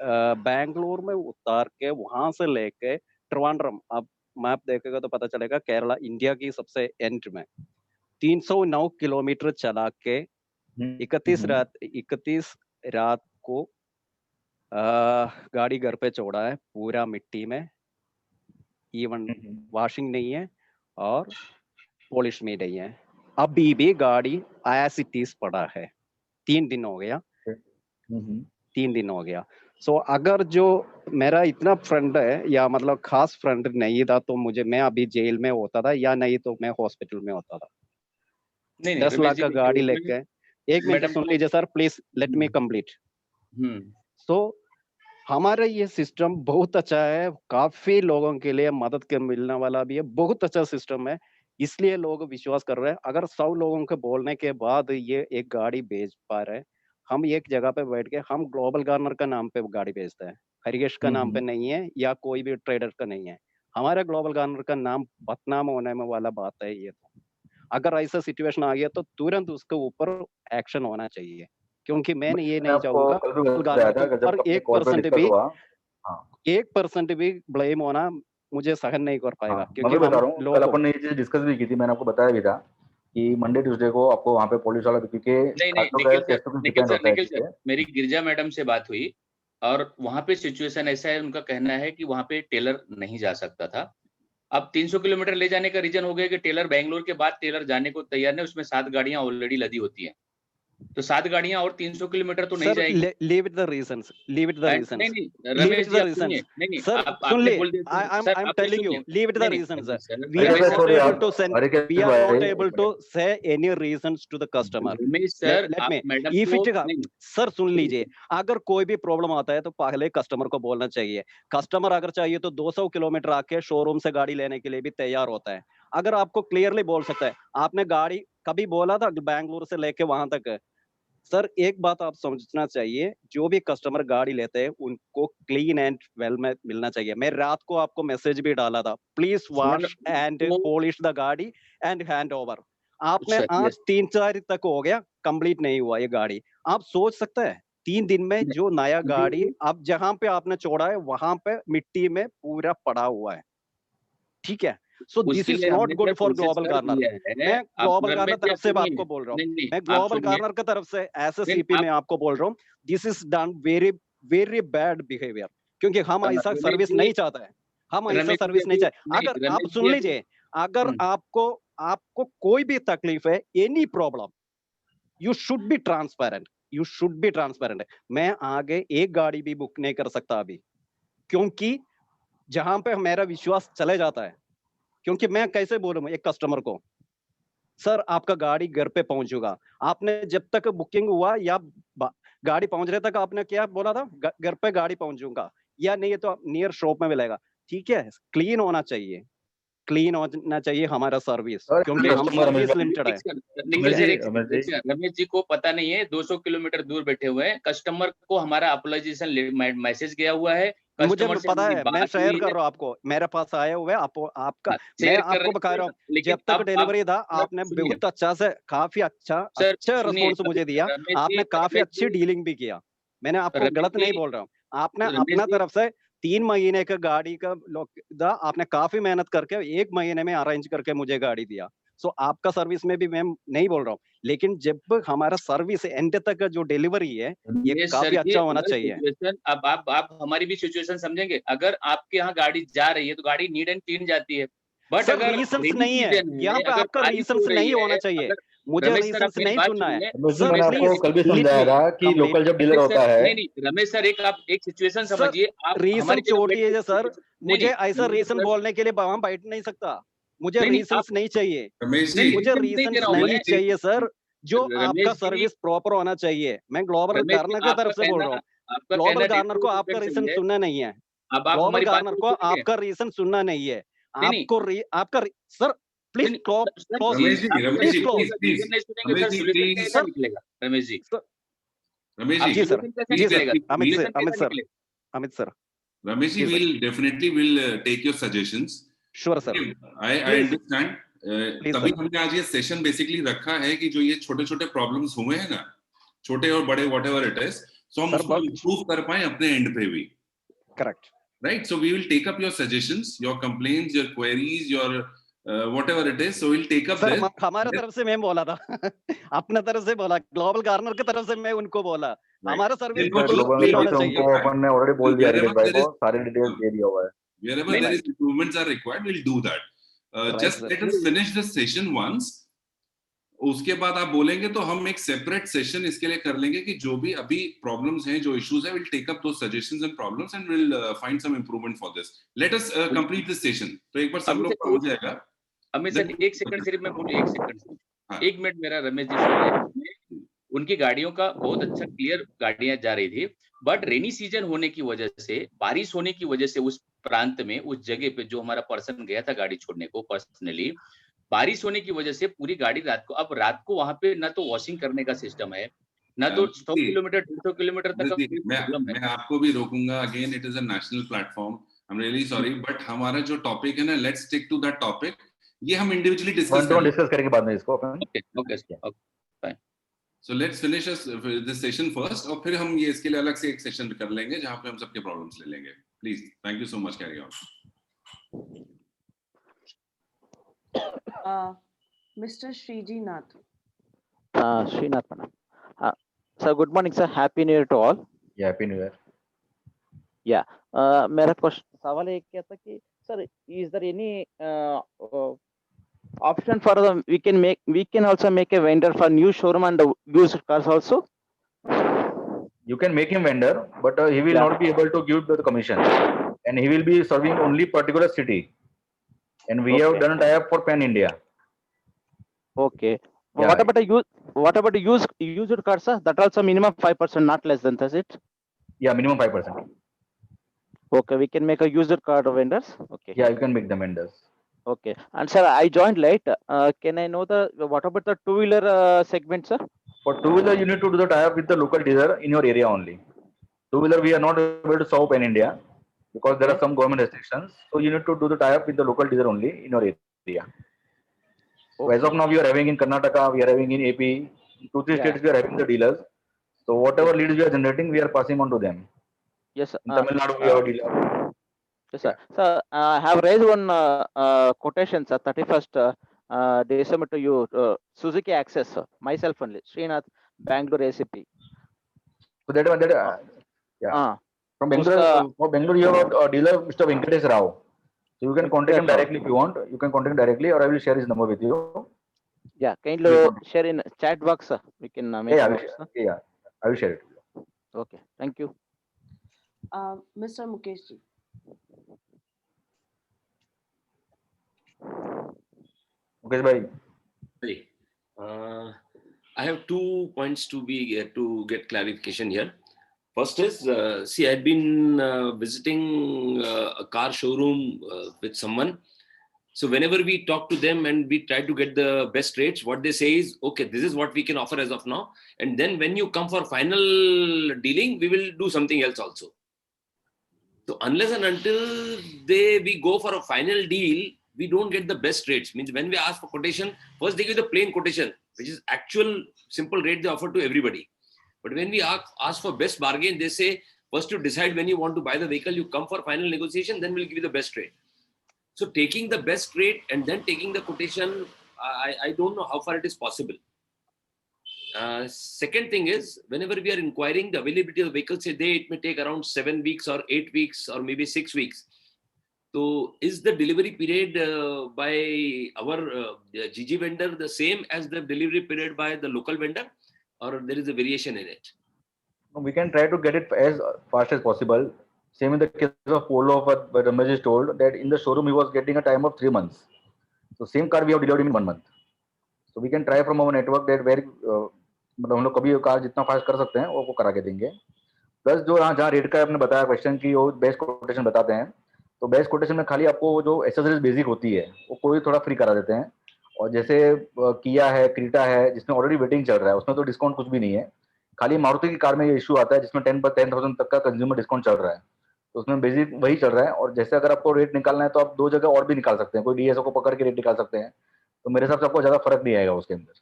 Speaker 9: बैंगलोर में उतार के वहां से लेके ट्रिवांड्रम, आप मैप देखेगा तो पता चलेगा केरला इंडिया की सबसे एंड में 309 किलोमीटर चला के 31 रात को गाड़ी घर पे छोड़ा है, पूरा मिट्टी में, इवन वॉशिंग नहीं है और पॉलिश में नहीं है, अभी भी गाड़ी एज इट इज पड़ा है। 3 दिन हो गया, 3 दिन हो गया। सो अगर जो मेरा इतना फ्रेंड है या मतलब खास फ्रेंड नहीं था तो मैं अभी जेल में होता था, या नहीं तो मैं हॉस्पिटल में होता था। 10 लाख का गाड़ी लेके, एक मिनट सुन लीजिए sir please, let me complete. So हमारा ये सिस्टम बहुत अच्छा है, काफी लोगों के लिए मदद के मिलने वाला भी है, बहुत अच्छा सिस्टम है, इसलिए लोग विश्वास कर रहे हैं। अगर 100 लोगों के बोलने के बाद ये एक गाड़ी भेज पा रहे हैं, हम एक जगह पे बैठ के हम ग्लोबल गार्नर का नाम पे गाड़ी भेजते हैं, हरिकेश का नाम पे नहीं है या कोई भी ट्रेडर का नहीं है, हमारे ग्लोबल गार्नर का नाम बदनाम होने में वाला बात है ये। तो अगर ऐसा सिचुएशन आ गया तो तुरंत उसके ऊपर एक्शन होना चाहिए, क्योंकि मैं ये नहीं चाहूंगा और 1% भी ब्लेम होना मुझे सहन नहीं कर पाएगा।
Speaker 1: क्योंकि मैं बता रहा हूँ, कल अपन ने ये चीज डिस्कस भी की थी, मैंने आपको बताया भी था कि मंडे ट्यूसडे को आपको वहाँ पे पुलिस वाला, क्योंकि
Speaker 2: निखिल सर, मेरी गिरजा मैडम से बात हुई और वहाँ पे सिचुएशन ऐसा है, उनका कहना है कि वहाँ पे टेलर नहीं जा सकता था। अब 300 किलोमीटर ले जाने का रीजन हो गया कि टेलर बैंगलोर के बाद टेलर जाने को तैयार नहीं, उसमें 7 गाड़ियां ऑलरेडी लदी होती हैं, तो 7 गाड़ियां और 300 किलोमीटर तो नहीं जाएगी।
Speaker 9: Leave it the reasons, leave it the reasons.
Speaker 2: नहीं रमेश जी, नहीं
Speaker 9: सर सुन ले, I am telling you, leave it the reasons. We are not able to send, we are not able to say any reasons to the customer.
Speaker 2: Sir
Speaker 9: if it, sir सुन लीजिए, अगर कोई भी problem आता है तो पहले कस्टमर को बोलना चाहिए। कस्टमर अगर चाहिए तो 200 किलोमीटर आके शोरूम से गाड़ी लेने के लिए भी तैयार होता है, अगर आपको क्लियरली बोल सकता है। आपने गाड़ी कभी बोला था बैंगलोर से लेके वहां तक? सर एक बात आप समझना चाहिए, जो भी कस्टमर गाड़ी लेते हैं उनको क्लीन एंड वेल में मिलना चाहिए। मैं रात को आपको मैसेज भी डाला था, please wash and polish the गाड़ी एंड हैंड ओवर। आपने आज 3-4 तक हो गया, कंप्लीट नहीं हुआ ये गाड़ी। आप सोच सकते हैं 3 दिन में जो नया गाड़ी अब जहां पे आपने छोड़ा है वहां पे मिट्टी में पूरा पड़ा हुआ है, ठीक है? So this is not good for global Garner. मैं ग्लोबल गार्नर तरफ से आपको बोल रहा हूँ, मैं ग्लोबल गार्नर की तरफ से ऐसे सीपी में आपको बोल रहा हूँ, this is done very very bad behaviour, क्योंकि हम ऐसा सर्विस नहीं चाहते हैं, हम ऐसा सर्विस नहीं चाहते। अगर आप सुन लीजिए, अगर आपको कोई भी तकलीफ है, any problem, you should be transparent, you should be transparent. मैं आगे एक गाड़ी भी बुक नहीं कर सकता अभी, क्योंकि जहां पे मेरा विश्वास चले जाता है, क्योंकि मैं कैसे बोलूं एक कस्टमर को, सर आपका गाड़ी घर पे पहुंचेगा। आपने जब तक बुकिंग हुआ या गाड़ी पहुंच रहे तक आपने क्या बोला था, घर पे गाड़ी पहुंचूंगा, या नहीं तो नियर शॉप में मिलेगा, ठीक है? क्लीन होना चाहिए, क्लीन होना चाहिए हमारा सर्विस, क्योंकि हम सर्विस लिमिटेड है।
Speaker 2: रमेश जी को पता नहीं है, 200 किलोमीटर दूर बैठे हुए हैं, कस्टमर को हमारा अपोलोजाइजेशन मैसेज गया हुआ है,
Speaker 9: मुझे पता है, मैं शेयर कर रहा हूँ आपको, मेरे पास आए हुए आपका, मैं आपको बता रहा हूँ, जब तक डिलीवरी था आपने बहुत अच्छा से, काफी अच्छा रिस्पॉन्स मुझे दिया, आपने काफी अच्छी डीलिंग भी किया, मैंने आपको गलत नहीं बोल रहा हूँ। आपने अपना तरफ से 3 महीने का गाड़ी का आपने काफी मेहनत करके 1 महीने में अरेंज करके मुझे गाड़ी दिया। सो आपका सर्विस में भी मैं नहीं बोल रहा हूँ, लेकिन जब हमारा सर्विस एंड तक का जो डिलीवरी है ये काफी अच्छा होना चाहिए।
Speaker 2: अब आप हमारी भी सिचुएशन समझेंगे, अगर आपके यहाँ गाड़ी जा रही है तो गाड़ी नीड एंड क्लीन जाती है, बट अगर
Speaker 9: रीजंस नहीं है यहाँ पे, आपका रीजंस नहीं होना चाहिए, मुझे रीजंस नहीं सुनना है।
Speaker 1: मैंने आपको कल भी समझाया था कि लोकल जब डीलर होता है,
Speaker 2: नहीं रमेश सर, आप एक सिचुएशन समझिए, आप
Speaker 9: रीजन छोटी है सर, मुझे ऐसा रीजन बोलने के लिए वहां बैठ नहीं सकता, मुझे रीजंस नहीं चाहिए, मुझे रीजंस नहीं चाहिए सर, जो आपका सर्विस प्रॉपर होना चाहिए। मैं ग्लोबल गार्नर की तरफ से बोल रहा हूँ, ग्लोबल गार्नर को आपका रीजन सुनना नहीं है, ग्लोबल गार्नर को आपका रीजन सुनना नहीं है, आपको आपका sir please
Speaker 2: Ramesh ji
Speaker 9: Amit sir
Speaker 5: Ramesh ji will definitely take your suggestions.
Speaker 9: Sure sir.
Speaker 5: I understand तभी हमने आज ये सेशन बेसिकली रखा है कि जो ये छोटे छोटे प्रॉब्लम्स हुए हैं ना, छोटे और बड़े वॉट एवर इट इज, सो हम उसको इम्प्रूव कर पाए अपने एंड पे भी.
Speaker 9: Correct.
Speaker 5: Right, so we will take up your suggestions, your complaints, your queries, your whatever it is. So we'll take up this.
Speaker 9: हमारे तरफ से मैं बोला था अपना तरफ से बोला, ग्लोबल गार्नर की तरफ से मैं उनको बोला, हमारा सर्विस
Speaker 1: उनको अपन ने ऑलरेडी बोल दिया है भाई को, सारी डिटेल्स दे दिया हुआ है.
Speaker 5: Wherever there is improvements are required, we'll do that. Just let us finish the session once. उसके बाद आप बोलेंगे तो हम एक सेपरेट सेशन इसके लिए कर लेंगे कि जो भी अभी प्रॉब्लम्स हैं, जो इश्यूज हैं, we'll take up those suggestions and problems and we'll find some improvement for this. Let us complete this session. तो एक बार सब लोग हो जाएगा.
Speaker 2: अमित सर एक सेकंड सिर्फ मैं बोलूं, एक सेकंड, एक मिनट मेरा रमेश जी सुनिए. उनकी गाड़ियों का बहुत अच्छा क्लियर गाड़ियां जा रही थी, बट रेनी सीजन होने की वजह से, बारिश होने की वजह से उस प्रांत में, उस जगह पे जो हमारा पर्सन गया था गाड़ी छोड़ने को पर्सनली, बारिश होने की वजह से पूरी गाड़ी रात को वहां पे ना तो वॉशिंग करने का सिस्टम है, ना तो 100 किलोमीटर 150 किलोमीटर तक का प्रॉब्लम है.
Speaker 5: मैं आपको भी रोकूंगा. Again it is a national platform. I am really sorry, but हमारा जो टॉपिक है ना, let's stick to that topic. ये हम इंडिविजुअली डिस्कस
Speaker 1: करेंगे बाद में इसको अपन.
Speaker 2: Okay fine.
Speaker 5: So let's finish this session first, और फिर हम ये इसके लिए अलग से एक सेशन कर लेंगे जहां पे हम सबके प्रॉब्लम्स ले लेंगे. Please, thank you so much. Carry on.
Speaker 6: Mr. Shriji Nath.
Speaker 3: Srinath madam. Sir, good morning sir. Happy New Year to all.
Speaker 1: Yeah, Happy New Year.
Speaker 3: Yeah. मेरा सवाल एक क्या था कि sir, is there any option for the we can also make a vendor for new showroom and used cars also?
Speaker 1: You can make him vendor, but he will not be able to give the commission, and he will be serving only particular city. And we have done a tie-up for Pan India.
Speaker 3: Okay. Yeah. What about the used cars, sir? That also minimum 5%, not less than, does it?
Speaker 1: Yeah, minimum 5%.
Speaker 3: Okay, we can make a used car vendors. Okay.
Speaker 1: Yeah, you can make them vendors.
Speaker 3: Okay. And sir, I joined late. Can I know what about the two-wheeler segment, sir?
Speaker 1: For two-wheeler, you need to do the tie-up with the local dealer in your area only. Two-wheeler, we are not able to serve Pan India, because there are some government restrictions. So you need to do the tie-up with the local dealer only in your area. So as of now, we are having in Karnataka, we are having in AP, 2-3 states we are having the dealers. So whatever leads we are generating, we are passing on to them.
Speaker 3: Yes, sir.
Speaker 1: In Tamil Nadu, we have a dealer.
Speaker 3: Yes, sir. Sir, I have raised one quotation, sir, 31st December to you, Suzuki Access, sir. Myself only, Srinath, Bangalore ACP.
Speaker 1: So yeah. From Bangalore, you have a dealer, Mr. Venkatesh Rao. So you can contact him directly if you want. You can contact him directly, or I will share his number with you.
Speaker 3: Yeah, kindly share in chat box, sir. We can make
Speaker 1: I will share it.
Speaker 3: Okay, thank you.
Speaker 6: Mr. Mukesh ji.
Speaker 1: Mukesh bhai.
Speaker 10: I have 2 points to get clarification here. First is, see, I'd been visiting a car showroom with someone. So whenever we talk to them and we try to get the best rates, what they say is, okay, this is what we can offer as of now. And then when you come for final dealing, we will do something else also. So unless and until we go for a final deal, we don't get the best rates. Means when we ask for quotation, first they give the plain quotation, which is actual simple rate they offer to everybody. But when we ask for best bargain, they say, first you decide when you want to buy the vehicle, you come for final negotiation, then we'll give you the best rate. So taking the best rate and then taking the quotation, I don't know how far it is possible. Second thing is, whenever we are inquiring the availability of the vehicle, say it may take around 7 weeks or 8 weeks or maybe 6 weeks. So is the delivery period by our GG vendor the same as the delivery period by the local vendor? Or there is a variation in it?
Speaker 1: We can try to get it as fast as possible. Same in the case of Polo, but Ramesh is told that in the showroom he was getting a time of 3 months. So same car we have delivered in 1 month. So we can try from our network that where मतलब हम लोग कभी car जितना fast कर सकते हैं वो करा के देंगे. प्लस जो जहाँ रेट का आपने बताया क्वेश्चन की वो बेस्ट कोटेशन बताते हैं, तो बेस्ट कोटेशन में खाली आपको जो एक्सेसरीज बेसिक होती है वो कोई थोड़ा फ्री करा देते हैं. और जैसे किया है, क्रीटा है, जिसमें ऑलरेडी वेटिंग चल रहा है, उसमें तो डिस्काउंट कुछ भी नहीं है. खाली मारुति की कार में ये इशू आता है जिसमें 10,000 तक का कंज्यूमर डिस्काउंट चल रहा है, तो उसमें बेसिक वही चल रहा है. और जैसे अगर आपको रेट निकालना है तो आप 2 जगह और भी निकाल सकते हैं. कोई डीएसओ को पकड़ के रेट निकाल सकते हैं. तो मेरे हिसाब से आपको ज्यादा फर्क नहीं आएगा उसके अंदर।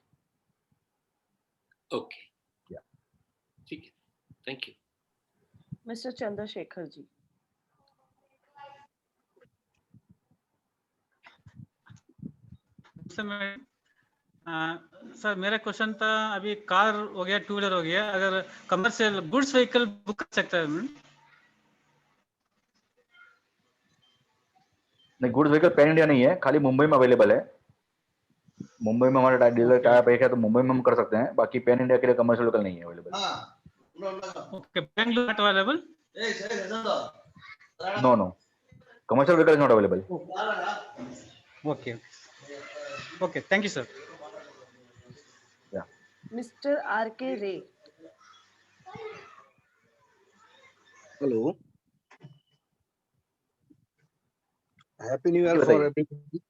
Speaker 10: ओके, ठीक है, thank you.
Speaker 6: Mr. Chandrasekhar ji.
Speaker 11: Sir मेरा क्वेश्चन था, अभी कार हो गया, टू व्हीलर हो गया, अगर कमर्शियल गुड्स व्हीकल बुक कर सकता है मैम?
Speaker 1: नहीं, गुड्स व्हीकल पैन इंडिया नहीं है, खाली मुंबई में अवेलेबल है। मुंबई में हमारा डीलर टाइप है, तो मुंबई में हम कर सकते हैं, बाकी पैन इंडिया के लिए कमर्शियल व्हीकल नहीं है available.
Speaker 11: Okay, Bengaluru not available?
Speaker 1: No no, commercial vehicle is not available.
Speaker 11: Okay okay, thank you sir.
Speaker 6: Mr. R.K. Ray.
Speaker 12: Hello, happy new year for everybody.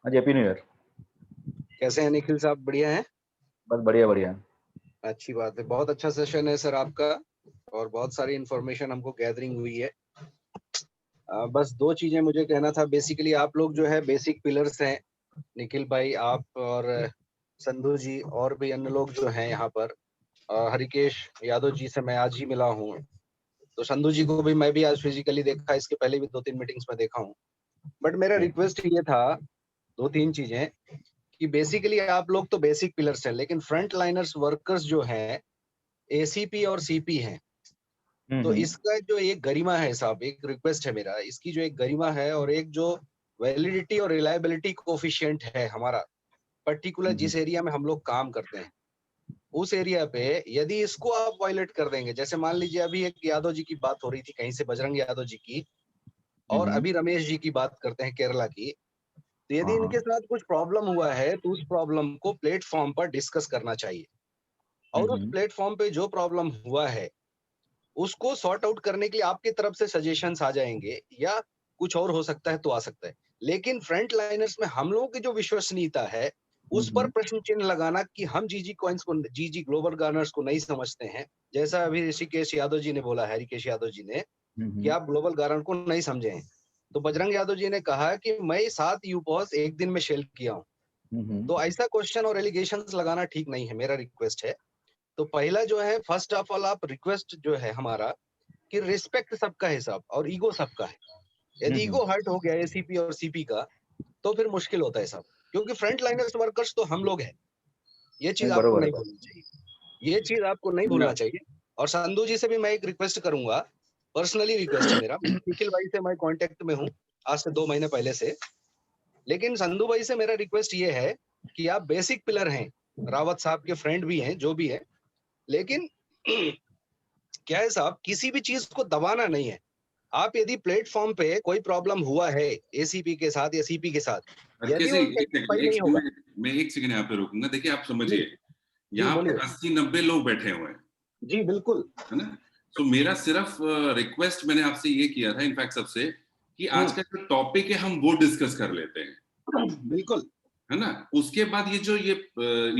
Speaker 1: हाँ जी, हैप्पी न्यू ईयर।
Speaker 12: कैसे हैं निखिल साहब, बढ़िया हैं?
Speaker 1: बस बढ़िया बढ़िया।
Speaker 12: अच्छी बात है, बहुत अच्छा सेशन है सर आपका, और बहुत सारी इंफॉर्मेशन हमको गैदरिंग हुई है। बस दो चीजें मुझे कहना था। बेसिकली आप लोग जो है बेसिक पिलर्स हैं, निखिल भाई, आप और संधू जी और भी अन्य लोग जो हैं यहाँ पर। हरिकेश यादव जी से मैं आज ही मिला हूँ, तो संधू जी को भी मैं भी आज फिजिकली देखा, इसके पहले भी 2-3 मीटिंग्स में देखा हूँ। बट मेरा रिक्वेस्ट ये था, 2-3 चीजें, कि बेसिकली आप लोग तो बेसिक पिलर्स हैं, लेकिन फ्रंट लाइनर्स वर्कर्स जो हैं एसीपी और सीपी हैं, तो इसका जो एक गरिमा है साहब, एक रिक्वेस्ट है मेरा, इसकी जो एक गरिमा है और एक जो वैलिडिटी और रिलायबिलिटी कोफिशिएंट है हमारा पर्टिकुलर जिस एरिया में हम लोग काम करते हैं, उस एरिया पे यदि इसको आप वायलेट कर देंगे, जैसे मान लीजिए अभी एक यादव जी की बात हो रही थी कहीं से, बजरंग यादव जी की, और अभी रमेश जी की बात करते हैं केरला की, तो यदि इनके साथ कुछ प्रॉब्लम हुआ है तो उस प्रॉब्लम को प्लेटफॉर्म पर डिस्कस करना चाहिए, और उस प्लेटफॉर्म पे जो प्रॉब्लम हुआ है उसको सॉर्ट आउट करने के लिए आपकी तरफ से सजेशंस आ जाएंगे, या कुछ और हो सकता है तो आ सकता है। लेकिन फ्रंट लाइनर्स में हम लोगों की जो विश्वसनीयता है उस पर प्रश्न चिन्ह लगाना कि हम जीजी कॉइन्स को, जीजी ग्लोबल गार्नर्स को नहीं समझते हैं, जैसा अभी ऋषिकेश यादव जी ने बोला, हरिकेश यादव जी ने, कि आप ग्लोबल गार्नर को नहीं समझे हैं। तो बजरंग यादव जी ने कहा कि मैं 7 यूपॉस एक दिन में शेल किया हूँ। तो ऐसा क्वेश्चन और एलिगेशंस लगाना ठीक नहीं है, मेरा रिक्वेस्ट है। तो पहला जो है, फर्स्ट ऑफ ऑल आप रिक्वेस्ट जो है हमारा, कि रिस्पेक्ट सबका है साहब, और ईगो सबका है। यदि ईगो हर्ट हो गया एसीपी और सीपी का, तो फिर मुश्किल होता है साहब, क्योंकि फ्रंट लाइनर्स वर्कर्स तो हम लोग हैं। ये चीज आपको नहीं भूलनी चाहिए, ये चीज आपको नहीं भूलना चाहिए। और संधू जी से भी मैं एक रिक्वेस्ट करूंगा, पर्सनली रिक्वेस्ट है मेरा, निखिल भाई से मैं कांटेक्ट में हूँ आज से 2 महीने पहले से, लेकिन संधू भाई से मेरा रिक्वेस्ट ये है कि आप बेसिक पिलर हैं, रावत साहब के फ्रेंड भी हैं, जो भी है, लेकिन क्या है साहब, किसी भी चीज को दबाना नहीं है। आप यदि प्लेटफॉर्म पे कोई प्रॉब्लम हुआ है एसीपी के साथ या सीपी के साथ, यदि वो satisfy नहीं होगा,
Speaker 5: मैं 1 सेकंड यहाँ पे रोकूंगा। देखिए आप समझिए, यहाँ पे 80-90 लोग बैठे हुए हैं।
Speaker 12: जी बिल्कुल,
Speaker 5: है ना। तो मेरा सिर्फ रिक्वेस्ट मैंने आपसे ये किया था इनफैक्ट सबसे, कि आज का जो टॉपिक है हम वो डिस्कस कर लेते हैं।
Speaker 12: बिल्कुल,
Speaker 5: है ना। उसके बाद ये जो ये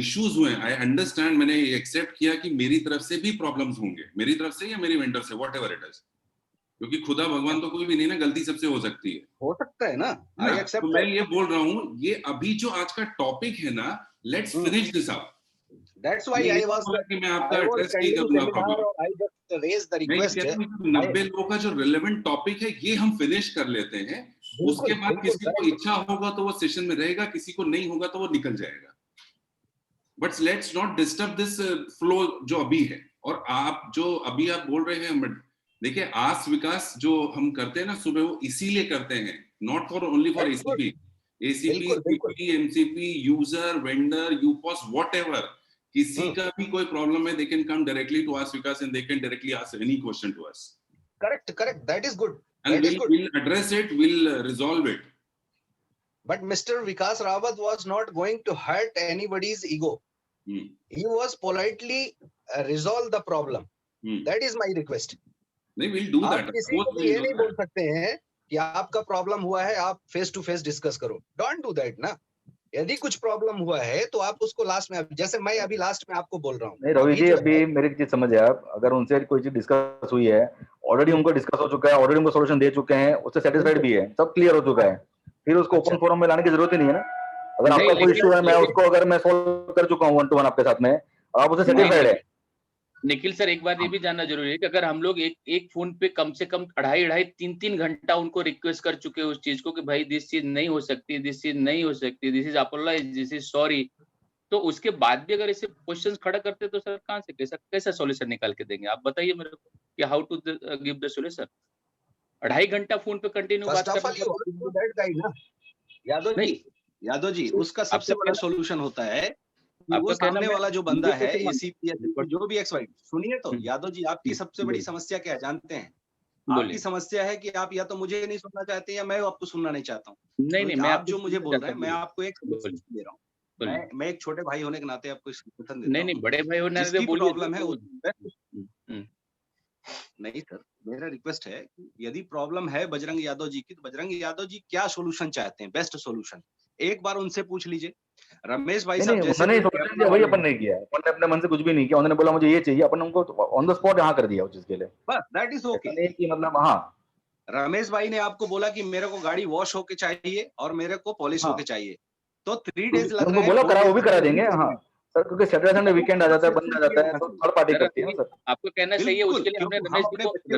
Speaker 5: इश्यूज हुए, आई अंडरस्टैंड, मैंने एक्सेप्ट किया कि मेरी तरफ से भी प्रॉब्लम्स होंगे, मेरी तरफ से या मेरी वेंडर से, व्हाटएवर इट इज, क्योंकि खुदा भगवान तो कोई भी नहीं ना, गलती सबसे हो सकती है,
Speaker 12: हो सकता है ना। I accept.
Speaker 5: तो मैं ये बोल रहा हूँ, ये अभी जो आज का टॉपिक है ना, let's finish this up.
Speaker 12: That's why I was
Speaker 5: कि मैं आपका एड्रेस नहीं करूंगा problem,
Speaker 12: I just raised the request.
Speaker 5: 90 लोगों का जो रिलेवेंट टॉपिक है ये हम फिनिश कर लेते हैं, उसके बाद किसी को इच्छा होगा तो वो सेशन में रहेगा, किसी को नहीं होगा तो वो निकल जाएगा। But let's not disturb this flow जो अभी है। और आप जो अभी आप बोल रहे हैं, देखिए आस विकास जो हम करते हैं ना सुबह, वो इसीलिए करते हैं, not for only for ACP, ACP, MCP, user, vendor, यूपॉस, व्हाटएवर, किसी का भी कोई प्रॉब्लम है, they can come directly to us Vikas and they can directly ask any question to us.
Speaker 12: Correct, that is good.
Speaker 5: And we'll address it, we'll resolve it.
Speaker 12: But Mr. Vikas Rawat was not going to hurt anybody's ego. He was politely resolve the problem. That is my request.
Speaker 5: नहीं, we'll do that.
Speaker 12: आप किसी को ये नहीं बोल सकते हैं कि आपका प्रॉब्लम हुआ है, आप फेस टू फेस डिस्कस करो। Don't do that ना। यदि कुछ प्रॉब्लम हुआ है तो आप उसको लास्ट में, जैसे मैं अभी लास्ट में आपको बोल रहा हूँ।
Speaker 1: नहीं रवि जी, अभी मेरी चीज समझे आप, अगर उनसे कोई चीज डिस्कस हुई है, ऑलरेडी उनको डिस्कस हो चुका है, ऑलरेडी उनको सॉल्यूशन दे चुके हैं, उससे सेटिस्फाइड भी है, सब क्लियर हो चुका है, फिर उसको ओपन फोरम में लाने की जरूरत ही नहीं है ना। अगर
Speaker 2: नहीं,
Speaker 1: आपका कोई इशू है, मैं
Speaker 2: लेकिन
Speaker 1: उसको अगर मैं सोल्व कर चुका हूँ 1-to-1 आपके साथ में, आप उससे
Speaker 2: नहीं,
Speaker 1: सेटिस्फाइड है।
Speaker 2: निखिल सर एक बात ये भी जानना जरूरी है कि अगर हम लोग एक फोन पे कम से कम 2.5-3 घंटा उनको रिक्वेस्ट कर चुके हैं उस चीज को कि भाई दिस चीज नहीं हो सकती, दिस चीज नहीं हो सकती, this is apologise, this is sorry, तो उसके बाद भी अगर ऐसे क्वेश्चंस खड़ा करते तो सर कहाँ से कैसा सॉल्यूशन निकाल के देंगे? आप बताइए मेरे को कि how to give the solution. 2.5 घंटा फोन पे कंटिन्यू बात
Speaker 12: फर्स्ट ऑफ ऑल
Speaker 2: करना
Speaker 12: दैट गाइड ना यादव
Speaker 2: नहीं,
Speaker 12: जी, यादव जी उसका सबसे
Speaker 2: आपका
Speaker 12: बड़ा
Speaker 2: कहना
Speaker 12: सॉल्यूशन होता है कि
Speaker 2: आपका
Speaker 12: वो
Speaker 2: कहना
Speaker 12: सामने
Speaker 2: मैं
Speaker 12: वाला जो बंदा
Speaker 2: मुझे
Speaker 12: है
Speaker 2: तो
Speaker 12: एसीपी जो भी एक्स वाई, सुनिए तो यादव जी आपकी सबसे बड़ी
Speaker 2: बोलिए
Speaker 12: समस्या क्या है जानते हैं? आपकी
Speaker 2: बोलिए।
Speaker 12: समस्या है कि आप या तो मुझे नहीं सुनना चाहते या मैं आपको सुनना नहीं चाहता हूँ।
Speaker 2: नहीं
Speaker 12: तो
Speaker 2: नहीं, मैं
Speaker 12: आप
Speaker 2: आपको
Speaker 12: जो मुझे
Speaker 2: सुनना
Speaker 12: बोल
Speaker 2: चाहता
Speaker 12: रहे हैं
Speaker 2: हूँ,
Speaker 12: मैं
Speaker 2: बोलिए
Speaker 12: आपको एक
Speaker 2: बोलिए
Speaker 12: सजेशन दे रहा हूँ।
Speaker 2: बोलिए।
Speaker 12: मैं एक छोटे भाई होने के नाते आपको सजेशन देता
Speaker 2: नहीं
Speaker 12: हूँ।
Speaker 2: नहीं, बड़े भाई होने दे,
Speaker 12: जिसकी
Speaker 2: बोलिए
Speaker 12: प्रॉब्लम है
Speaker 2: जो
Speaker 12: वो नहीं सर, मेरा रिक्वेस्ट है कि यदि प्रॉब्लम है बजरंग यादव जी की, तो बजरंग यादव जी क्या सॉल्यूशन चाहते हैं, बेस्ट सॉल्यूशन एक बार उनसे पूछ लीजिए। रमेश भाई
Speaker 1: नहीं
Speaker 12: साहब
Speaker 1: नहीं,
Speaker 12: जैसे
Speaker 1: उन्होंने
Speaker 12: बोल रहे
Speaker 1: सोल्यूशन
Speaker 12: अपना
Speaker 1: दिया, वही
Speaker 12: वाले
Speaker 1: अपन नहीं किया, अपन ने अपने मन से कुछ भी नहीं किया, उन्होंने बोला मुझे ये चाहिए, अपन ने उनको ऑन द स्पॉट यहाँ कर दिया उस चीज के लिए।
Speaker 12: बस दैट इज
Speaker 1: ऐसा
Speaker 12: ओके।
Speaker 1: नहीं कि मतलब हाँ
Speaker 12: रमेश भाई ने आपको बोला कि मेरे को गाड़ी वॉश होके चाहिए और मेरे को पॉलिश
Speaker 1: हाँ
Speaker 12: होके चाहिए, तो 3 डेज लग
Speaker 1: उनको
Speaker 12: रहे हैं,
Speaker 1: बोला
Speaker 12: 2
Speaker 1: करा, वो
Speaker 12: डेज
Speaker 1: भी
Speaker 12: लग
Speaker 1: करा
Speaker 12: रहे हैं,
Speaker 1: देंगे
Speaker 12: 3 डेज
Speaker 1: हाँ
Speaker 12: में
Speaker 1: सर, क्योंकि सैटरडे संडे
Speaker 12: तो
Speaker 1: वीकेंड आ जाता है, बंद आ जाता है, तो थर्ड पार्टी
Speaker 2: सर
Speaker 1: करती है ना सर।
Speaker 2: आपको कहना सही है,
Speaker 12: बिल्कुल,
Speaker 2: उसके लिए हमने
Speaker 12: क्योंकि हम अपने बच्चे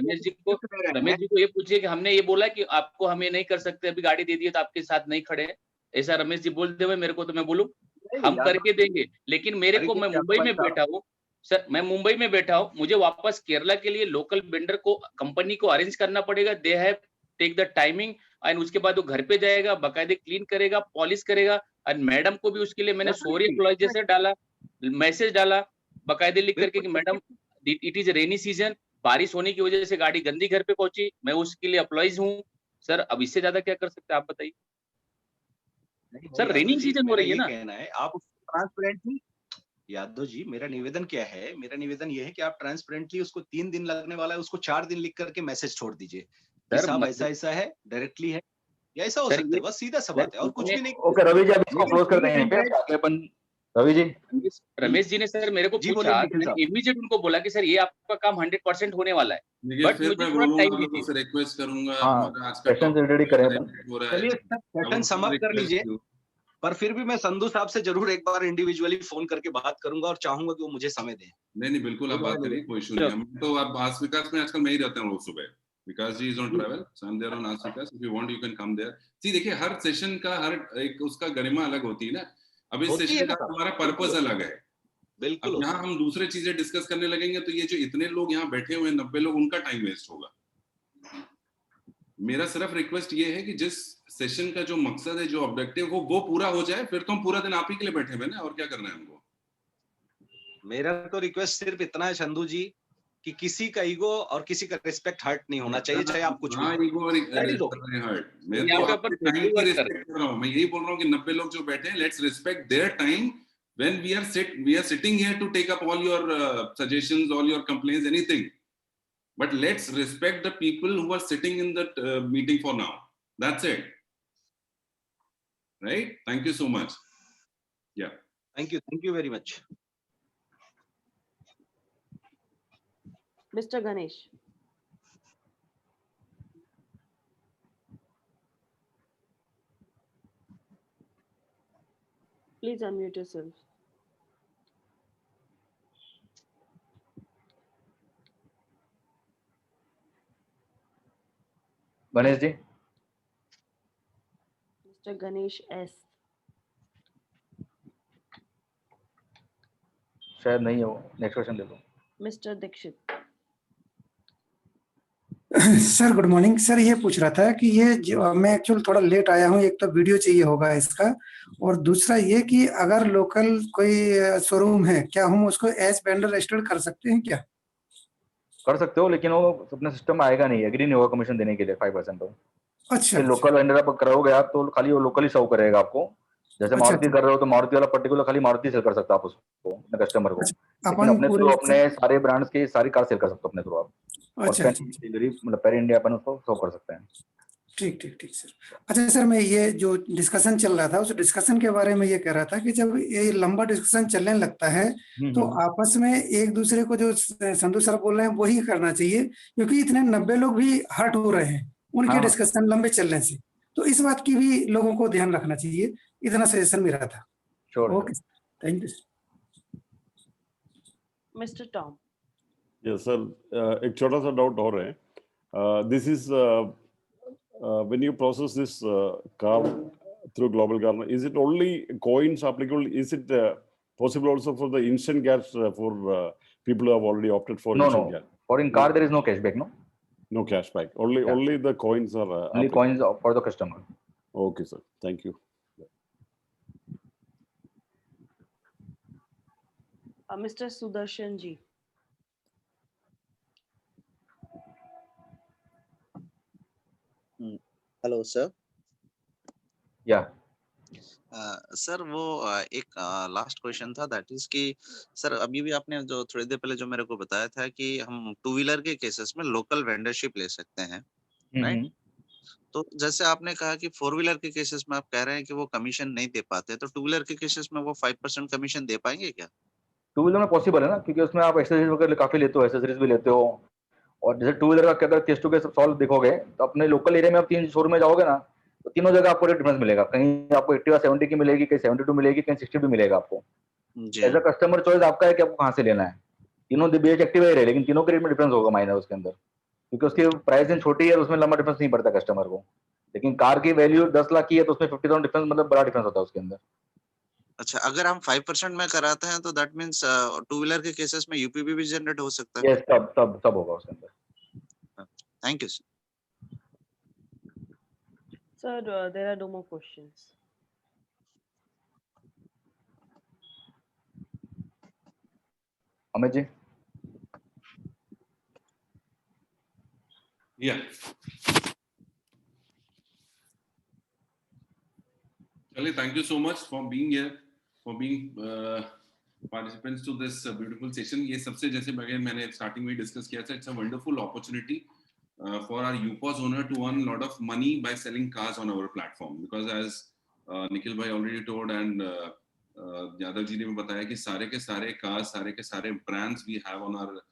Speaker 2: रमेश जी को ये पूछिए कि हमने ये बोला कि आपको हम ये नहीं कर सकते, अभी गाड़ी दे दी है तो आपके साथ नहीं खड़े हैं, ऐसा रमेश जी बोल दे मेरे को तो मैं बोलूं हम करके देंगे, लेकिन मेरे को मैं मुंबई में बैठा हूँ सर, मैं मुंबई में बैठा हूँ, मुझे वापस केरला के लिए लोकल वेंडर को कंपनी को अरेंज करना पड़ेगा, they have take the timing, and उसके बाद वो घर पे जाएगा, बाकायदे क्लीन करेगा, पॉलिश करेगा, एंड मैडम को भी उसके लिए मैंने सॉरी अपोलॉजाइज डाला, मैसेज डाला बाकायदे लिख करके कि madam it is rainy season, बारिश होने की वजह से गाड़ी गंदी घर पे पहुंची, मैं उसके लिए अप्लाइज हूँ सर, अब इससे ज्यादा क्या कर सकते हैं आप बताइए सर, रेनिंग सीजन हो
Speaker 12: मेरा
Speaker 2: रही है
Speaker 12: ये
Speaker 2: ना।
Speaker 12: कहना है आप ट्रांसपेरेंटली, यादव जी मेरा निवेदन क्या है, मेरा निवेदन ये है कि आप ट्रांसपेरेंटली उसको 3 दिन लगने वाला है, उसको 4 दिन लिख करके मैसेज छोड़ दीजिए कि
Speaker 2: सर,
Speaker 12: साहब
Speaker 2: मतलब-
Speaker 12: ऐसा ऐसा है, डायरेक्टली है या ऐसा हो
Speaker 2: सर,
Speaker 12: सकता है,
Speaker 2: ये-
Speaker 12: बस सीधा सा
Speaker 2: सर,
Speaker 12: बात है और कुछ भी नहीं।
Speaker 1: ओके रवि जी, अब इसको
Speaker 12: लेकिन
Speaker 1: क्लोज कर
Speaker 12: 3
Speaker 1: देंगे
Speaker 12: दिन
Speaker 1: क्या
Speaker 12: में-
Speaker 1: आगे अपन? रवि जी
Speaker 2: रमेश जी ने सर मेरे को
Speaker 12: जी
Speaker 2: पूछा,
Speaker 12: बोलिए निखिल
Speaker 2: मैंने
Speaker 12: साहब।
Speaker 2: इमीडिएट उनको बोला कि सर ये आपका काम 100% होने वाला है,
Speaker 5: देखिए
Speaker 2: बट
Speaker 5: फिर
Speaker 2: मुझे
Speaker 5: मैं
Speaker 2: थोड़ा
Speaker 5: बोलूंगा,
Speaker 2: टाइम
Speaker 5: आप लोगों
Speaker 2: दीजिए।
Speaker 5: से रिक्वेस्ट करूंगा,
Speaker 1: हाँ
Speaker 5: हमारा आज का
Speaker 1: सेशन
Speaker 5: टॉपिक
Speaker 1: रेडी करें अपन।
Speaker 5: हो रहा है।
Speaker 12: चलिए सेशन सम अप कर लीजिए, पर फिर भी मैं संधू साहब से जरूर एक बार इंडिविजुअली फोन करके बात करूंगा और चाहूंगा कि वो मुझे समय दें।
Speaker 5: नहीं नहीं बिल्कुल आप बात करिए, कोई इशू नहीं। हम तो आप आज विकास में आजकल मैं ही रहता हूँ रोज सुबह, Vikas ji is on travel, so I am there on आज Vikas, if you want you can come there. See देखिए हर सेशन का हर एक उसका गरिमा अलग होती है ना, अब इस
Speaker 12: होती है
Speaker 5: सेशन
Speaker 12: ना
Speaker 5: का
Speaker 12: साहब,
Speaker 5: हमारा पर्पस अलग है।
Speaker 12: बिल्कुल
Speaker 5: अब यहाँ हम दूसरे चीजें डिस्कस करने लगेंगे तो ये जो इतने लोग यहाँ बैठे हुए हैं 90 लोग, उनका टाइम वेस्ट होगा। मेरा सिर्फ रिक्वेस्ट ये है कि जिस सेशन का जो मकसद है, जो ऑब्जेक्टिव वो पूरा हो जाए, फिर तो हम पूरा दिन आप ही के लिए बैठे हुए ना, और क्या करना है हमको।
Speaker 12: मेरा तो रिक्वेस्ट सिर्फ इतना है चंदू जी कि किसी का ईगो और किसी का रिस्पेक्ट हर्ट नहीं होना चाहिए, चाहे आप कुछ
Speaker 5: हाँ,
Speaker 12: भी
Speaker 5: ईगो और हर्ट, मैं
Speaker 2: यहाँ
Speaker 5: तो
Speaker 2: पे
Speaker 5: आपके
Speaker 2: अपन
Speaker 5: टाइम की
Speaker 2: work कर रहे
Speaker 5: रिस्पेक्ट कर रहा हूँ। मैं यही बोल रहा हूँ कि 90 लोग जो बैठे हैं, let's respect their time when we are sitting here to take up all your suggestions, all your complaints, anything, but let's respect the people who are sitting in that meeting for now. That's it, right? Thank you so much. Yeah,
Speaker 12: thank you very much.
Speaker 6: Mr. Ganesh. Please unmute yourself.
Speaker 1: Ganesh ji
Speaker 6: Mr. Ganesh S.
Speaker 1: शायद नहीं है वो, next question दे दो।
Speaker 6: Mr. Dikshit.
Speaker 13: Sir good morning sir, ये पूछ रहा था कि ये जो मैं एक्चुअल थोड़ा लेट आया हूँ, एक तो वीडियो चाहिए होगा इसका, और दूसरा ये कि अगर लोकल कोई शोरूम है, क्या हम उसको एज वेंडर रजिस्टर्ड कर सकते हैं क्या?
Speaker 1: कर सकते हो, लेकिन वो अपने सिस्टम में आएगा नहीं, एग्री नहीं होगा कमीशन देने के लिए 5%। तो
Speaker 13: अच्छा,
Speaker 1: लोकल वेंडर आप कराओगे आप, तो खाली वो लोकल ही सर्व करेगा आपको। जैसे
Speaker 13: अच्छा,
Speaker 1: मारुति कर रहे हो तो मारुति वाला पर्टिकुलर खाली मारुति सेल कर सकता है आप उसको, अपने कस्टमर को। लेकिन
Speaker 13: अपन
Speaker 1: अपने
Speaker 13: पूरे
Speaker 1: थ्रू अपने सारे ब्रांड्स की सारी कार सेल कर सकते हो अपने थ्रू आप, और
Speaker 13: अच्छा,
Speaker 1: डिलीवरी मतलब पैर इंडिया अपन उसको सर्व कर सकते हैं।
Speaker 13: ठीक ठीक ठीक सर। अच्छा सर, मैं ये जो डिस्कशन चल रहा था, उस डिस्कशन के बारे में ये कह रहा था कि जब ये लंबा डिस्कशन चलने लगता है तो आपस में एक दूसरे को, जो संधू सर बोल रहे हैं वही करना चाहिए, क्योंकि इतने 90 लोग भी हर्ट हो रहे हैं उनके डिस्कशन लंबे चलने से, तो इस बात की भी लोगों को ध्यान रखना चाहिए। इतना सजेशन मेरा था।
Speaker 1: Sure.
Speaker 13: Okay, thank you.
Speaker 6: Mr. Tom.
Speaker 14: Yes sir, एक छोटा सा डाउट और है. This is when you process this car through Global Garner, is it only coins applicable? Is it possible also for the instant gas for people who have already opted for
Speaker 1: No,
Speaker 14: instant
Speaker 1: no.
Speaker 14: gas?
Speaker 1: For in car there is no cashback, no?
Speaker 14: No cashback. Only
Speaker 1: Yeah.
Speaker 14: only the coins are
Speaker 1: Only
Speaker 14: applicable.
Speaker 1: coins for the customer.
Speaker 14: Okay, sir. Thank you.
Speaker 6: Mr. Sudarshan ji.
Speaker 7: Hello sir.
Speaker 1: Yeah.
Speaker 19: Sir वो एक last question था, that is कि sir अभी भी आपने जो थोड़ी देर पहले जो मेरे को बताया था कि हम टू व्हीलर के केसेस में लोकल वेंडरशिप ले सकते हैं, राइट? तो जैसे आपने कहा कि फोर व्हीलर के केसेस में आप कह रहे हैं कि वो कमीशन नहीं दे पाते, तो टू व्हीलर के केसेस में वो 5% कमीशन दे पाएंगे क्या?
Speaker 1: टू व्हीलर में पॉसिबल है ना, क्योंकि उसमें आप एक्सेसरीज वगैरह काफी लेते हो, एक्सेसरीज भी लेते हो. और जैसे टू व्हीलर का अगर केस टू केस सॉल्व देखोगे तो अपने लोकल एरिया में आप 3 शोरूम में जाओगे ना, तो तीनों जगह आपको रेट डिफरेंस मिलेगा. कहीं आपको एक्टिवा 70 की मिलेगी, कहीं 72 मिलेगी, कहीं 60 भी मिलेगा आपको. एज अ कस्टमर चॉइस आपका है कि आपको कहाँ से लेना है. तीनों बेच एक्टिवा ही रहे, लेकिन तीनों के रेट में डिफरेंस होगा माइनर उसके अंदर, क्योंकि उसकी प्राइसिंग छोटी है, उसमें लंबा डिफरेंस नहीं पड़ता कस्टमर को. लेकिन कार की वैल्यू 10 लाख की है तो उसमें 50,000 डिफरेंस, मतलब बड़ा डिफरेंस होता है उसके अंदर.
Speaker 19: अच्छा, अगर हम 5% में कराते हैं तो दैट मींस टू व्हीलर के केसेस में यूपीबी भी जनरेट हो सकता है?
Speaker 1: यस, सब होगा उसके अंदर.
Speaker 19: Thank you sir.
Speaker 6: Sir, there are no more questions.
Speaker 1: Amit ji.
Speaker 5: Yeah. Charlie, thank you so much for being here, for being participants to this beautiful session. ये सबसे जैसे मैंने स्टार्टिंग में डिस्कस किया था, it's a wonderful opportunity for our UPOS owner to earn a lot of money by selling cars on our platform. Because as Nikhil bhai already told and Yadav ji ने भी बताया कि सारे के सारे cars, सारे के सारे brands we have on our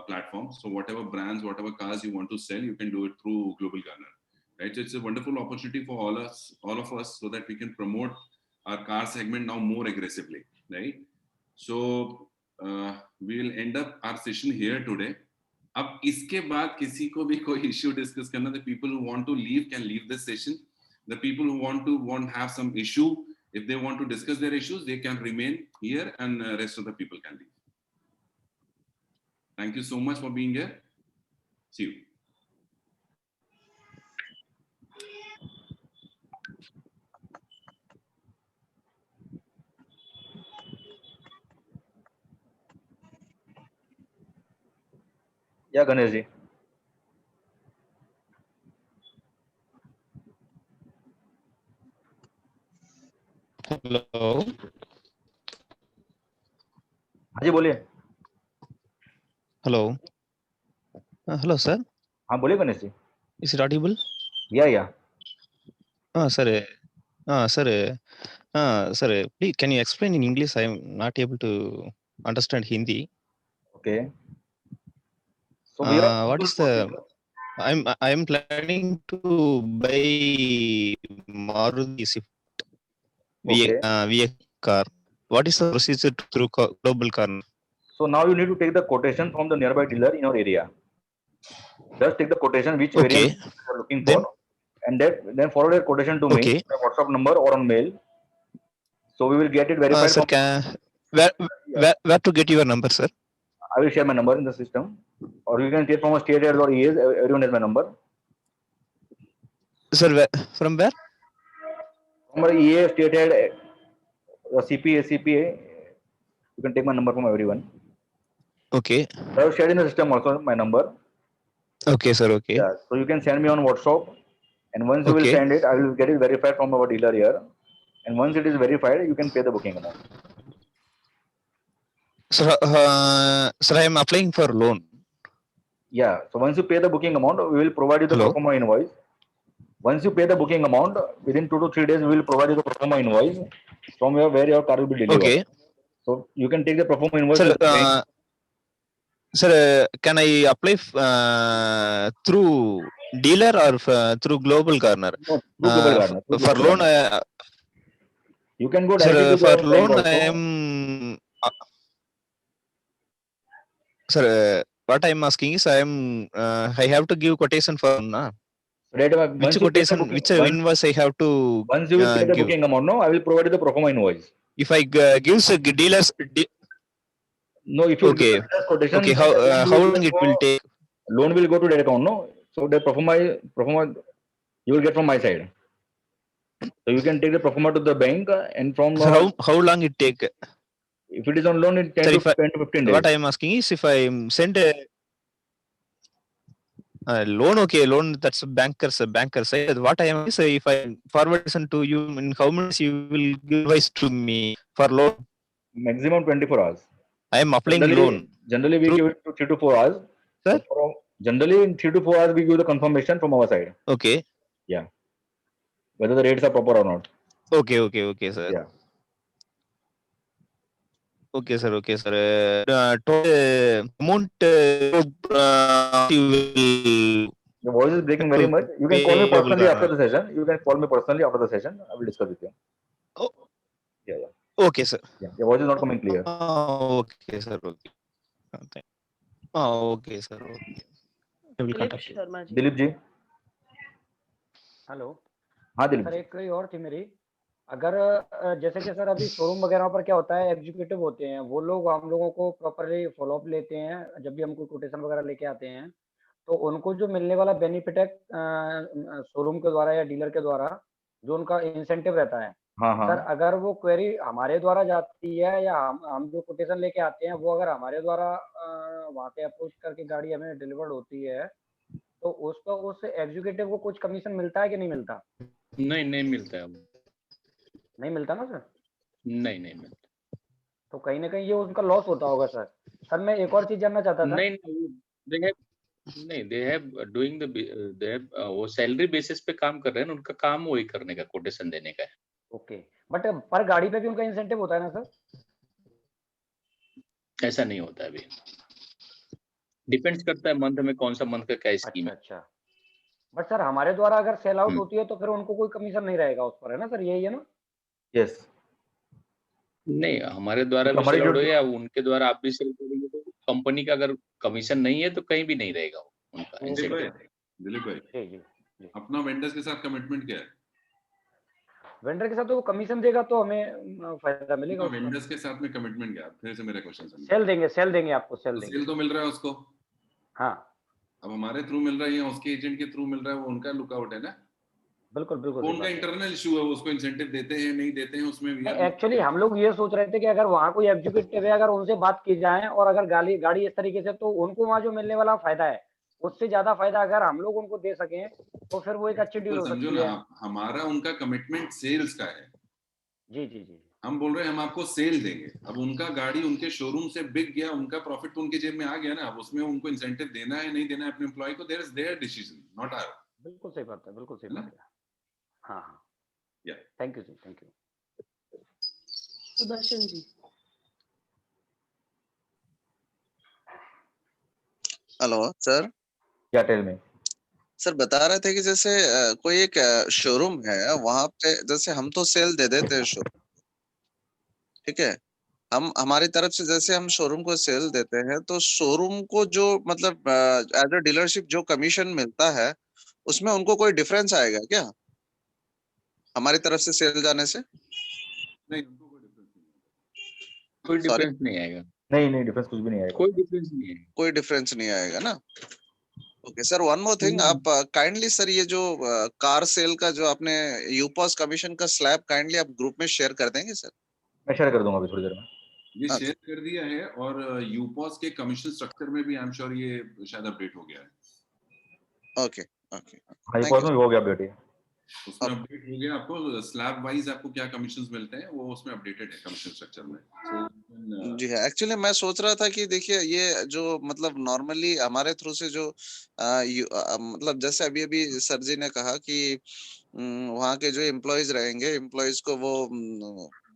Speaker 5: platform. So whatever brands, whatever cars you want to sell, you can do it through Global Garner. Right, so it's a wonderful opportunity for all of us, so that we can promote our car segment now more aggressively, right? So we will end up our session here today. अब इसके बाद किसी को भी कोई issue discuss करना, the people who want to leave can leave this session. The people who want have some issue, if they want to discuss their issues, they can remain here, and rest of the people can leave. Thank you so much for being here. See you.
Speaker 1: या Ganesh ji.
Speaker 15: Hello.
Speaker 1: हाँ जी, बोलिए.
Speaker 15: Hello. Hello sir.
Speaker 1: हाँ, बोलिए Ganesh ji.
Speaker 15: Is it audible?
Speaker 1: Yeah.
Speaker 15: हाँ sir. Sir, please can you explain in English? I am not able to understand Hindi.
Speaker 1: Okay. So
Speaker 15: what is the? I am planning to buy Maruti Swift VX car. What is the procedure through Global Garner?
Speaker 1: So now you need to take the quotation from the nearby dealer in your area. Just take the quotation which variant you are looking for, and then forward your quotation to me on my WhatsApp number or on mail. So we will get it verified.
Speaker 15: Sir, where to get your number, sir?
Speaker 1: I will share my number in the system, or you can take from a state head or EAs. Everyone has my number.
Speaker 15: Sir, from where?
Speaker 1: From our EA, state head, CPA, CPA. You can take my number from everyone.
Speaker 15: Okay.
Speaker 1: I will share in the system also my number.
Speaker 15: Okay, sir. Okay.
Speaker 1: Yeah. So you can send me on WhatsApp, and once you will send it, I will get it verified from our dealer here. And once it is verified, you can pay the booking amount.
Speaker 15: Sir, I am applying for loan.
Speaker 1: Yeah. So once you pay the booking amount, we will provide you the pro forma invoice. Once you pay the booking amount, within 2 to 3 days, we will provide you the pro forma invoice from where your car will be delivered.
Speaker 15: Okay.
Speaker 1: So you can take the pro forma invoice.
Speaker 15: Sir, can I apply through dealer or through Global Garner?
Speaker 1: No, through Global Garner.
Speaker 15: For loan,
Speaker 1: You can go
Speaker 15: Sir,
Speaker 1: directly to
Speaker 15: for
Speaker 1: the bank
Speaker 15: loan,
Speaker 1: also.
Speaker 15: I am. Sir, what I am asking is, I have to give quotation for na.
Speaker 1: Right,
Speaker 15: Which
Speaker 1: once you take the
Speaker 15: quotation,
Speaker 1: booking,
Speaker 15: which invoice I have to
Speaker 1: once you will pay the
Speaker 15: give?
Speaker 1: booking amount, no, I will provide you the pro forma invoice.
Speaker 15: If I gives a dealers,
Speaker 1: No, if you
Speaker 15: okay,
Speaker 1: give the quotation,
Speaker 15: okay.
Speaker 1: then the loan
Speaker 15: How
Speaker 1: will
Speaker 15: long it
Speaker 1: go,
Speaker 15: will take?
Speaker 1: loan will go to that account, no? So the pro forma you will get from my side. So you can take the pro forma to the bank and from
Speaker 15: Sir, how long it take?
Speaker 1: if it is on loan, it 10
Speaker 15: Sir,
Speaker 1: to
Speaker 15: if I,
Speaker 1: 10 to 15 days.
Speaker 15: what I am asking is, if I send a loan, okay, loan, that's banker side. What I am is, if I forward this to you, in how many days you will give advice to me for loan?
Speaker 1: Maximum 24 hours.
Speaker 15: I am applying loan.
Speaker 1: Generally we give it to 3 to 4 hours.
Speaker 15: Sir?
Speaker 1: Generally in 3 to 4 hours we give the confirmation from our side.
Speaker 15: Okay.
Speaker 1: Yeah. Whether the rates are proper or not.
Speaker 15: Okay, sir.
Speaker 1: Yeah.
Speaker 15: Okay, sir. Total amount you will.
Speaker 1: Your voice is breaking very much. You can call me personally after the session. I will discuss with you.
Speaker 15: Oh.
Speaker 1: Yeah.
Speaker 15: Okay, sir.
Speaker 1: Yeah. Your voice is not coming clear.
Speaker 15: Okay, sir. Okay. Okay, sir. Okay. I will contact you.
Speaker 6: Sharma ji
Speaker 1: Dilip ji.
Speaker 16: Hello
Speaker 1: हाँ Dilip
Speaker 16: sir,
Speaker 1: जी.
Speaker 16: एक कोई और थी मेरी। अगर जैसे कि sir अभी शोरूम वगैरह पर क्या होता है, एग्जीक्यूटिव होते हैं वो लोग, हम लोगों को प्रॉपरली फॉलो अप लेते हैं जब भी हम कोई कोटेशन वगैरह लेके आते हैं, तो उनको जो मिलने वाला बेनिफिट है शोरूम के द्वारा या डीलर के द्वारा, जो उनका इंसेंटिव रहता है,
Speaker 1: हाँ
Speaker 16: सर अगर वो क्वेरी हमारे द्वारा जाती है या हम जो कोटेशन लेके आते हैं वो अगर हमारे द्वारा वहाँ पे अप्रोच करके गाड़ी हमें डिलीवर्ड होती है, तो उसको उस एग्जीक्यूटिव को कुछ कमीशन मिलता है कि नहीं मिलता?
Speaker 2: नहीं मिलता है।
Speaker 16: नहीं मिलता ना सर?
Speaker 2: नहीं मिलता।
Speaker 16: तो कहीं ना कहीं ये उनका लॉस होता होगा सर। सर मैं एक और चीज जानना चाहता था।
Speaker 2: दे हैव डूइंग वो सैलरी बेसिस पे काम कर रहे हैं, उनका काम वही करने का, कोटेशन देने का है।
Speaker 16: ओके, बट पर गाड़ी पे भी उनका इंसेंटिव होता है ना सर?
Speaker 2: ऐसा नहीं होता अभी, डिपेंड्स करता है मंथ में कौन सा मंथ का क्या स्कीम है।
Speaker 16: अच्छा, बट सर हमारे द्वारा अगर सेल आउट होती है तो फिर उनको कोई कमीशन नहीं रहेगा उस पर, है ना सर? यही है ना?
Speaker 1: यस।
Speaker 2: नहीं, हमारे द्वारा भी सेल आउट हो या उनके द्वारा आप भी सेल करेंगे तो कंपनी का अगर कमीशन नहीं है तो कहीं भी नहीं रहेगा उनका इंसेंटिव।
Speaker 5: दिलीप भाई
Speaker 16: जी।
Speaker 5: अपना वेंडर्स के साथ कमिटमेंट क्या है?
Speaker 16: वेंडर के साथ तो वो कमीशन देगा तो हमें फायदा मिलेगा।
Speaker 5: वेंडर्स के साथ में कमिटमेंट क्या है? फिर से मेरा क्वेश्चन समझ।
Speaker 16: सेल देंगे आपको, सेल
Speaker 5: तो मिल रहा है उसको।
Speaker 16: हाँ,
Speaker 5: अब हमारे थ्रू मिल रहा है या उसके एजेंट के थ्रू मिल रहा है, वो उनका लुकआउट है ना।
Speaker 16: बिल्कुल
Speaker 5: उनका इंटरनल इशू है, वो उसको इंसेंटिव देते हैं नहीं देते हैं उसमें भी।
Speaker 16: एक्चुअली हम लोग ये सोच रहे थे कि अगर वहाँ कोई एग्जीक्यूटिव है, अगर उनसे बात की जाए और अगर गाड़ी इस तरीके से, तो उनको वहाँ जो मिलने वाला फायदा है उससे ज्यादा फायदा अगर हम लोग उनको दे सकें तो फिर वो एक अच्छी डील हो सकती है।
Speaker 5: हमारा उनका कमिटमेंट सेल्स का है।
Speaker 16: जी।
Speaker 5: हम बोल रहे हैं हम आपको सेल देंगे। अब उनका गाड़ी उनके शोरूम से बिक गया, उनका प्रॉफिट तो उनके जेब में आ गया ना। अब उसमें उनको इंसेंटिव देना है नहीं देना है अपने एम्प्लॉय को, there is their decision, not our.
Speaker 16: बिल्कुल सही बात है, बिल्कुल सही बात है। हाँ।
Speaker 5: या
Speaker 16: thank you sir, thank you.
Speaker 6: Sudarshan ji.
Speaker 19: Hello sir.
Speaker 1: क्या टेल में?
Speaker 19: सर बता रहे थे कि जैसे कोई एक शोरूम है, वहां पे जैसे हम तो सेल दे देते हैं शोरूम, ठीक है, हम हमारी तरफ से जैसे हम शोरूम को सेल देते हैं, तो शोरूम को जो मतलब एज अ डीलरशिप जो कमीशन मिलता है उसमें उनको कोई डिफरेंस आएगा क्या हमारी तरफ से सेल जाने से?
Speaker 5: नहीं,
Speaker 2: कोई डिफरेंस नहीं आएगा।
Speaker 1: नहीं डिफरेंस कुछ भी नहीं आएगा।
Speaker 19: कोई डिफरेंस नहीं आएगा ना। Okay sir, one more thing, आप काइंडली सर ये जो कार सेल का जो आपने यूपॉस कमीशन का स्लैब काइंडली आप ग्रुप में शेयर कर देंगे सर?
Speaker 1: मैं शेयर कर दूंगा अभी थोड़ी देर में।
Speaker 5: ये शेयर कर दिया है और यूपॉस के कमीशन स्ट्रक्चर में भी आई एम श्योर ये शायद अपडेट हो गया है।
Speaker 19: ओके।
Speaker 1: यूपॉस में हो गया अपडेट,
Speaker 5: उसमें अपडेट हो गया। आपको स्लैब वाइज आपको क्या कमीशंस मिलते हैं वो उसमें अपडेटेड है कमीशन स्ट्रक्चर में।
Speaker 19: जी है, एक्चुअली मैं सोच रहा था कि देखिए ये जो मतलब नॉर्मली हमारे थ्रू से जो मतलब जैसे अभी सर जी ने कहा कि वहाँ के जो एम्प्लॉयज रहेंगे, एम्प्लॉयज को वो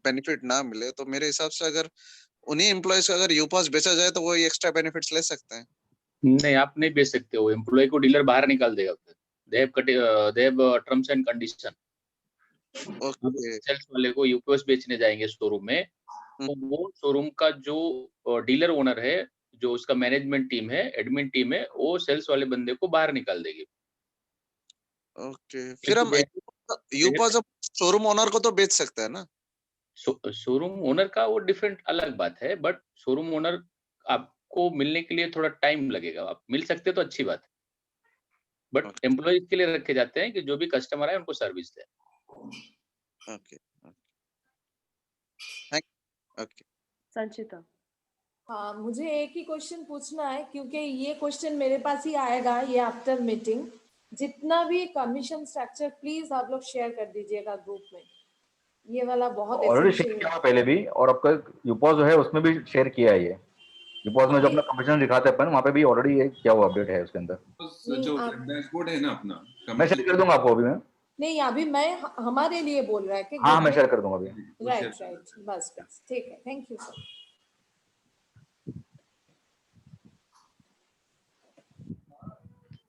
Speaker 19: बेनिफिट ना मिले, तो मेरे हिसाब से अगर उन्हीं एम्प्लॉयज को अगर यूपास बेचा जाए तो वो एक्स्ट्रा बेनिफिट्स ले सकते हैं।
Speaker 2: नहीं, आप नहीं बेच सकते हो, एम्प्लॉय को डीलर बाहर निकाल देगा। They have terms and condition. Sales वाले को यूपीएस बेचने जाएंगे शोरूम में, तो वो शोरूम का जो डीलर ओनर है, जो उसका मैनेजमेंट टीम है, एडमिन टीम है, वो सेल्स वाले बंदे को बाहर निकाल देगी।
Speaker 19: ओके, फिर हम यूपॉस शोरूम ओनर को तो बेच सकते हैं ना?
Speaker 2: शोरूम ओनर का वो डिफरेंट अलग बात है, बट शोरूम ओनर आपको मिलने के लिए थोड़ा टाइम लगेगा। आप मिल सकते हो तो अच्छी बात है, बट एम्प्लॉइज के लिए रखे जाते हैं कि जो भी कस्टमर आए उनको सर्विस दें।
Speaker 19: Okay okay.
Speaker 17: संचिता। हाँ, मुझे एक ही क्वेश्चन पूछना है, क्योंकि ये क्वेश्चन मेरे पास ही आएगा ये आफ्टर मीटिंग। जितना भी कमीशन स्ट्रक्चर प्लीज आप लोग शेयर कर दीजिएगा ग्रुप में, ये वाला बहुत
Speaker 1: ऑलरेडी शेयर किया पहले भी, और आपका यूपॉस जो है उसमें भी शेयर किया है। ये यूपॉस में जो अपना कमीशन दिखाते हैं अपन, वहाँ पे भी ऑलरेडी ये क्या हुआ अपडेट है उसके अंदर।
Speaker 5: जो डैशबोर्ड है ना अपना,
Speaker 1: मैं शेयर कर दूंगा आपको अभी। मैं
Speaker 17: नहीं, अभी मैं हमारे लिए बोल रहा है कि
Speaker 1: हाँ, मैं शेयर कर दूंगा अभी।
Speaker 17: राइट, बस ठीक है, thank you sir.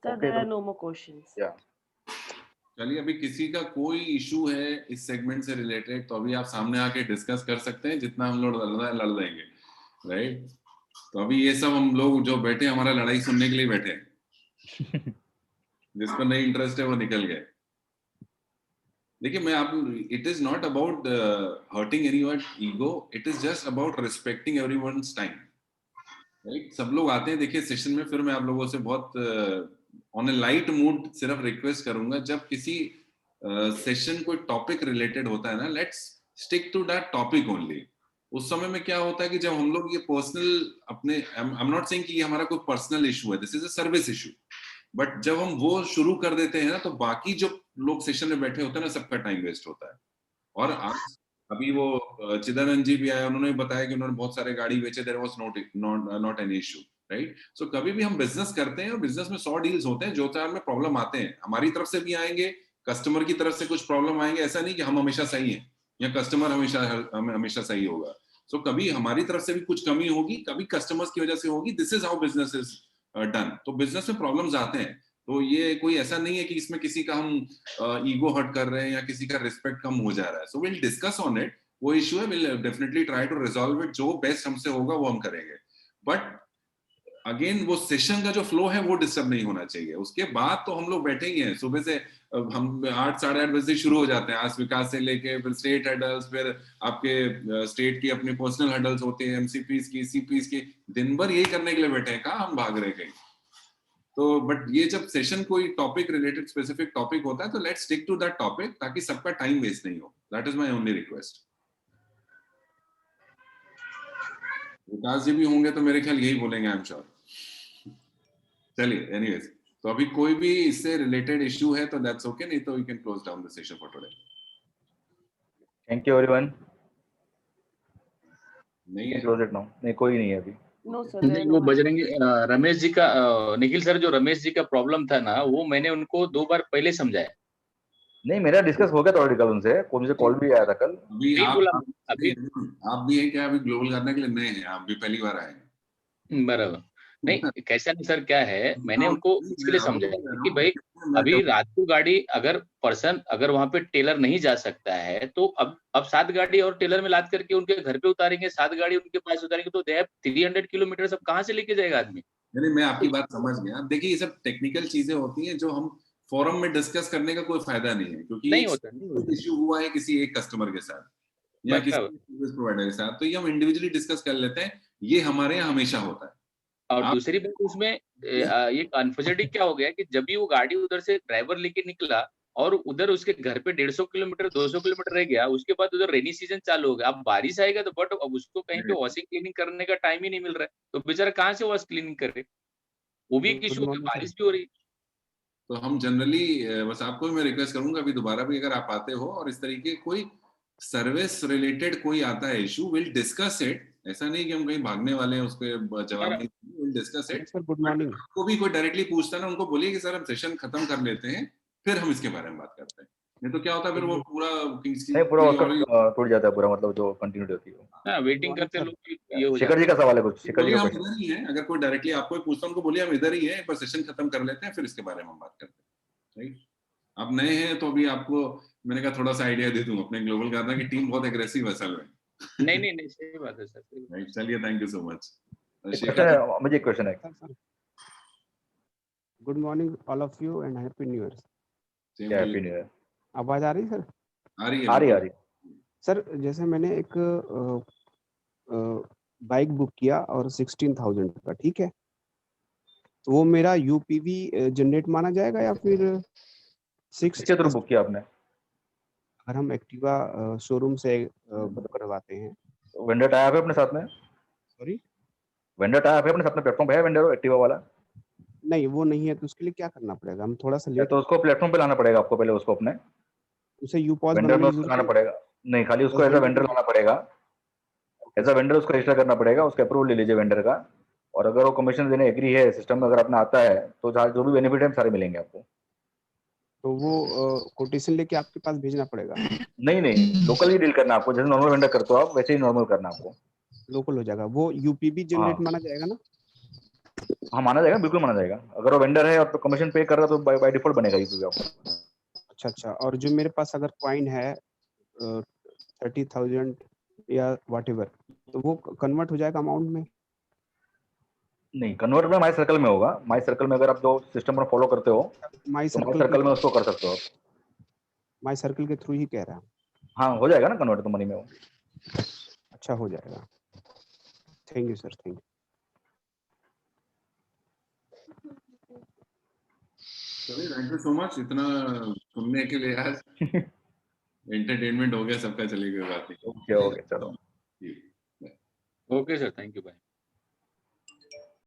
Speaker 6: There are no more questions.
Speaker 5: चलिए, अभी किसी का कोई इशू है इस सेगमेंट से रिलेटेड तो अभी आप सामने आके डिस्कस कर सकते हैं, जितना हम लोग लड़ लेंगे, राइट? तो अभी ये सब हम लोग जो बैठे हमारा लड़ाई सुनने के लिए बैठे हैं। जिसको नहीं इंटरेस्ट है वो निकल गए। देखिए, मैं आप, it is not about hurting anyone's ego, it is just about respecting everyone's time, right? सब लोग आते हैं, देखिए सेशन में, फिर मैं आप लोगों से बहुत ऑन ए लाइट मूड सिर्फ रिक्वेस्ट करूंगा, जब किसी सेशन कोई टॉपिक रिलेटेड होता है ना, let's stick to that topic only. उस समय में क्या होता है कि जब हम लोग ये पर्सनल अपने, आई एम नॉट सेइंग कि ये हमारा कोई पर्सनल इशू है, this is a service issue, but जब हम वो शुरू कर देते हैं ना, तो बाकी जो लोग सेशन में बैठे होते हैं ना, सबका टाइम वेस्ट होता है। और आज अभी वो चिदानंद जी भी आए, उन्होंने बताया कि उन्होंने बहुत सारे गाड़ी बेचे, there was not an issue, right? So कभी भी हम बिजनेस करते हैं और बिजनेस में 100 डील्स होते हैं, जो चार में प्रॉब्लम आते हैं, हमारी तरफ से भी आएंगे, कस्टमर की तरफ से कुछ प्रॉब्लम आएंगे। ऐसा नहीं कि हम हमेशा सही हैं या कस्टमर हमेशा सही होगा। सो कभी हमारी तरफ से भी कुछ कमी होगी, कभी कस्टमर्स की वजह से होगी। This is how business is done. तो बिजनेस में प्रॉब्लम्स आते हैं, तो ये कोई ऐसा नहीं है कि इसमें किसी का हम ईगो हर्ट कर रहे हैं या किसी का रिस्पेक्ट कम हो जा रहा है। So will discuss on it, वो इशू है, will definitely try to resolve it, जो बेस्ट हमसे होगा वो हम करेंगे। बट अगेन वो सेशन का जो फ्लो है वो डिस्टर्ब नहीं होना चाहिए। उसके बाद तो हम लोग बैठे ही हैं, सुबह से हम 8 साढ़े 8 बजे से शुरू हो जाते हैं, आज विकास से लेके फिर स्टेट हडल्स, फिर आपके स्टेट की अपनी पर्सनल हडल्स होती है, एमसीपीज की, सीपीज की, दिन भर यही करने के लिए बैठे हैं। कहाँ हम भाग रहे कहीं? तो बट ये जब सेशन कोई टॉपिक रिलेटेड स्पेसिफिक टॉपिक होता है तो let's stick to that topic, ताकि सबका टाइम वेस्ट नहीं हो। That is my only request. Vikas ji भी होंगे तो मेरे ख्याल यही बोलेंगे, आई एम श्योर। चलिए, एनीवेज, तो अभी कोई भी इससे रिलेटेड इशू है तो दैट्स ओके, नहीं तो we can close down the session for today.
Speaker 1: Thank you everyone.
Speaker 5: नहीं है,
Speaker 1: क्लोज इट नाउ। नहीं, कोई नहीं है अभी।
Speaker 6: No sir.
Speaker 2: नहीं, वो बजरंगी रमेश जी का, निखिल सर, जो रमेश जी का प्रॉब्लम था ना, वो मैंने उनको 2 बार पहले समझाया।
Speaker 1: नहीं, मेरा डिस्कस हो गया था ऑलरेडी कल उनसे, मुझे कॉल भी आया था कल।
Speaker 5: अभी आप भी हैं क्या? अभी ग्लोबल करने के लिए नए हैं, आप भी पहली बार आए हैं।
Speaker 2: बराबर। नहीं, कैसा नहीं सर, क्या है, मैंने उनको इसके लिए समझाया कि भाई अभी रात को गाड़ी अगर वहां पे टेलर नहीं जा सकता है, तो अब 7 गाड़ी और टेलर में लाद करके उनके घर पे उतारेंगे, 7 गाड़ी उनके पास उतारेंगे, तो दे हैव 300 किलोमीटर सब कहाँ से लेके जाएगा आदमी?
Speaker 5: नहीं, मैं आपकी बात समझ गया। अब देखिए, ये सब टेक्निकल चीजें होती हैं जो हम फोरम में डिस्कस करने का कोई फायदा नहीं है, क्योंकि
Speaker 2: नहीं होता
Speaker 5: इश्यू हुआ है किसी एक कस्टमर के साथ या किसी सर्विस प्रोवाइडर के साथ, तो ये हम इंडिविजुअली डिस्कस कर लेते हैं। ये हमारे यहाँ हमेशा होता है।
Speaker 2: और दूसरी बात, उसमें ये अनफॉर्चुनेटली क्या हो गया कि जब भी वो गाड़ी उधर से ड्राइवर लेके निकला और उधर उसके घर पे 150 किलोमीटर 200 किलोमीटर रह गया, उसके बाद उधर रेनी सीजन चालू हो गया। अब बारिश आएगा तो बट अब उसको कहीं पे वॉशिंग क्लीनिंग करने का टाइम ही नहीं मिल रहा है, तो बेचारा कहाँ से वॉश क्लीनिंग करे? वो भी एक इशू है, बारिश भी हो रही।
Speaker 5: तो हम जनरली, बस आपको भी मैं रिक्वेस्ट करूंगा, अभी दोबारा भी अगर आप आते हो और इस तरीके कोई सर्विस रिलेटेड कोई आता है इशू, विल डिस्कस इट। ऐसा नहीं कि हम कहीं भागने वाले हैं, उसके जवाब नहीं, will discuss it.
Speaker 21: Sir good morning.
Speaker 5: को भी कोई डायरेक्टली पूछता है ना, उनको बोलिए कि सर हम सेशन खत्म कर लेते हैं, फिर हम इसके बारे में बात करते हैं। नहीं तो क्या होता है, फिर वो पूरा
Speaker 1: टूट जाता है पूरा, मतलब जो कंटिन्यूटी होती है।
Speaker 2: हां, वेटिंग करते लोग ये हो
Speaker 1: शेखर जी का सवाल है कुछ? शेखर जी का
Speaker 5: हम इधर ही हैं, अगर कोई डायरेक्टली आपको पूछता है उनको बोलिए हम इधर ही हैं, पर सेशन खत्म कर लेते हैं, फिर इसके बारे में हम बात करते हैं, राइट? आप नए हैं तो अभी आपको मैंने कहा थोड़ा सा आइडिया दे दूं अपने ग्लोबल गार्डनर की टीम बहुत एग्रेसिव है असल में।
Speaker 2: नहीं सही बात है सर।
Speaker 5: राइट, चलिए thank you so much.
Speaker 1: Question है, मुझे एक क्वेश्चन है।
Speaker 18: Good morning all of you and happy new year.
Speaker 1: Happy new year.
Speaker 18: आवाज आ रही सर?
Speaker 5: आ रही
Speaker 1: है।
Speaker 18: सर जैसे मैंने एक बाइक बुक किया और 16,000 का, ठीक है, तो वो मेरा यूपीवी जनरेट माना जाएगा या फिर 6
Speaker 1: किसके थ्रू बुक किया आपने?
Speaker 18: अगर हम एक्टिवा शोरूम से बुक करवाते हैं।
Speaker 1: वेंडर टाइप है अपने साथ में?
Speaker 18: सॉरी,
Speaker 1: वेंडर टाइप है अपने साथ में? प्लेटफॉर्म पे है वेंडर एक्टिवा वाला?
Speaker 18: नहीं वो नहीं है, तो उसके लिए क्या करना पड़ेगा? हम थोड़ा सा लेट,
Speaker 1: तो उसको प्लेटफॉर्म पे लाना पड़ेगा आपको, पहले उसको अपने
Speaker 18: उसे यूपॉस
Speaker 1: वेंडर में
Speaker 18: बनाने
Speaker 1: उसको लाना पड़ेगा। नहीं, खाली उसको
Speaker 18: बस
Speaker 1: एज अ
Speaker 18: vendor
Speaker 1: वेंडर लाना पड़ेगा। एज अ वेंडर उसको रजिस्टर करना पड़ेगा, उसका अप्रूवल ले लीजिए वेंडर का, और अगर वो कमीशन देने एग्री है, सिस्टम में अगर अपना आता है, तो जो भी बेनिफिट है सारे मिलेंगे आपको।
Speaker 18: तो वो कोटेशन लेके आपके पास भेजना पड़ेगा?
Speaker 1: नहीं, लोकल ही डील करना आपको, जैसे नॉर्मल वेंडर करते हो आप, वैसे ही नॉर्मल करना आपको।
Speaker 18: लोकल हो जाएगा वो, यूपीबी जनरेट माना जाएगा ना?
Speaker 1: हाँ माना जाएगा, बिल्कुल माना जाएगा। अगर वो वेंडर है और तो कमीशन पे कर रहा है, तो बाय डिफॉल्ट बनेगा यूपीबी आपको।
Speaker 18: अच्छा, और जो मेरे पास अगर कॉइन है 30,000 या व्हाटएवर, तो वो कन्वर्ट हो जाएगा अमाउंट में?
Speaker 1: नहीं, कन्वर्ट में माई सर्कल में होगा। माई सर्कल में अगर आप जो सिस्टम पर फॉलो करते हो,
Speaker 18: माई
Speaker 1: तो माई
Speaker 18: सर्कल
Speaker 1: सर्कल में उसको कर सकते हो आप।
Speaker 18: माई सर्कल के थ्रू ही कह रहा हूँ।
Speaker 1: हाँ, हो जाएगा ना कन्वर्ट तो मनी में वो।
Speaker 18: अच्छा, हो जाएगा। Thank you sir, thank you.
Speaker 5: चलिए, थैंक यू सो मच इतना सुनने के लिए। आज एंटरटेनमेंट हो गया सबका, चली गई बात नहीं।
Speaker 1: ओके चलो।
Speaker 2: Okay sir, thank you, bye.